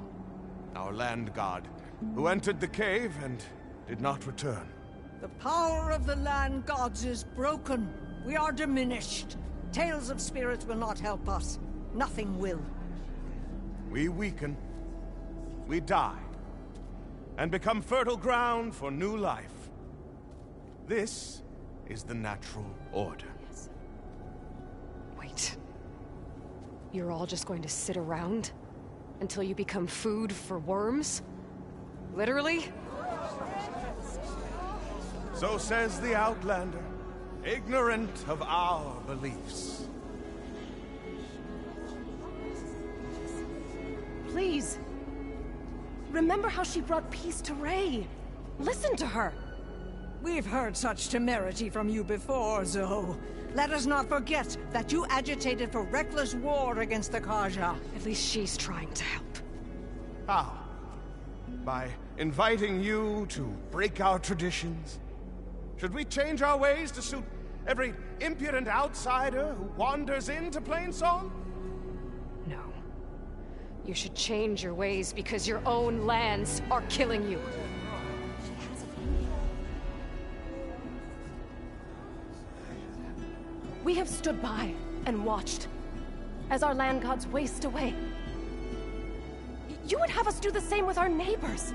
our land god, who entered the cave and did not return. The power of the land gods is broken. We are diminished. Tales of spirits will not help us. Nothing will. We weaken. We die. And become fertile ground for new life. This is the natural order. Yes. Wait. You're all just going to sit around? Until you become food for worms? Literally? So says the Outlander. Ignorant of our beliefs. Please. Remember how she brought peace to Ray. Listen to her. We've heard such temerity from you before, Zoe. Let us not forget that you agitated for reckless war against the Carja. At least she's trying to help. How? By inviting you to break our traditions? Should we change our ways to suit every impudent outsider who wanders into Plainsong? No. You should change your ways because your own lands are killing you. We have stood by and watched as our land gods waste away. You would have us do the same with our neighbors.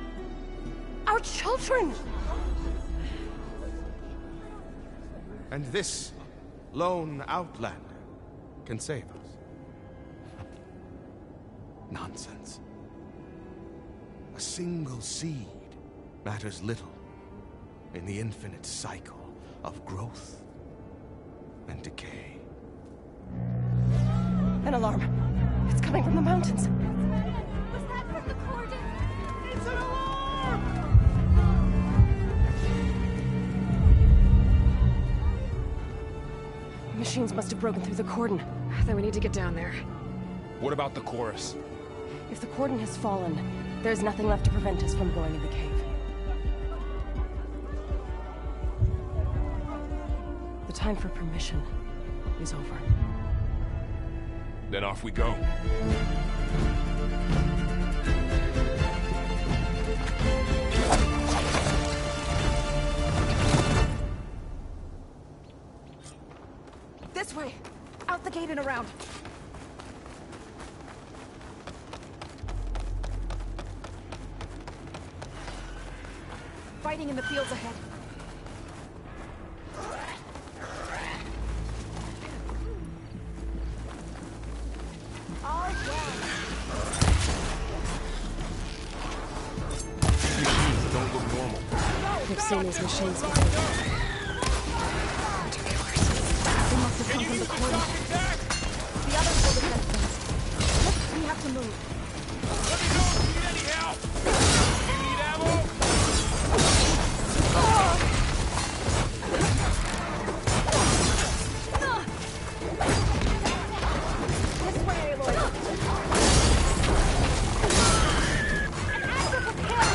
Our children. And this lone outlander can save us. Nonsense. A single seed matters little in the infinite cycle of growth and decay. An alarm. It's coming from the mountains. Was that from the Cordon? It's an alarm! Machines must have broken through the cordon. Then we need to get down there. What about the chorus? If the cordon has fallen, there's nothing left to prevent us from going in the cave. The time for permission is over. Then off we go. This way! Out the gate and around! Fighting in the fields ahead. seen these machines before. They must have come from the corner. The others will defend things. Look, we have to move. Let me know if you need any help! You need ammo? This way, Aloy. An active kill!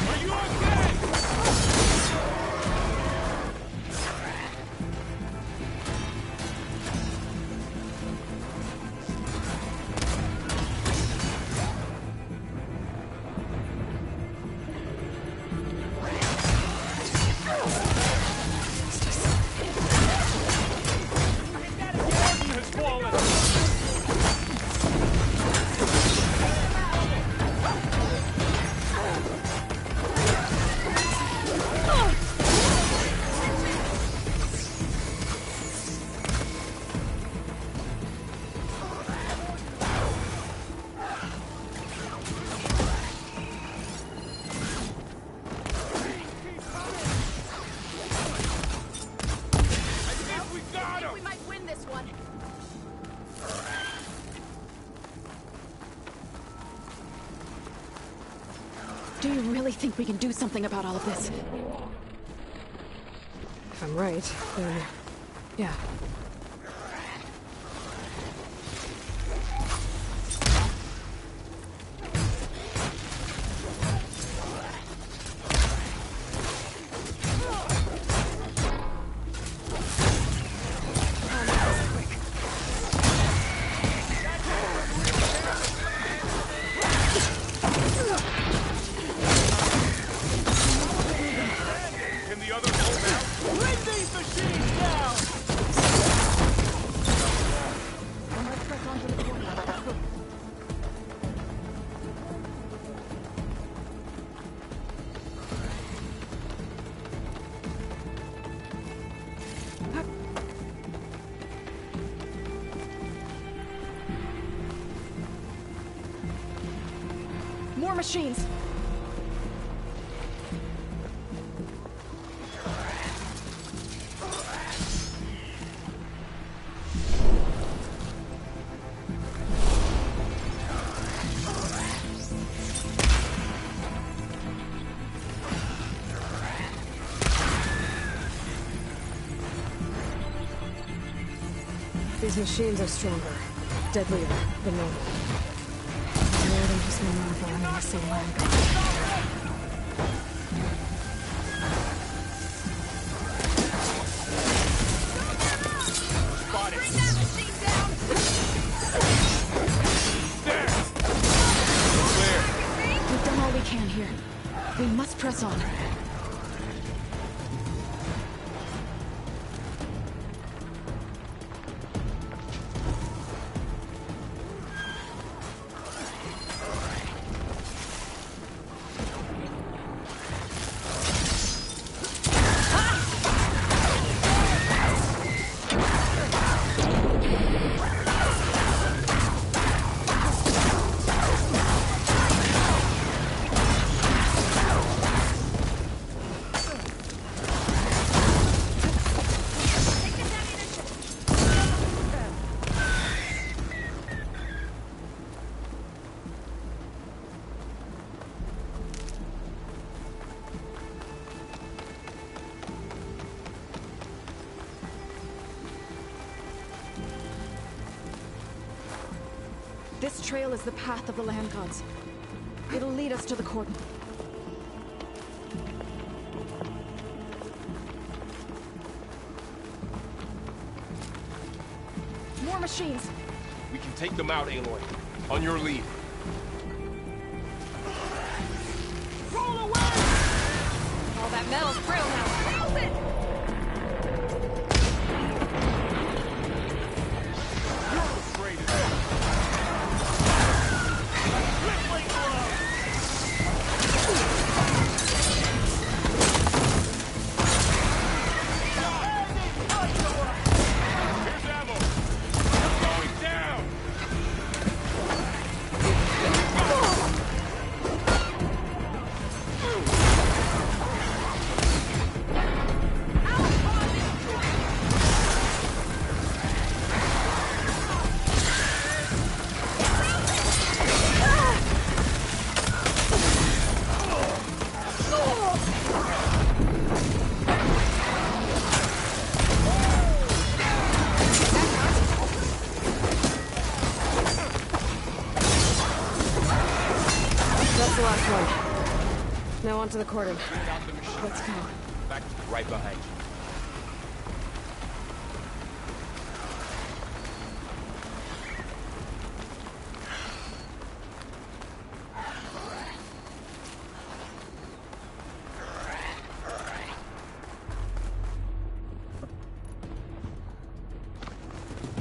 Are you okay? Has fallen. We might win this one. Do you really think we can do something about all of this? If I'm right, then... yeah. Can the others hold out? Bring these machines down! Let's press on to the corner. More machines! These machines are stronger, deadlier than normal. More than just maneuver in the same land. Spotted. We've done all we can here. We must press on. This trail is the path of the land gods. It'll lead us to the cordon. More machines! We can take them out, Aloy. On your lead. Roll away! All that metal's frail now. Rouse it! You're afraid of it. Crippling blow! Here's ammo. Going down! onto the cordon. Let's go. Back right behind you.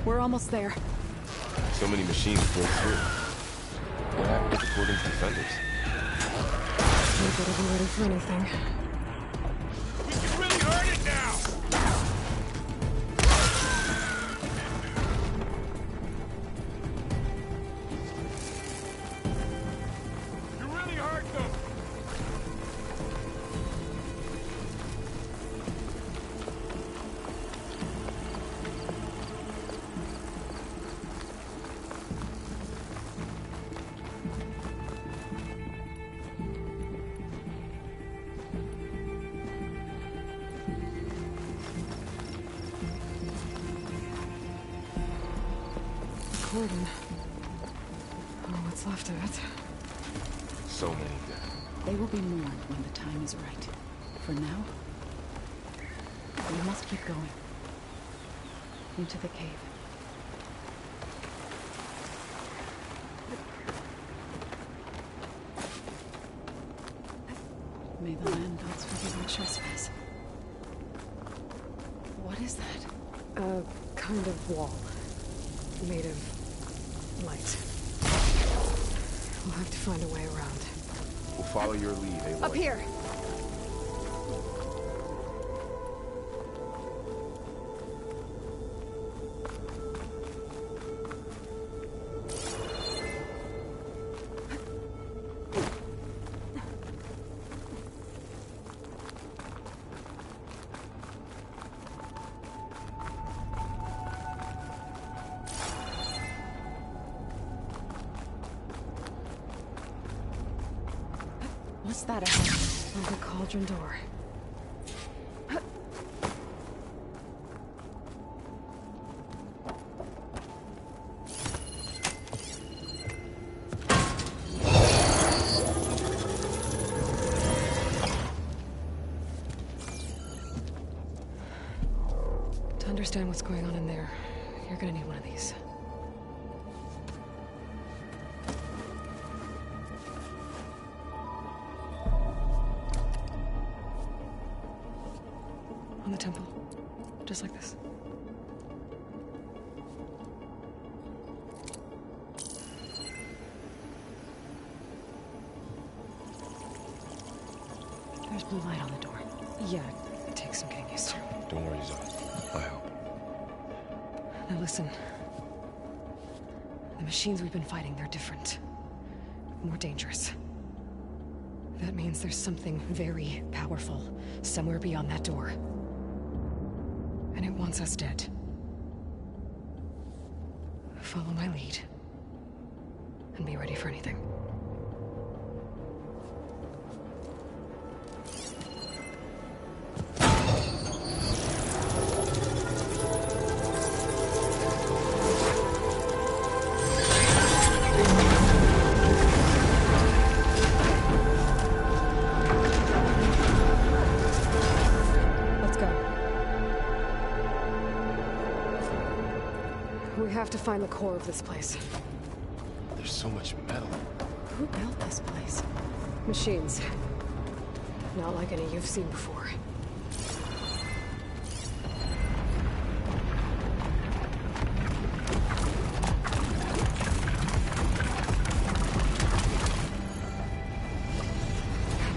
We're almost there. So many machines broke through. What happened to the cordon's defenders? We better be ready for anything. We can really hurt it now! You really hurt them! Cordon. Oh, what's left of it. So many dead. They will be mourned when the time is right. For now, we must keep going. Into the cave. May the land gods forgive our trespass. What is that? A kind of wall. Made of light. We'll have to find a way around. We'll follow your lead, Aloy. Up here! What's that ahead? Like a cauldron door. To understand what's going on in there, you're gonna need one of these. On the temple. Just like this. There's blue light on the door. Yeah, it takes some getting used to. Don't worry, Zoe. I help. Now listen. The machines we've been fighting, they're different. More dangerous. That means there's something very powerful somewhere beyond that door. And it wants us dead. Follow my lead. And be ready for anything. We have to find the core of this place. There's so much metal. Who built this place? Machines. Not like any you've seen before.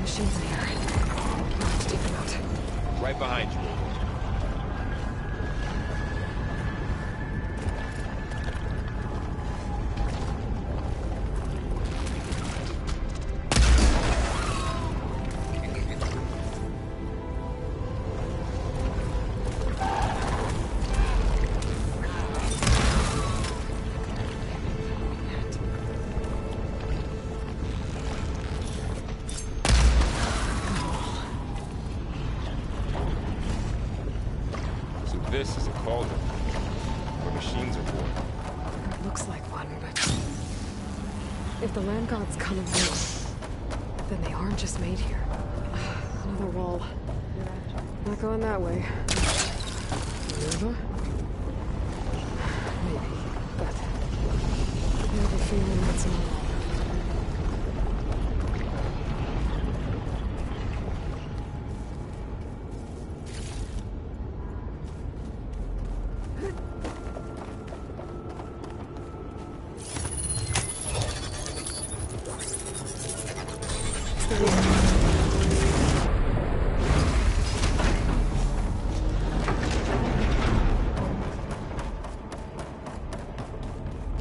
Machines in here. We'll have to take them out. Right behind you. This is a cauldron, where machines are born. It looks like one, but... if the land gods come and live, then they aren't just made here. Another wall. Not going that way. Nova? Maybe, but I have a feeling it's not.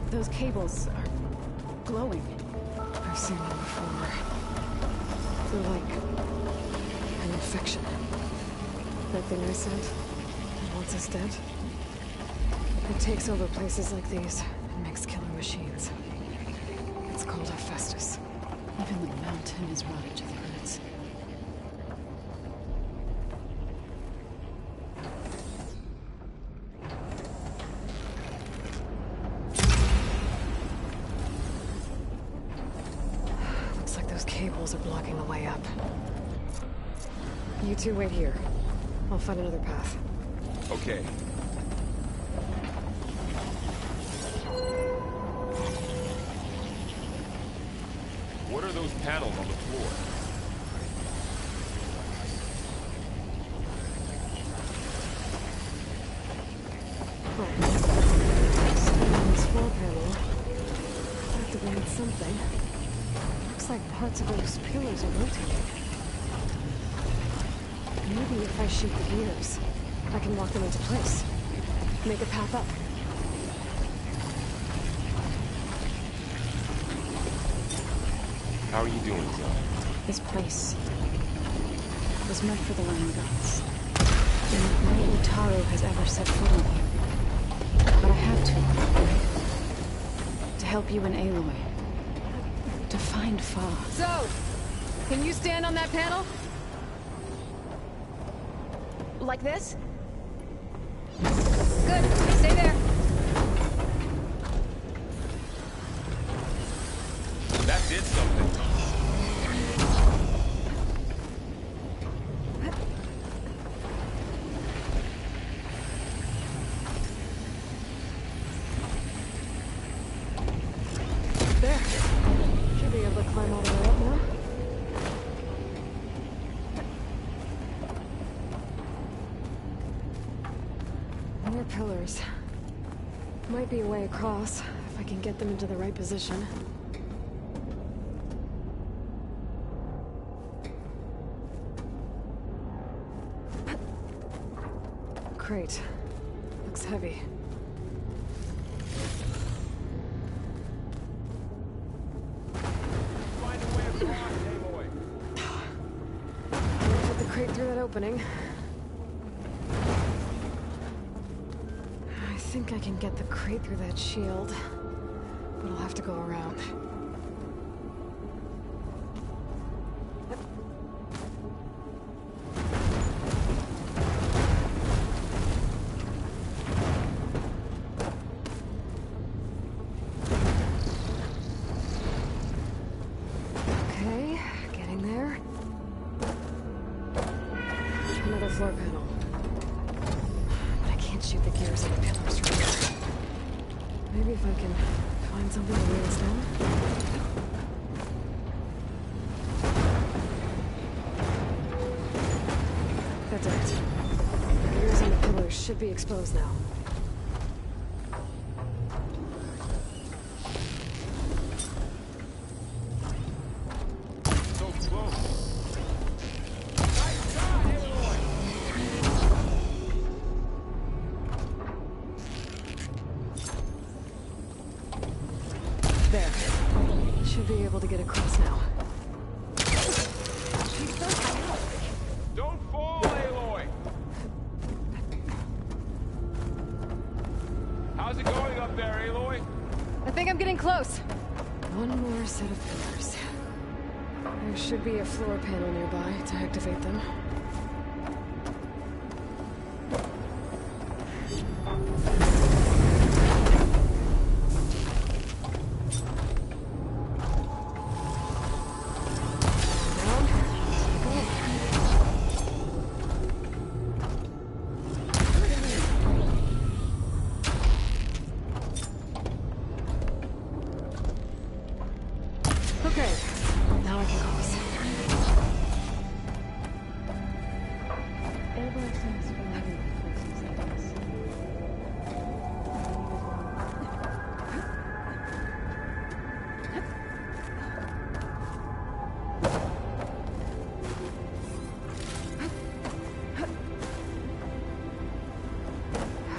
Those cables are glowing. I've seen them before. They're like an infection. That thing I sent, it wants us dead. It takes over places like these and makes killer machines. It's called Hephaestus. Even the mountain is rotted to the roots. Looks like those cables are blocking the way up. You two wait here. I'll find another path. Okay. What are those panels on the floor? This floor panel activated something. Looks like parts of those pillars are rotating. Maybe if I shoot the gears, I can lock them into place. Make a path up. How are you doing, Zoe? This place was meant for the land gods. And no Utaru has ever set foot on here. But I had to. To help you and Aloy. To find Fa. So, can you stand on that panel? Like this? Good. Stay there. That did something. There. Should be able to climb all the way up now. More pillars. Might be a way across, if I can get them into the right position. Crate. Looks heavy. Put the crate through that opening. I think I can get the crate through that shield, but I'll have to go around. Okay, getting there. Another floor panel. But I can't shoot the gears on the pillars from here. Maybe if I can find something to weigh us down. That's it. The gears on the pillars should be exposed now. So close. There. Should be able to get across now. Don't fall, Aloy! How's it going up there, Aloy? I think I'm getting close. One more set of pillars. There should be a floor panel nearby to activate them. Down. Go.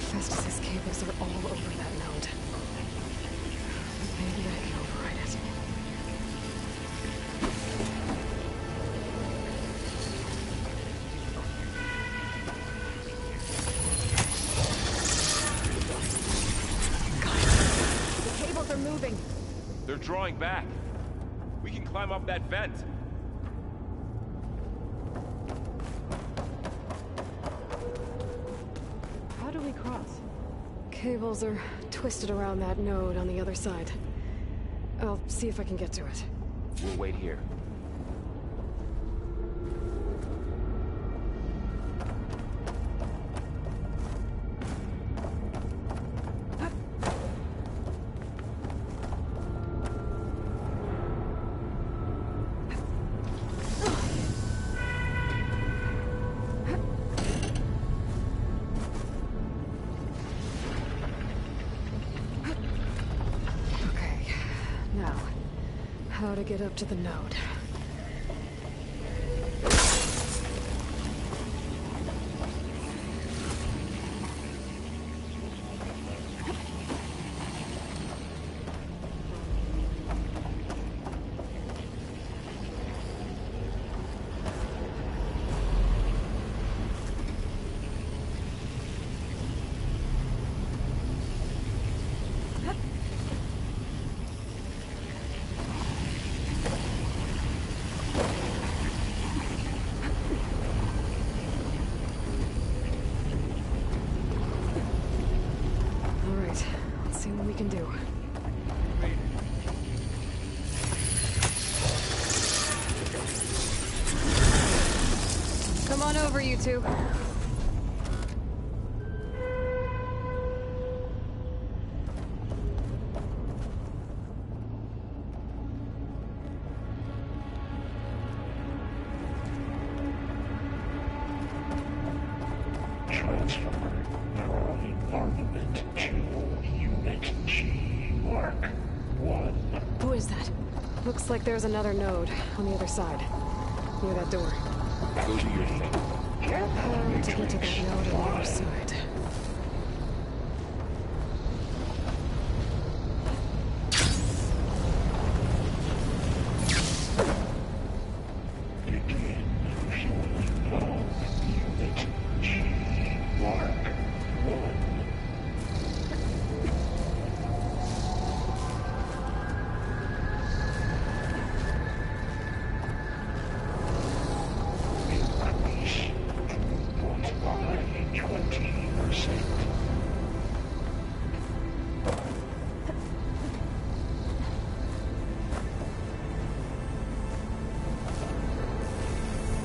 Festus's cables are all over that node. Maybe I can override it. The cables are moving. They're drawing back. We can climb up that vent. How do we cross? Cables are twisted around that node on the other side. I'll see if I can get to it. We'll wait here. How to get up to the node. Can do. Come on over, you two. Looks like there's another node on the other side, near that door. Go to your feet. How to get to that node on the other side?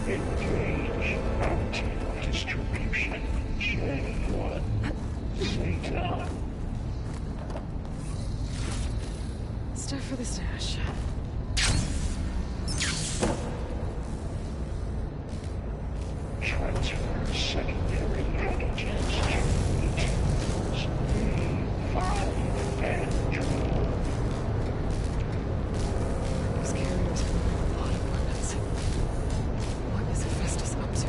Engage mountain distribution. J1. Zeta. Stuff for the stash. Transfer secondary packages to materials A5 and 2. Those carriers have a lot of weapons. What is Hephaestus up to?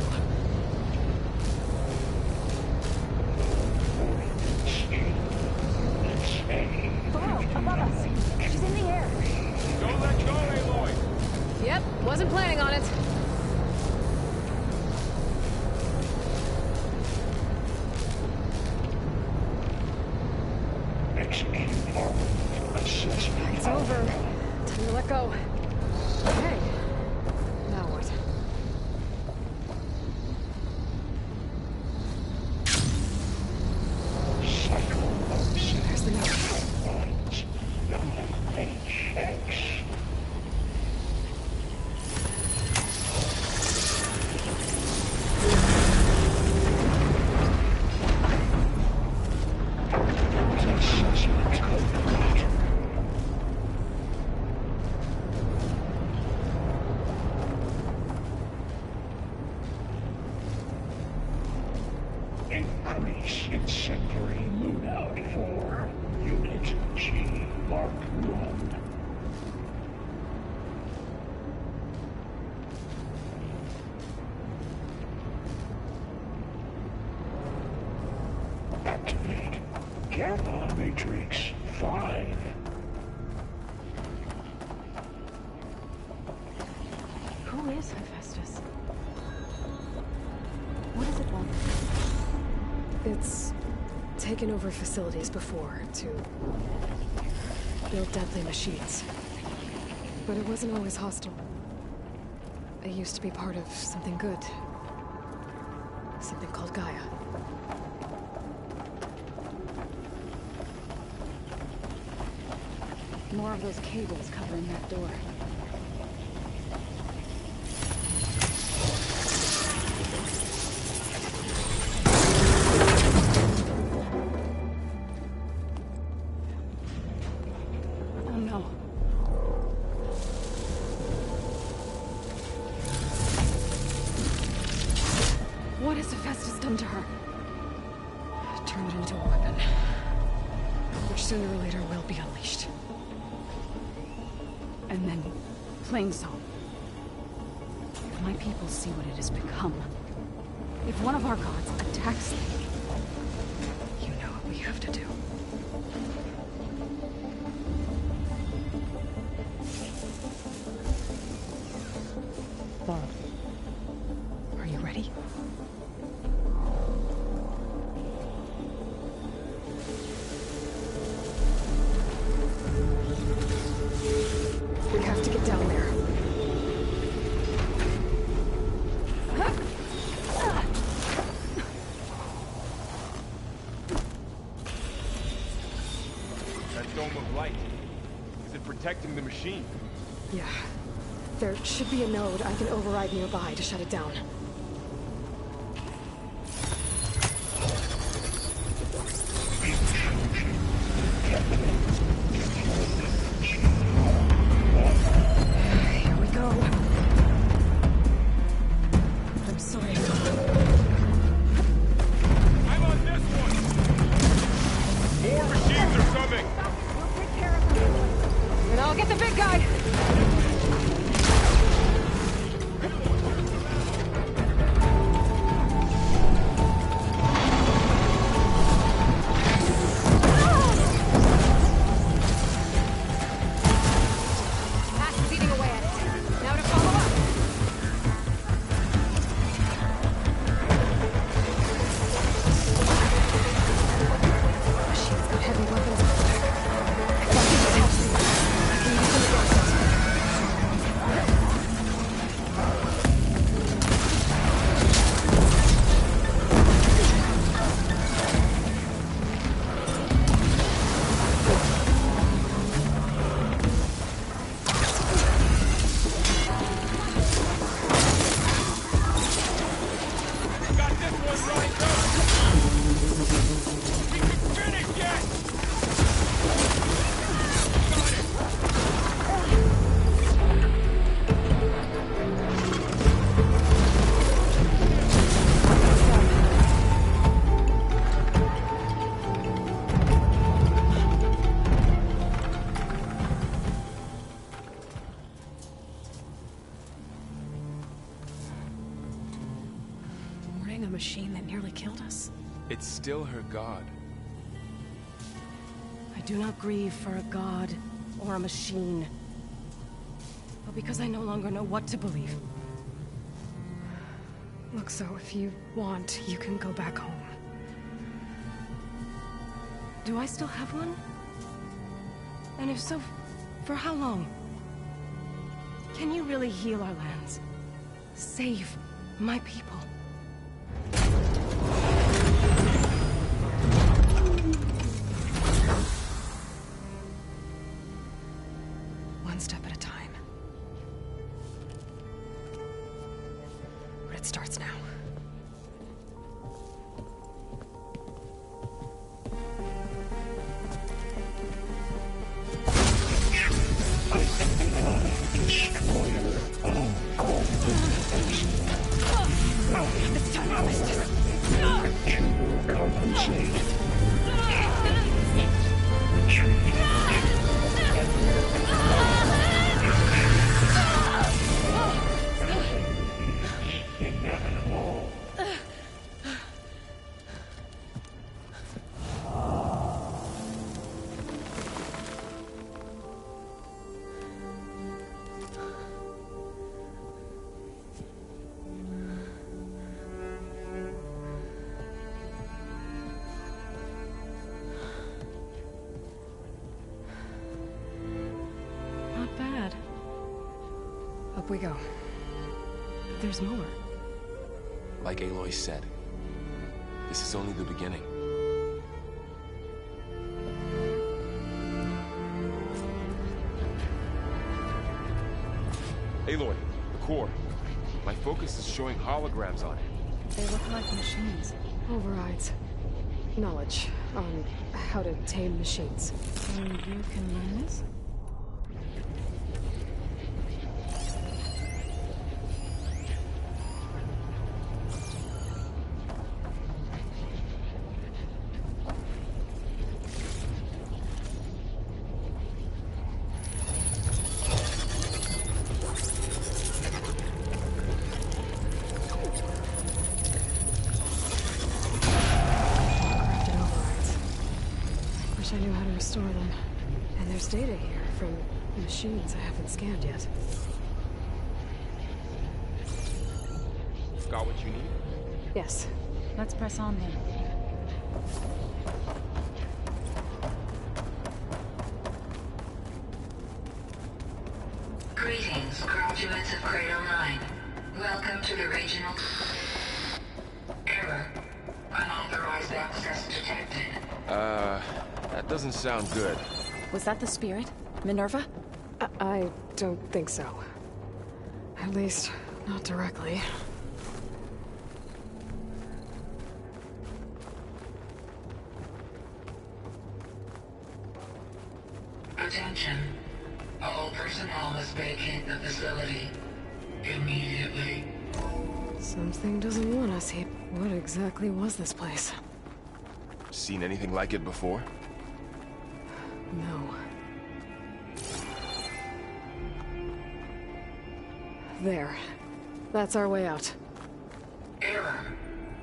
Below, above us. She's in the air. Don't let go, Aloy! Yep, wasn't planning on it. It's over. Time to let go. Okay. Now what? There's the note. Increase incendiary loadout for Unit G Mark 1. Activate Gamma Matrix 5. Who is Hephaestus? What does it want? It's taken over facilities before to build deadly machines. But it wasn't always hostile. It used to be part of something good. Something called Gaia. More of those cables covering that door. Oh no. What has Hephaestus done to her? Turned it into a weapon. Which sooner or later will be unleashed. And then, Plainsong. If my people see what it has become, if one of our gods attacks them, you know what we have to do. Bob, are you ready? We have to get down there. That dome of light. Is it protecting the machine? Yeah. There should be a node I can override nearby to shut it down. Here we go. I'm sorry. I'm on this one! More machines are coming! We'll take care of them. And I'll get the big guy! A machine that nearly killed us. It's still her god. I do not grieve for a god or a machine, but because I no longer know what to believe. Look, so if you want, you can go back home. Do I still have one? And if so, for how long? Can you really heal our lands? Save my people? One step at a time. But it starts now. This time I missed it. compensate. Retreat. Inevitable. Not bad. Up we go. There's more. Like Aloy said, this is only the beginning. Aloy, the core. My focus is showing holograms on it. They look like machines. Overrides. Knowledge on how to tame machines. And you can learn this? I knew how to restore them. And there's data here from machines I haven't scanned yet. Got what you need? Yes. Let's press on then. Greetings, graduates of Cradle 9. Welcome to the regional... Error. Unauthorized access detected. That doesn't sound good. Was that the spirit? Minerva? I don't think so. At least, not directly. Attention. All personnel must vacate the facility. Immediately. Something doesn't want us here. What exactly was this place? Seen anything like it before? No. There. That's our way out. Error.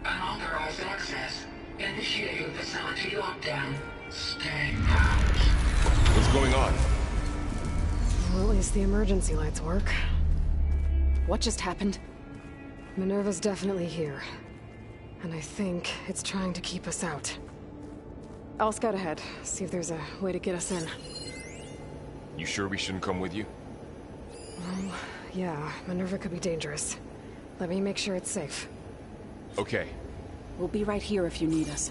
Unauthorized access. Initiating facility lockdown. Stay out. What's going on? Well, at least the emergency lights work. What just happened? Minerva's definitely here. And I think it's trying to keep us out. I'll scout ahead, see if there's a way to get us in. You sure we shouldn't come with you? Yeah, Minerva could be dangerous. Let me make sure it's safe. Okay. We'll be right here if you need us.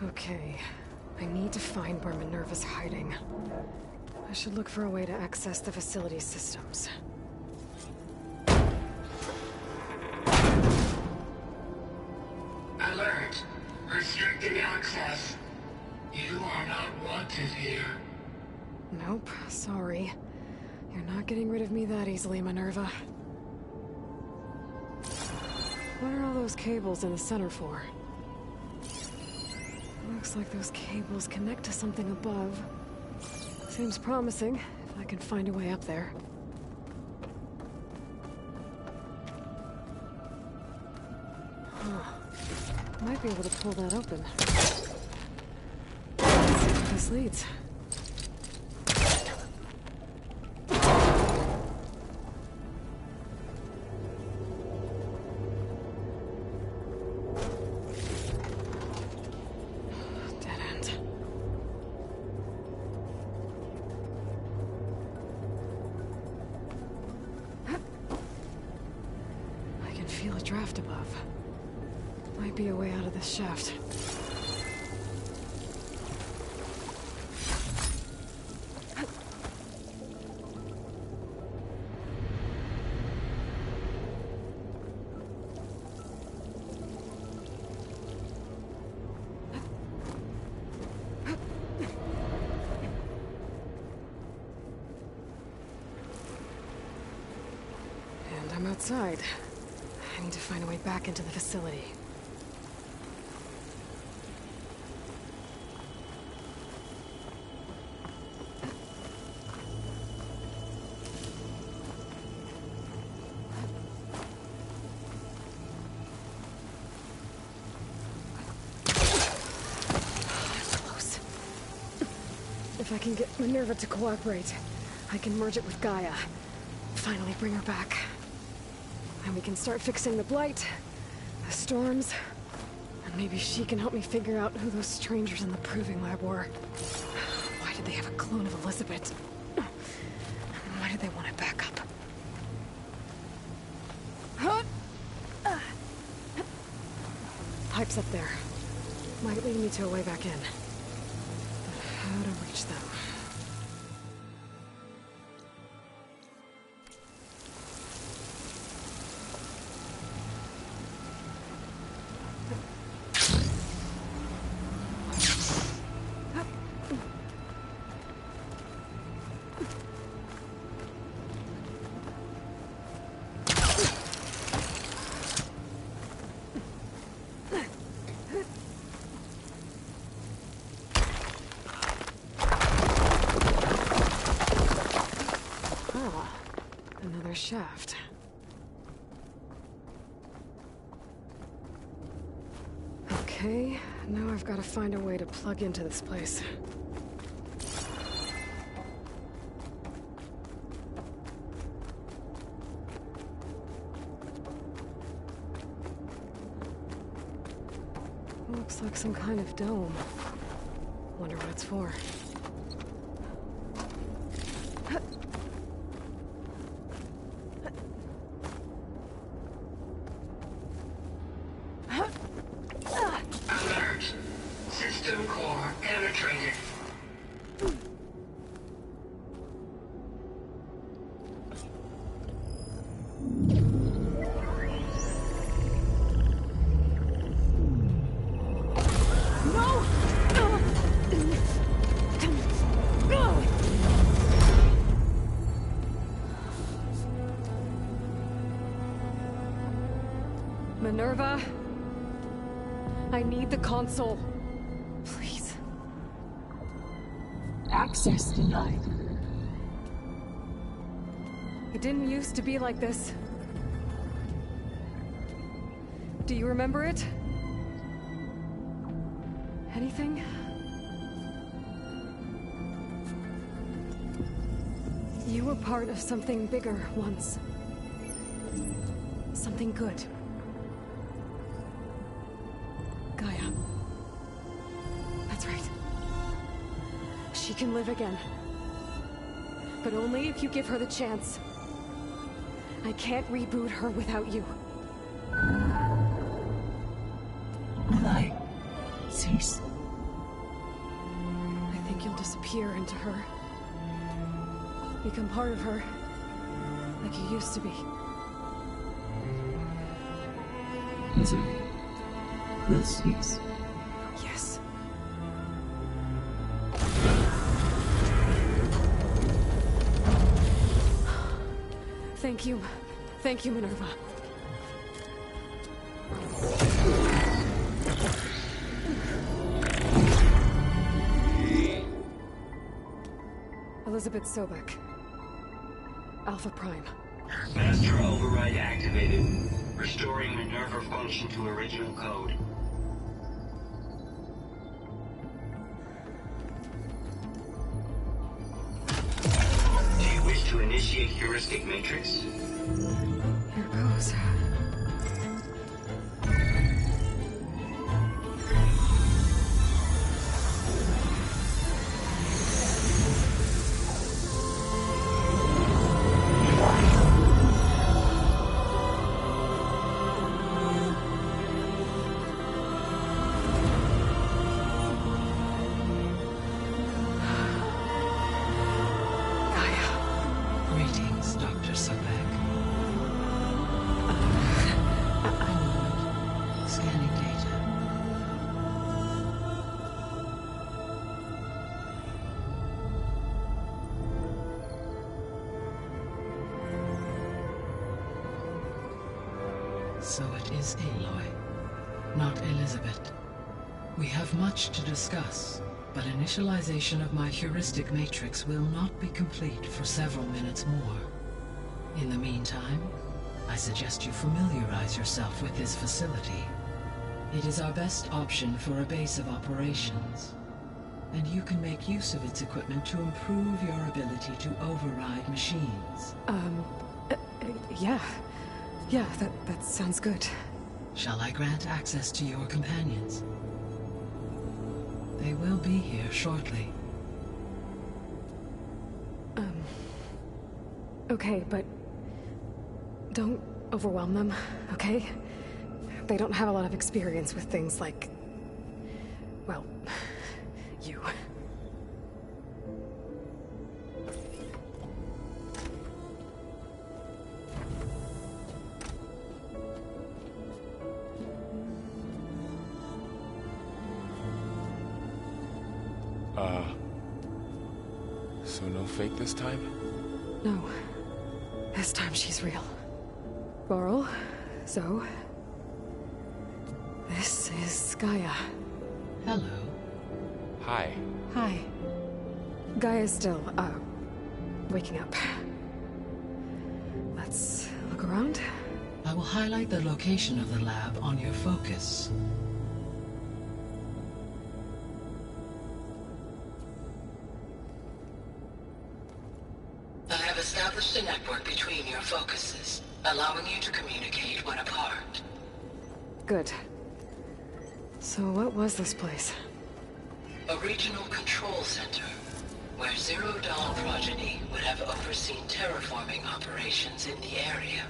Okay, I need to find where Minerva's hiding. I should look for a way to access the facility systems. Alert. Restricted access. You are not wanted here. Nope, sorry. You're not getting rid of me that easily, Minerva. What are all those cables in the center for? Looks like those cables connect to something above. Seems promising, if I can find a way up there. Huh. Might be able to pull that open. Let's see where this leads. Feel a draft above. Might be a way out of this shaft. outside. I need to find a way back into the facility. Close. If I can get Minerva to cooperate, I can merge it with Gaia. Finally bring her back. And we can start fixing the Blight, the storms, and maybe she can help me figure out who those strangers in the Proving Lab were. Why did they have a clone of Elizabeth? Why did they want it back up? Pipe's up there. Might lead me to a way back in. But how to reach them? Another shaft. Okay, now I've got to find a way to plug into this place. Looks like some kind of dome. Wonder what it's for. Alert. System core penetrated. Minerva, I need the console. Please. Access denied. It didn't used to be like this. Do you remember it? Anything? You were part of something bigger once. Something good. Gaia. That's right. She can live again. But only if you give her the chance. I can't reboot her without you. Will I cease? I think you'll disappear into her. Become part of her. Like you used to be. Is it? Will cease? Yes. Thank you. Thank you, Minerva. Elizabeth Sobek. Alpha Prime. Master override activated. Restoring Minerva function to original code. Do you wish to initiate heuristic matrix? Here goes. Greetings, Dr. Sobek. So it is Aloy, not Elizabeth. We have much to discuss, but initialization of my heuristic matrix will not be complete for several minutes more. In the meantime, I suggest you familiarize yourself with this facility. It is our best option for a base of operations, and you can make use of its equipment to improve your ability to override machines. Yeah. Yeah, that sounds good. Shall I grant access to your companions? They will be here shortly. Okay, but don't overwhelm them, okay? They don't have a lot of experience with things like, well, you. So no fake this time? No. This time she's real. Varl, Zoe. This is Gaia. Hello. Hi. Hi. Gaia's still, waking up. Let's look around. I will highlight the location of the lab on your focus. I have established a network between your focuses, allowing you to communicate when apart. Good. So what was this place? A regional control center, where Zero Dawn progeny would have overseen terraforming operations in the area.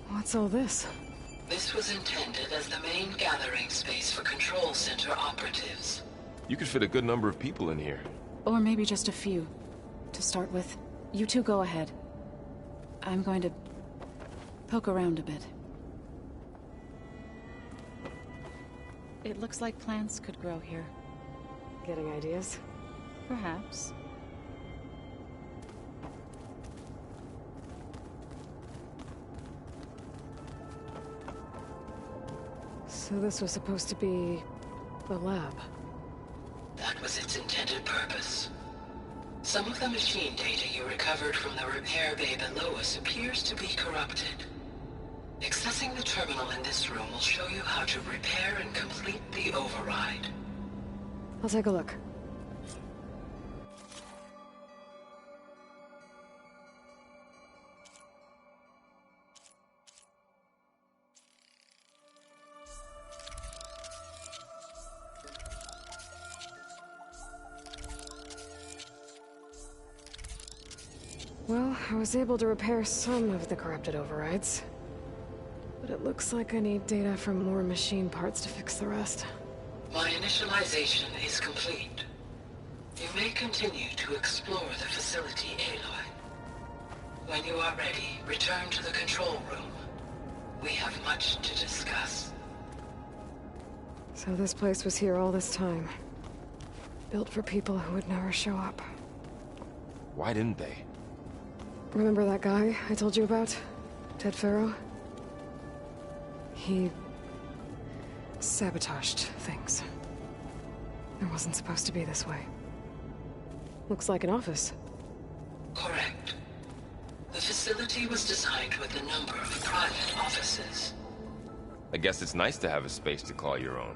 What's all this? This was intended as the main gathering space for control center operatives. You could fit a good number of people in here. Or maybe just a few. To start with, you two go ahead. I'm going to poke around a bit. It looks like plants could grow here. Getting ideas? Perhaps. So this was supposed to be the lab. That was its intended purpose. Some of the machine data you recovered from the repair bay below us appears to be corrupted. Accessing the terminal in this room will show you how to repair and complete the override. I'll take a look. Well, I was able to repair some of the corrupted overrides. But it looks like I need data from more machine parts to fix the rest. My initialization is complete. You may continue to explore the facility, Aloy. When you are ready, return to the control room. We have much to discuss. So this place was here all this time. Built for people who would never show up. Why didn't they? Remember that guy I told you about? Ted Faro? He sabotaged things. It wasn't supposed to be this way. Looks like an office. Correct. The facility was designed with a number of private offices. I guess it's nice to have a space to call your own.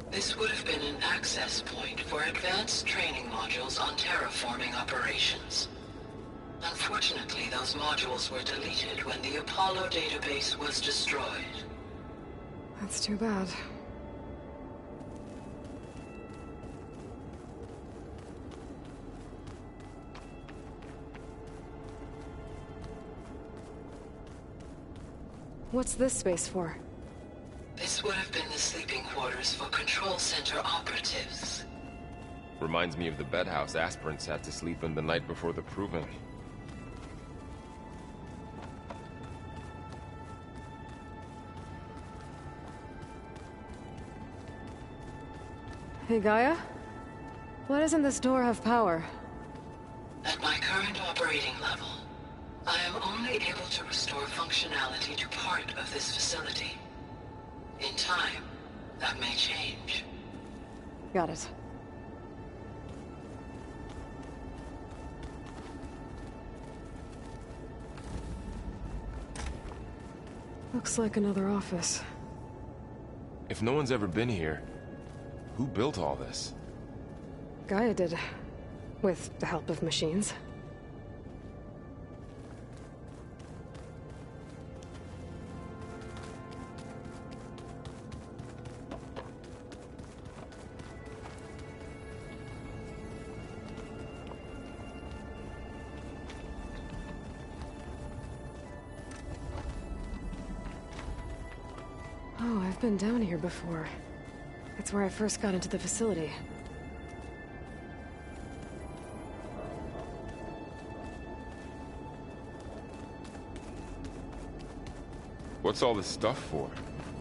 This would have been an access point for advanced training modules on terraforming operations. Unfortunately, those modules were deleted when the Apollo database was destroyed. That's too bad. What's this space for? This would have been the sleeping quarters for control center operatives. Reminds me of the bedhouse aspirants had to sleep in the night before the proving. Hey, Gaia? Why doesn't this door have power? At my current operating level, I am only able to restore functionality to part of this facility. In time, that may change. Got it. Looks like another office. If no one's ever been here, who built all this? Gaia did. With the help of machines. Oh, I've been down here before. It's where I first got into the facility. What's all this stuff for?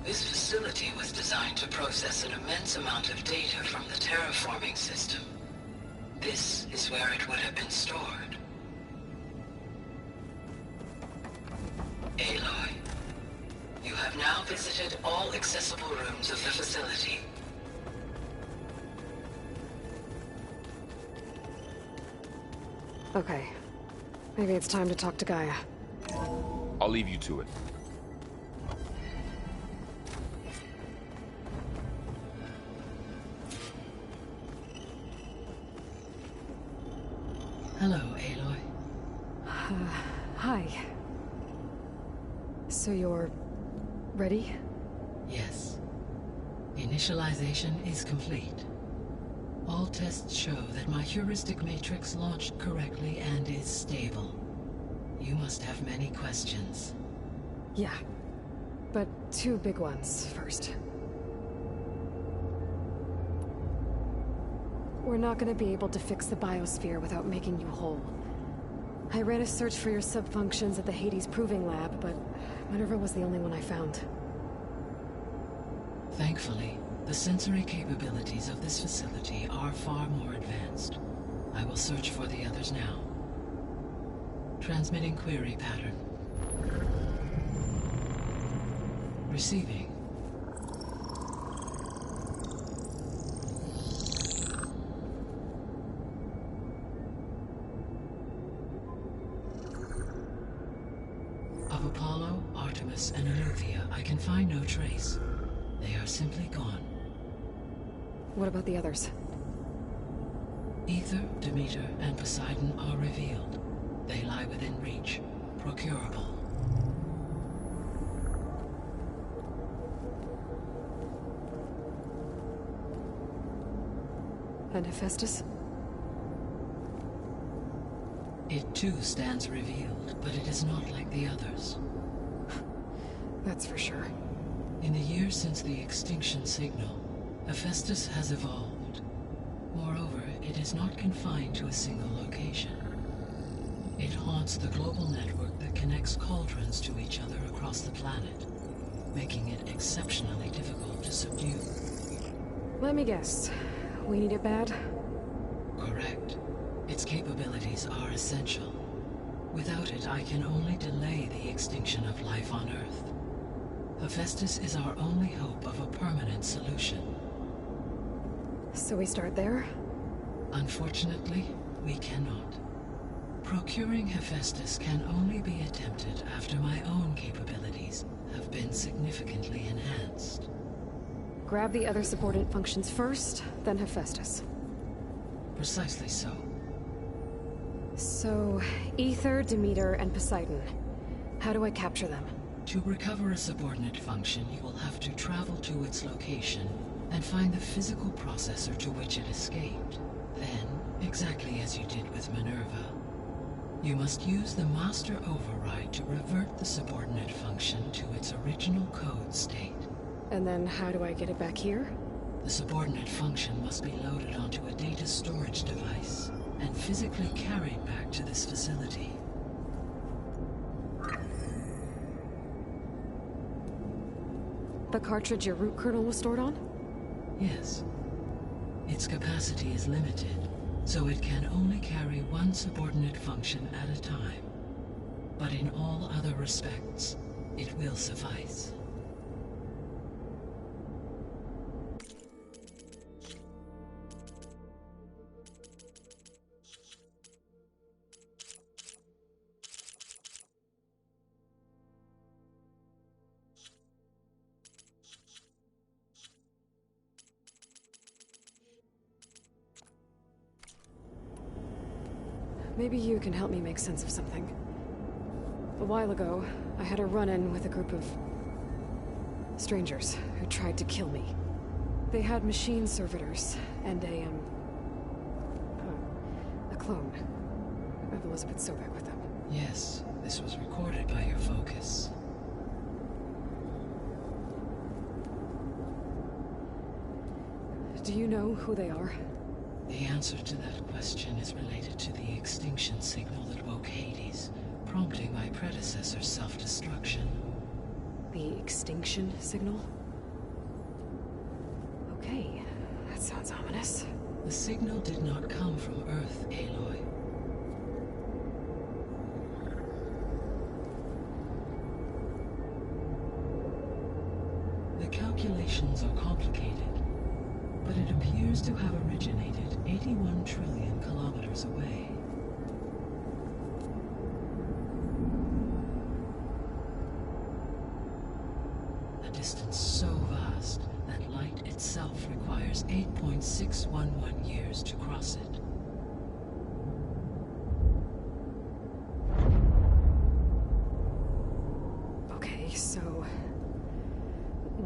This facility was designed to process an immense amount of data from the terraforming system. This is where it would have been stored. Aloy, you have now visited all accessible rooms of the facility. Okay. Maybe it's time to talk to Gaia. I'll leave you to it. Hello, Aloy. Hi. So you're... ready? Yes. Initialization is complete. All tests show that my heuristic matrix launched correctly and is stable. You must have many questions. Yeah. But two big ones first. We're not gonna be able to fix the biosphere without making you whole. I ran a search for your subfunctions at the Hades Proving Lab, but Minerva was the only one I found. Thankfully, the sensory capabilities of this facility are far more advanced. I will search for the others now. Transmitting query pattern. Receiving. Of Apollo, Artemis, and Eleuthia, I can find no trace. They are simply gone. What about the others? Aether, Demeter, and Poseidon are revealed. They lie within reach, procurable. And Hephaestus? It too stands revealed, but it is not like the others. That's for sure. In the years since the extinction signal, Hephaestus has evolved. Moreover, it is not confined to a single location. It haunts the global network that connects cauldrons to each other across the planet, making it exceptionally difficult to subdue. Let me guess. We need it bad? Correct. Its capabilities are essential. Without it, I can only delay the extinction of life on Earth. Hephaestus is our only hope of a permanent solution. So we start there? Unfortunately, we cannot. Procuring Hephaestus can only be attempted after my own capabilities have been significantly enhanced. Grab the other subordinate functions first, then Hephaestus. Precisely so. So, Aether, Demeter, and Poseidon. How do I capture them? To recover a subordinate function, you will have to travel to its location and find the physical processor to which it escaped. Then, exactly as you did with Minerva, you must use the master override to revert the subordinate function to its original code state. And then how do I get it back here? The subordinate function must be loaded onto a data storage device and physically carried back to this facility. The cartridge your root kernel was stored on? Yes. Its capacity is limited, so it can only carry one subordinate function at a time. But in all other respects, it will suffice. Maybe you can help me make sense of something. A while ago, I had a run-in with a group of strangers who tried to kill me. They had machine servitors and a clone of Elizabeth Sobek with them. Yes, this was recorded by your focus. Do you know who they are? The answer to that question is related to the extinction signal that woke Hades, prompting my predecessor's self-destruction. The extinction signal? Okay, that sounds ominous. The signal did not come from Earth, Aloy. The calculations are complicated, but it appears to have originated 81 trillion kilometers away. A distance so vast that light itself requires 8.611 years to cross it. Okay, so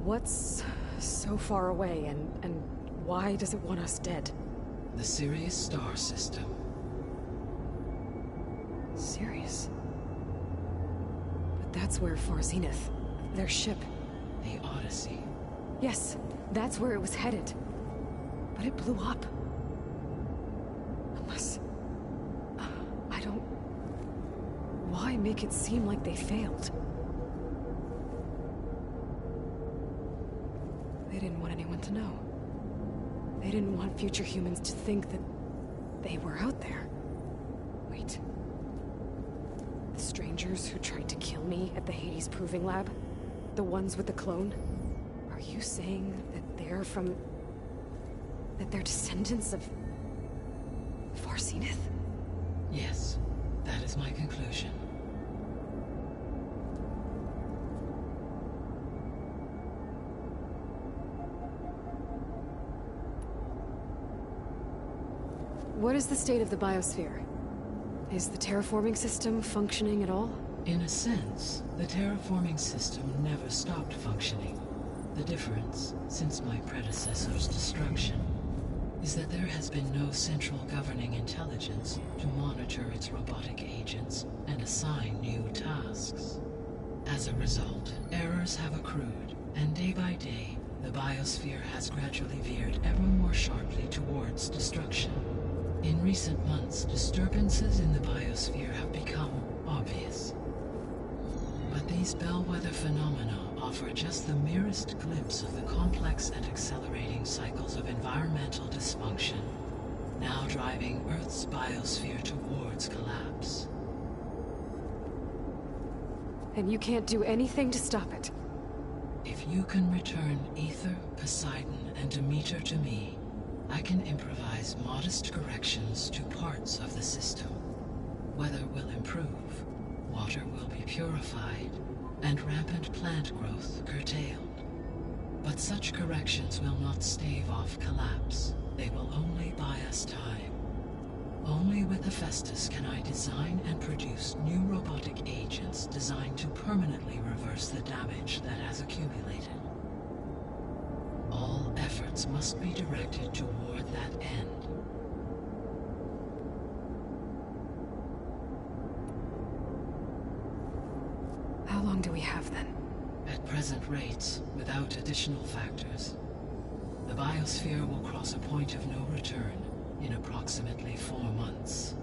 what's so far away and why does it want us dead? The Sirius star system. Sirius? But that's where Far Zenith, their ship. The Odyssey. Yes, that's where it was headed. But it blew up. Unless... I don't... Why make it seem like they failed? They didn't want anyone to know. They didn't want future humans to think that they were out there. Wait. The strangers who tried to kill me at the Hades Proving Lab? The ones with the clone? Are you saying that they're from... that they're descendants of... Far Zenith? Yes, that is my conclusion. What is the state of the biosphere? Is the terraforming system functioning at all? In a sense, the terraforming system never stopped functioning. The difference, since my predecessor's destruction, is that there has been no central governing intelligence to monitor its robotic agents and assign new tasks. As a result, errors have accrued, and day by day, the biosphere has gradually veered ever more sharply towards destruction. In recent months, disturbances in the biosphere have become obvious. But these bellwether phenomena offer just the merest glimpse of the complex and accelerating cycles of environmental dysfunction, now driving Earth's biosphere towards collapse. And you can't do anything to stop it? If you can return Aether, Poseidon, and Demeter to me, I can improvise modest corrections to parts of the system. Weather will improve, water will be purified, and rampant plant growth curtailed. But such corrections will not stave off collapse. They will only buy us time. Only with Hephaestus can I design and produce new robotic agents designed to permanently reverse the damage that has accumulated. All efforts must be directed toward that end. How long do we have then? At present rates, without additional factors, the biosphere will cross a point of no return in approximately 4 months.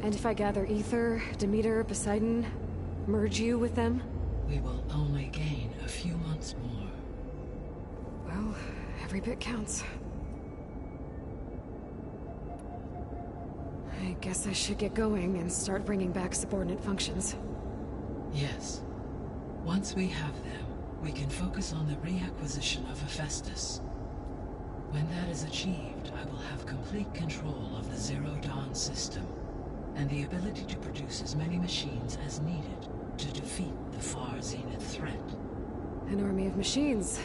And if I gather Aether, Demeter, Poseidon, merge you with them? We will only gain a few months more. Well, Every bit counts. I guess I should get going and start bringing back subordinate functions. Yes. Once we have them, we can focus on the reacquisition of Hephaestus. When that is achieved, I will have complete control of the Zero Dawn system, and the ability to produce as many machines as needed to defeat the Far Zenith threat. An army of machines.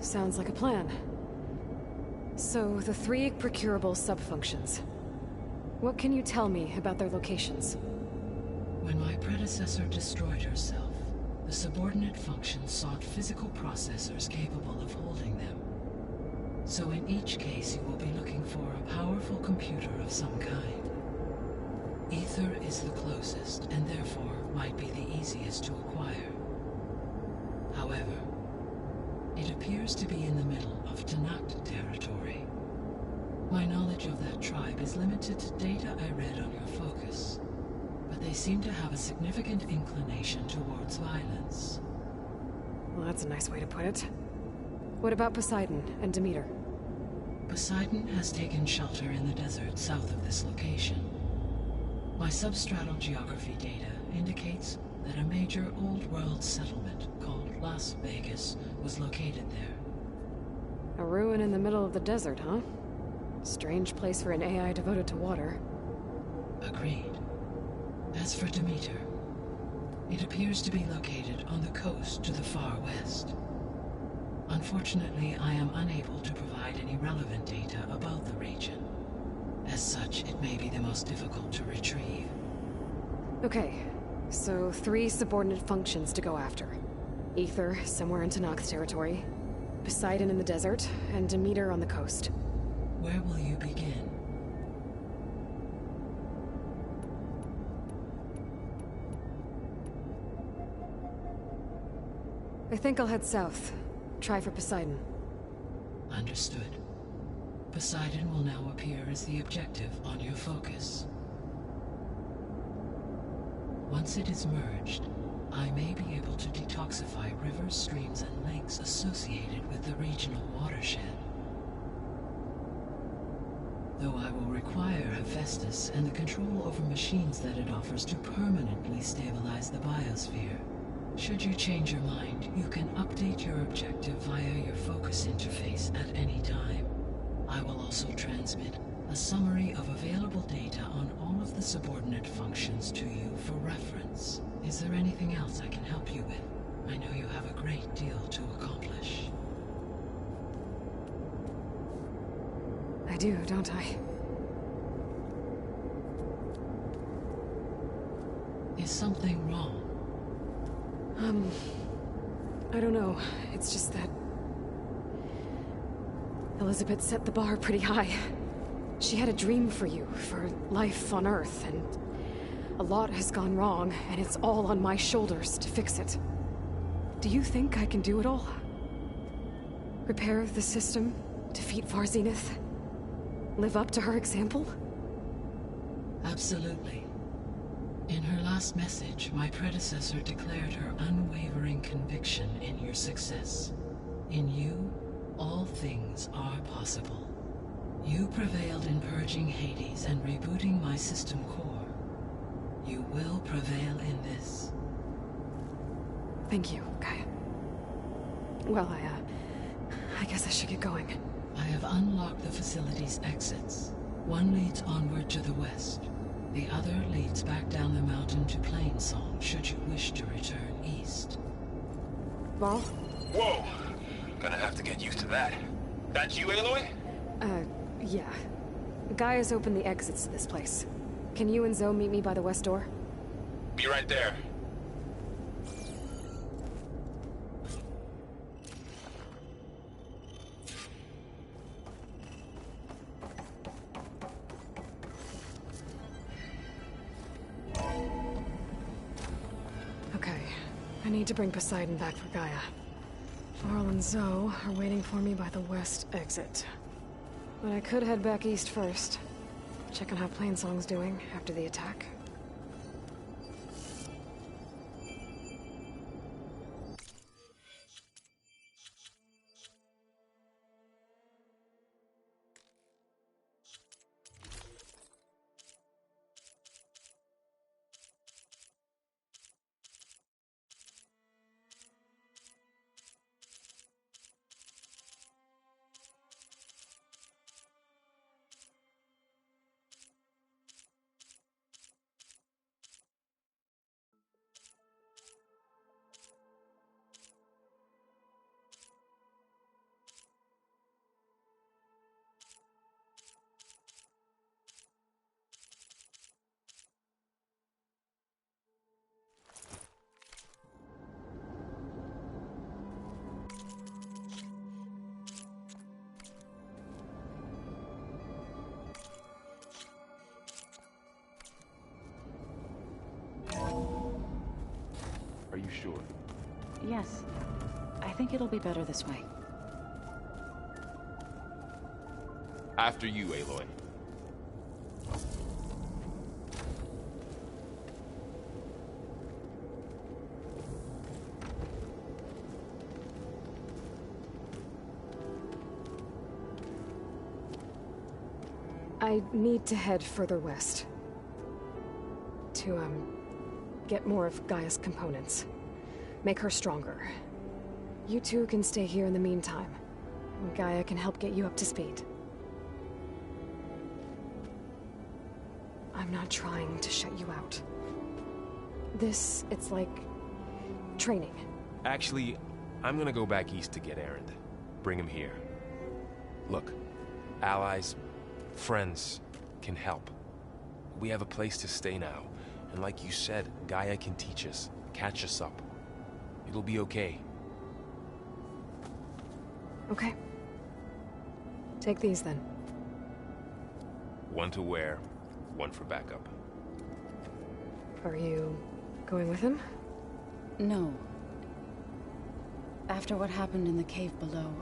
Sounds like a plan. So, the 3 procurable sub-functions. What can you tell me about their locations? When my predecessor destroyed herself, the subordinate functions sought physical processors capable of holding them. So in each case you will be looking for a powerful computer of some kind. Aether is the closest, and therefore might be the easiest to acquire. However, it appears to be in the middle of Tanakh territory. My knowledge of that tribe is limited to data I read on your focus, but they seem to have a significant inclination towards violence. Well, that's a nice way to put it. What about Poseidon and Demeter? Poseidon has taken shelter in the desert south of this location. My substratal geography data indicates that a major old-world settlement called Las Vegas was located there. A ruin in the middle of the desert, huh? Strange place for an AI devoted to water. Agreed. As for Demeter, it appears to be located on the coast to the far west. Unfortunately, I am unable to provide any relevant data about the region. As such, it may be the most difficult to retrieve. Okay, so 3 subordinate functions to go after. Aether, somewhere in Tanakh territory. Poseidon in the desert, and Demeter on the coast. Where will you begin? I think I'll head south. Try for Poseidon. Understood. Poseidon will now appear as the objective on your focus. Once it is merged, I may be able to detoxify rivers, streams, and lakes associated with the regional watershed. Though I will require Hephaestus and the control over machines that it offers to permanently stabilize the biosphere. Should you change your mind, you can update your objective via your focus interface at any time. I will also transmit a summary of available data on all of the subordinate functions to you for reference. Is there anything else I can help you with? I know you have a great deal to accomplish. I do, don't I? Is something wrong? I don't know. It's just that Elizabeth set the bar pretty high. She had a dream for you, for life on Earth, and a lot has gone wrong, and it's all on my shoulders to fix it. Do you think I can do it all? Repair the system, defeat Far Zenith, live up to her example? Absolutely. In her last message, my predecessor declared her unwavering conviction in your success. In you, all things are possible. You prevailed in purging Hades and rebooting my system core. You will prevail in this. Thank you, Gaia. Well, I guess I should get going. I have unlocked the facility's exits. One leads onward to the west. The other leads back down the mountain to Plainsong, should you wish to return east. Varl? Whoa! Gonna have to get used to that. That's you, Aloy? Yeah. Gaia's opened the exits to this place. Can you and Zoe meet me by the west door? Be right there. Okay. I need to bring Poseidon back for Gaia. Varl and Zoe are waiting for me by the west exit. But I could head back east first. Check on how Plainsong's doing after the attack. sure? Yes. I think it'll be better this way. After you, Aloy. I need to head further west. To, get more of Gaia's components. Make her stronger. You two can stay here in the meantime. Gaia can help get you up to speed. I'm not trying to shut you out. It's like... training. Actually, I'm gonna go back east to get Erend. Bring him here. Look, allies, friends can help. We have a place to stay now, and like you said, Gaia can teach us, catch us up. It'll be okay. Okay. Take these then. One to wear, one for backup. Are you going with him? No. After what happened in the cave below,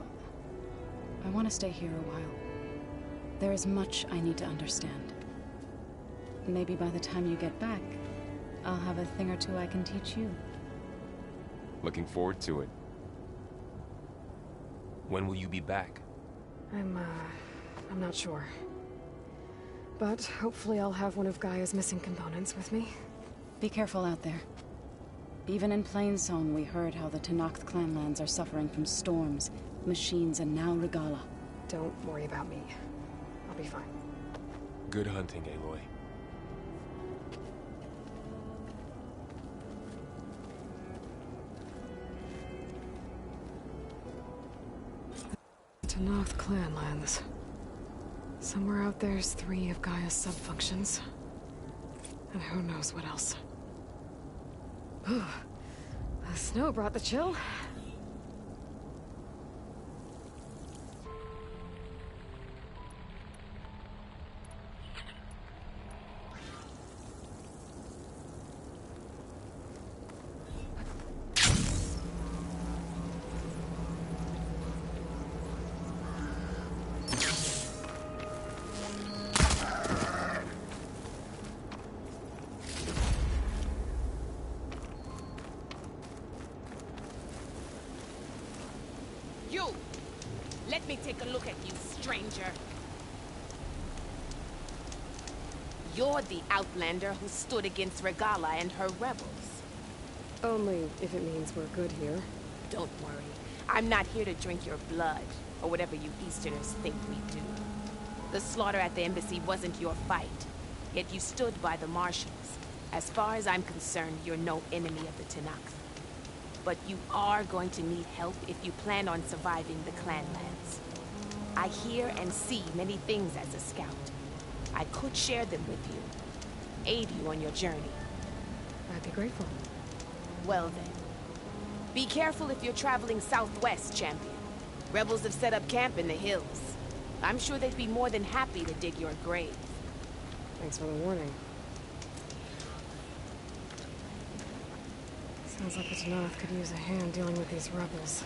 I want to stay here a while. There is much I need to understand. Maybe by the time you get back, I'll have a thing or two I can teach you. Looking forward to it. When will you be back? I'm not sure. But hopefully I'll have one of Gaia's missing components with me. Be careful out there. Even in Plainsong, we heard how the Tenakth clanlands are suffering from storms, machines, and now Regalla. Don't worry about me. I'll be fine. Good hunting, Aloy. Tenakth clanlands. Somewhere out there's 3 of Gaia's subfunctions. And who knows what else. The snow brought the chill. You! Let me take a look at you, stranger. You're the Outlander who stood against Regalla and her rebels. Only if it means we're good here. Don't worry. I'm not here to drink your blood, or whatever you Easterners think we do. The slaughter at the embassy wasn't your fight, yet you stood by the Marshals. As far as I'm concerned, you're no enemy of the Tenakth. But you are going to need help if you plan on surviving the clanlands. I hear and see many things as a scout. I could share them with you, aid you on your journey. I'd be grateful. Well then. Be careful if you're traveling southwest, champion. Rebels have set up camp in the hills. I'm sure they'd be more than happy to dig your grave. Thanks for the warning. Sounds like the Tenakth could use a hand dealing with these rebels.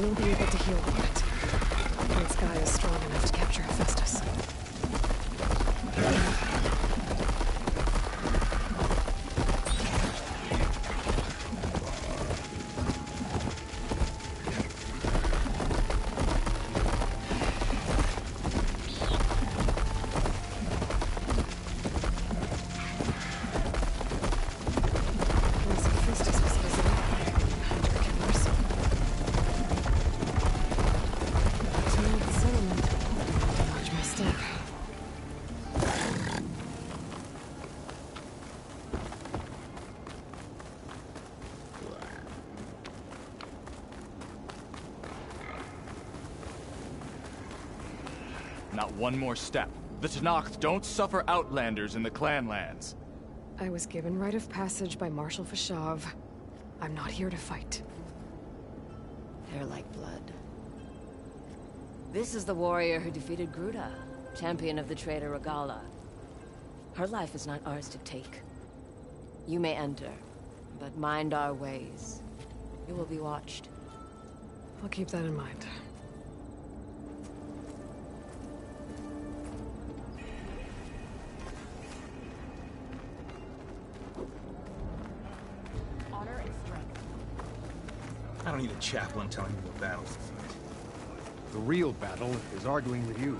we'll be able to heal from it. Prince Guy is strong enough to capture Hephaestus. Not one more step. The Tenakth don't suffer outlanders in the Clanlands. I was given rite of passage by Marshal Fashav. I'm not here to fight. They're like blood. This is the warrior who defeated Gruda, champion of the traitor Regala. Her life is not ours to take. You may enter, but mind our ways. You will be watched. I'll keep that in mind. I don't need a chaplain telling me what battles to fight. The real battle is arguing with you.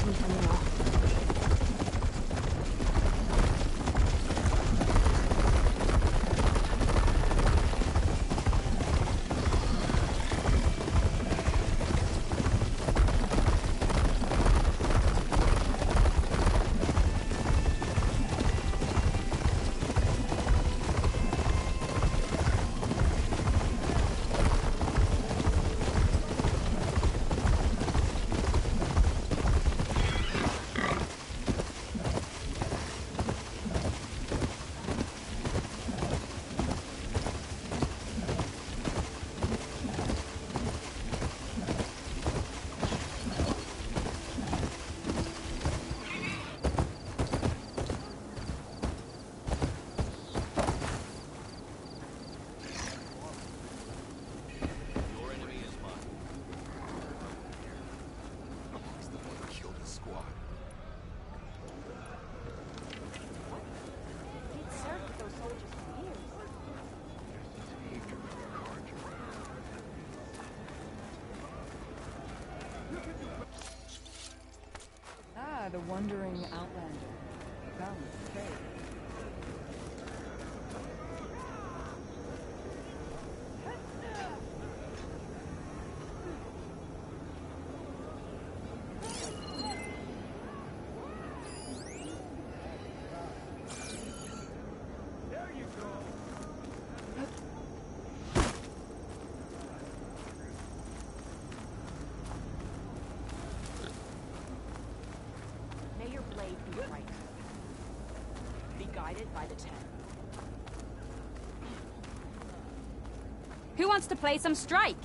This one for now. The wandering outlander. Come, okay. There you go. May your blade be bright. Be guided by the Ten. Who wants to play some strike?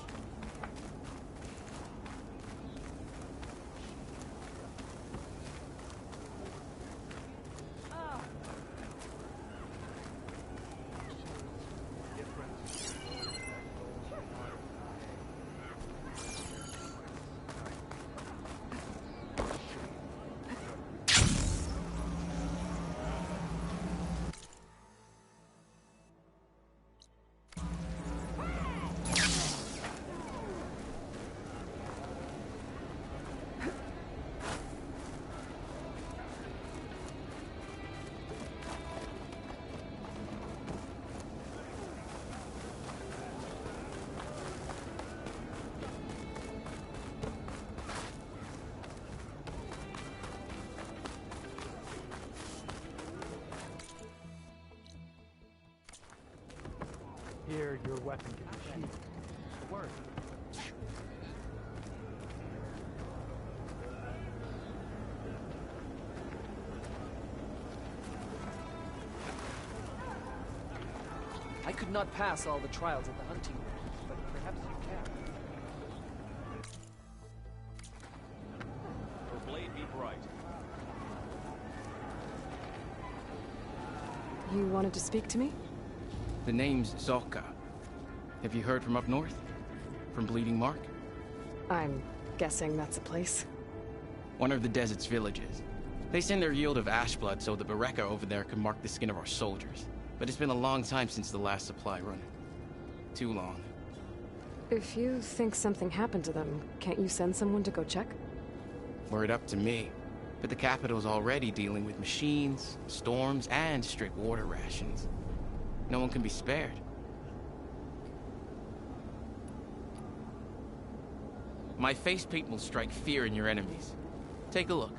Here, your weapon can be sheathed. Word. I could not pass all the trials at the hunting range, but perhaps you can. Her blade be bright. You wanted to speak to me? The name's Zolka. Have you heard from up north? From Bleeding Mark? I'm guessing that's a place. One of the desert's villages. They send their yield of ash blood so the Bereka over there can mark the skin of our soldiers. But it's been a long time since the last supply run. Too long. If you think something happened to them, can't you send someone to go check? Word up to me. But the capital's already dealing with machines, storms, and strict water rations. No one can be spared. My face paint will strike fear in your enemies. Take a look.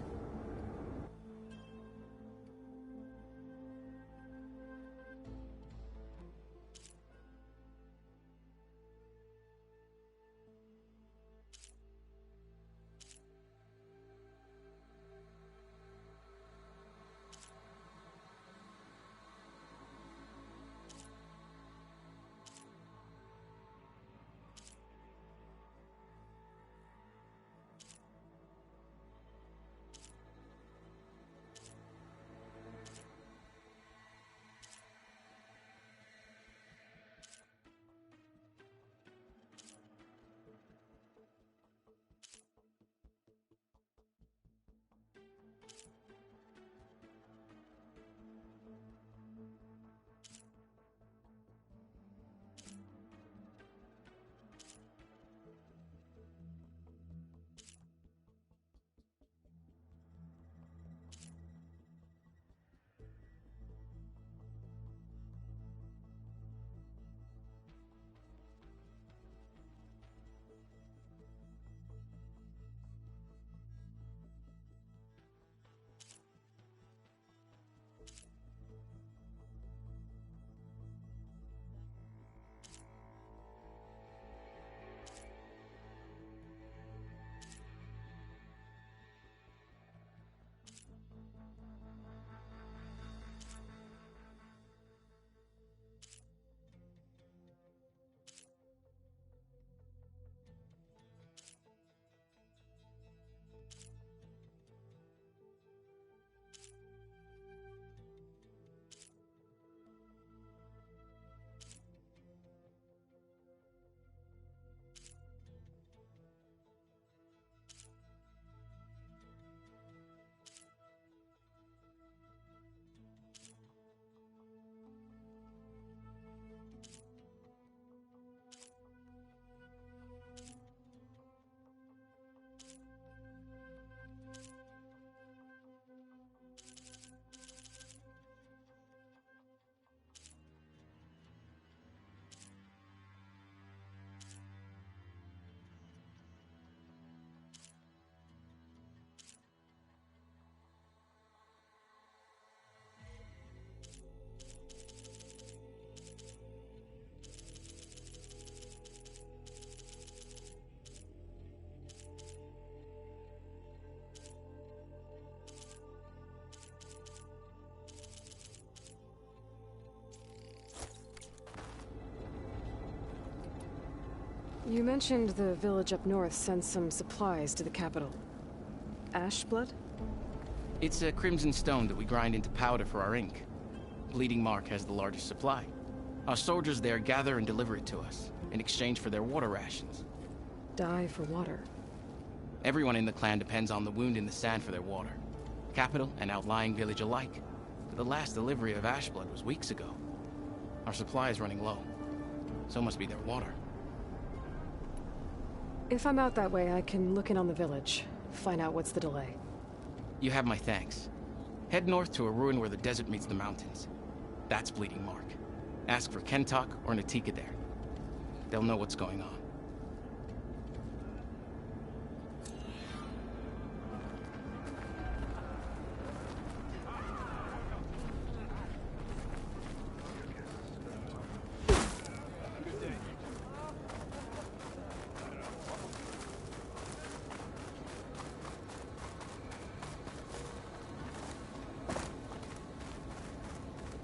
You mentioned the village up north sent some supplies to the capital. Ashblood? It's a crimson stone that we grind into powder for our ink. Bleeding Mark has the largest supply. Our soldiers there gather and deliver it to us, in exchange for their water rations. Die for water. Everyone in the clan depends on the wound in the sand for their water. Capital and outlying village alike. But the last delivery of Ashblood was weeks ago. Our supply is running low. So must be their water. If I'm out that way, I can look in on the village. Find out what's the delay. You have my thanks. Head north to a ruin where the desert meets the mountains. That's Bleeding Mark. Ask for Kentok or Natika there. They'll know what's going on.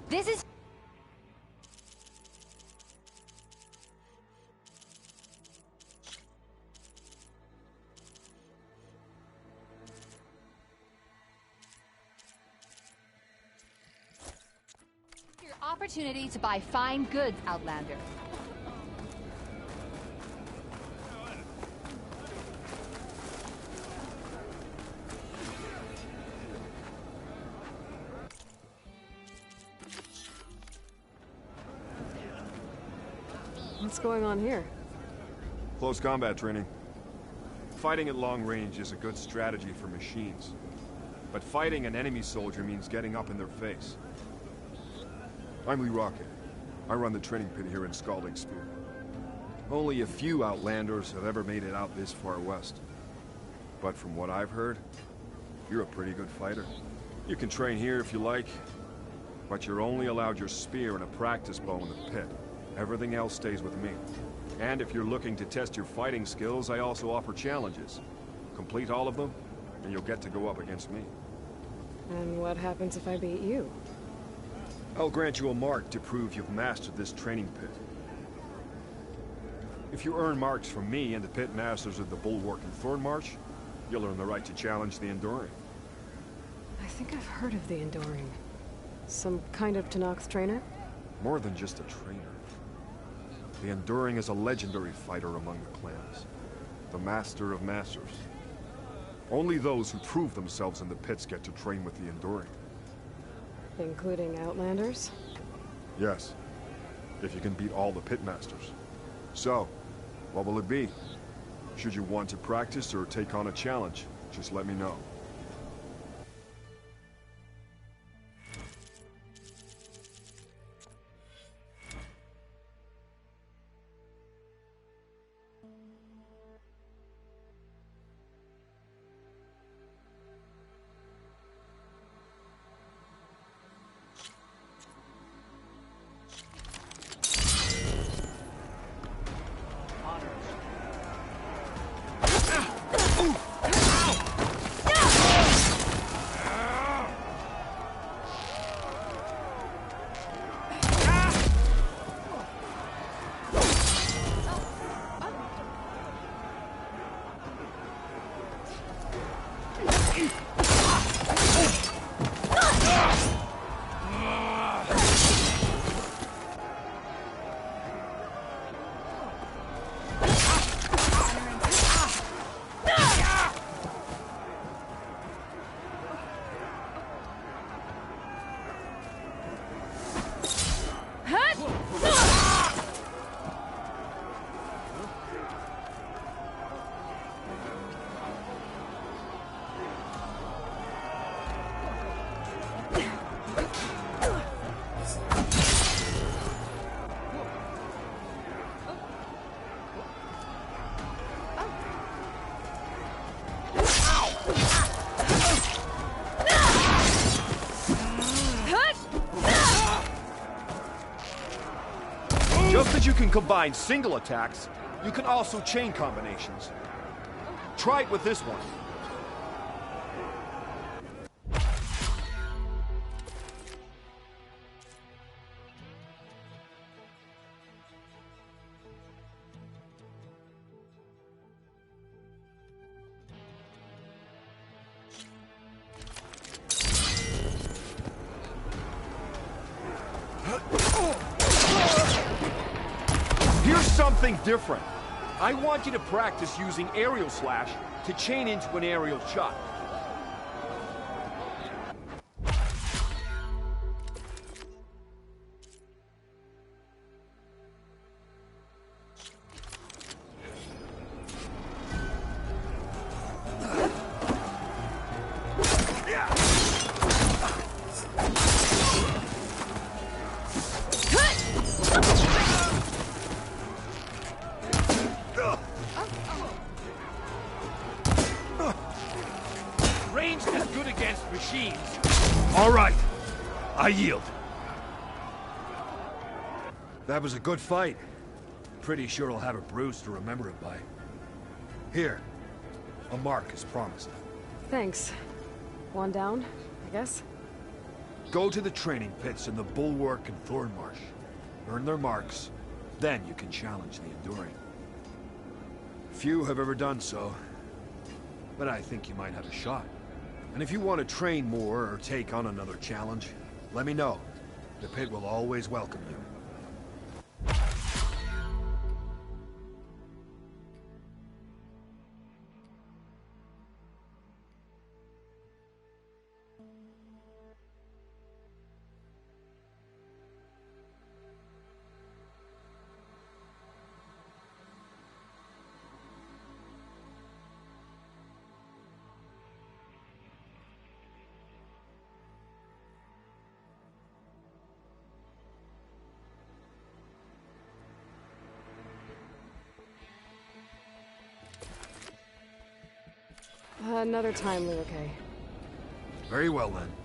This is... your opportunity to buy fine goods, Outlander. What's going on here? Close combat training. Fighting at long range is a good strategy for machines. But fighting an enemy soldier means getting up in their face. I'm Lee Rocket. I run the training pit here in Scalding Spear. Only a few Outlanders have ever made it out this far west. But from what I've heard, you're a pretty good fighter. You can train here if you like, but you're only allowed your spear and a practice bow in the pit. Everything else stays with me. And if you're looking to test your fighting skills, I also offer challenges. Complete all of them, and you'll get to go up against me. And what happens if I beat you? I'll grant you a mark to prove you've mastered this training pit. If you earn marks from me and the pit masters of the Bulwark and Thornmarsh, you'll earn the right to challenge the Enduring. I think I've heard of the Enduring. Some kind of Tenakth trainer? More than just a trainer. The Enduring is a legendary fighter among the clans. The Master of Masters. Only those who prove themselves in the pits get to train with the Enduring. Including Outlanders? Yes. If you can beat all the pit masters. So, what will it be? Should you want to practice or take on a challenge, just let me know. Just as you can combine single attacks, you can also chain combinations. Try it with this one. something different. I want you to practice using aerial slash to chain into an aerial shot. Ranged is good against machines. All right. I yield. That was a good fight. Pretty sure I'll have a bruise to remember it by. Here. A mark as promised. Thanks. One down, I guess? Go to the training pits in the Bulwark and Thornmarsh. Earn their marks. Then you can challenge the Enduring. Few have ever done so. But I think you might have a shot. And if you want to train more or take on another challenge, let me know. The pit will always welcome you. Another time, Liu Kay. Very well then.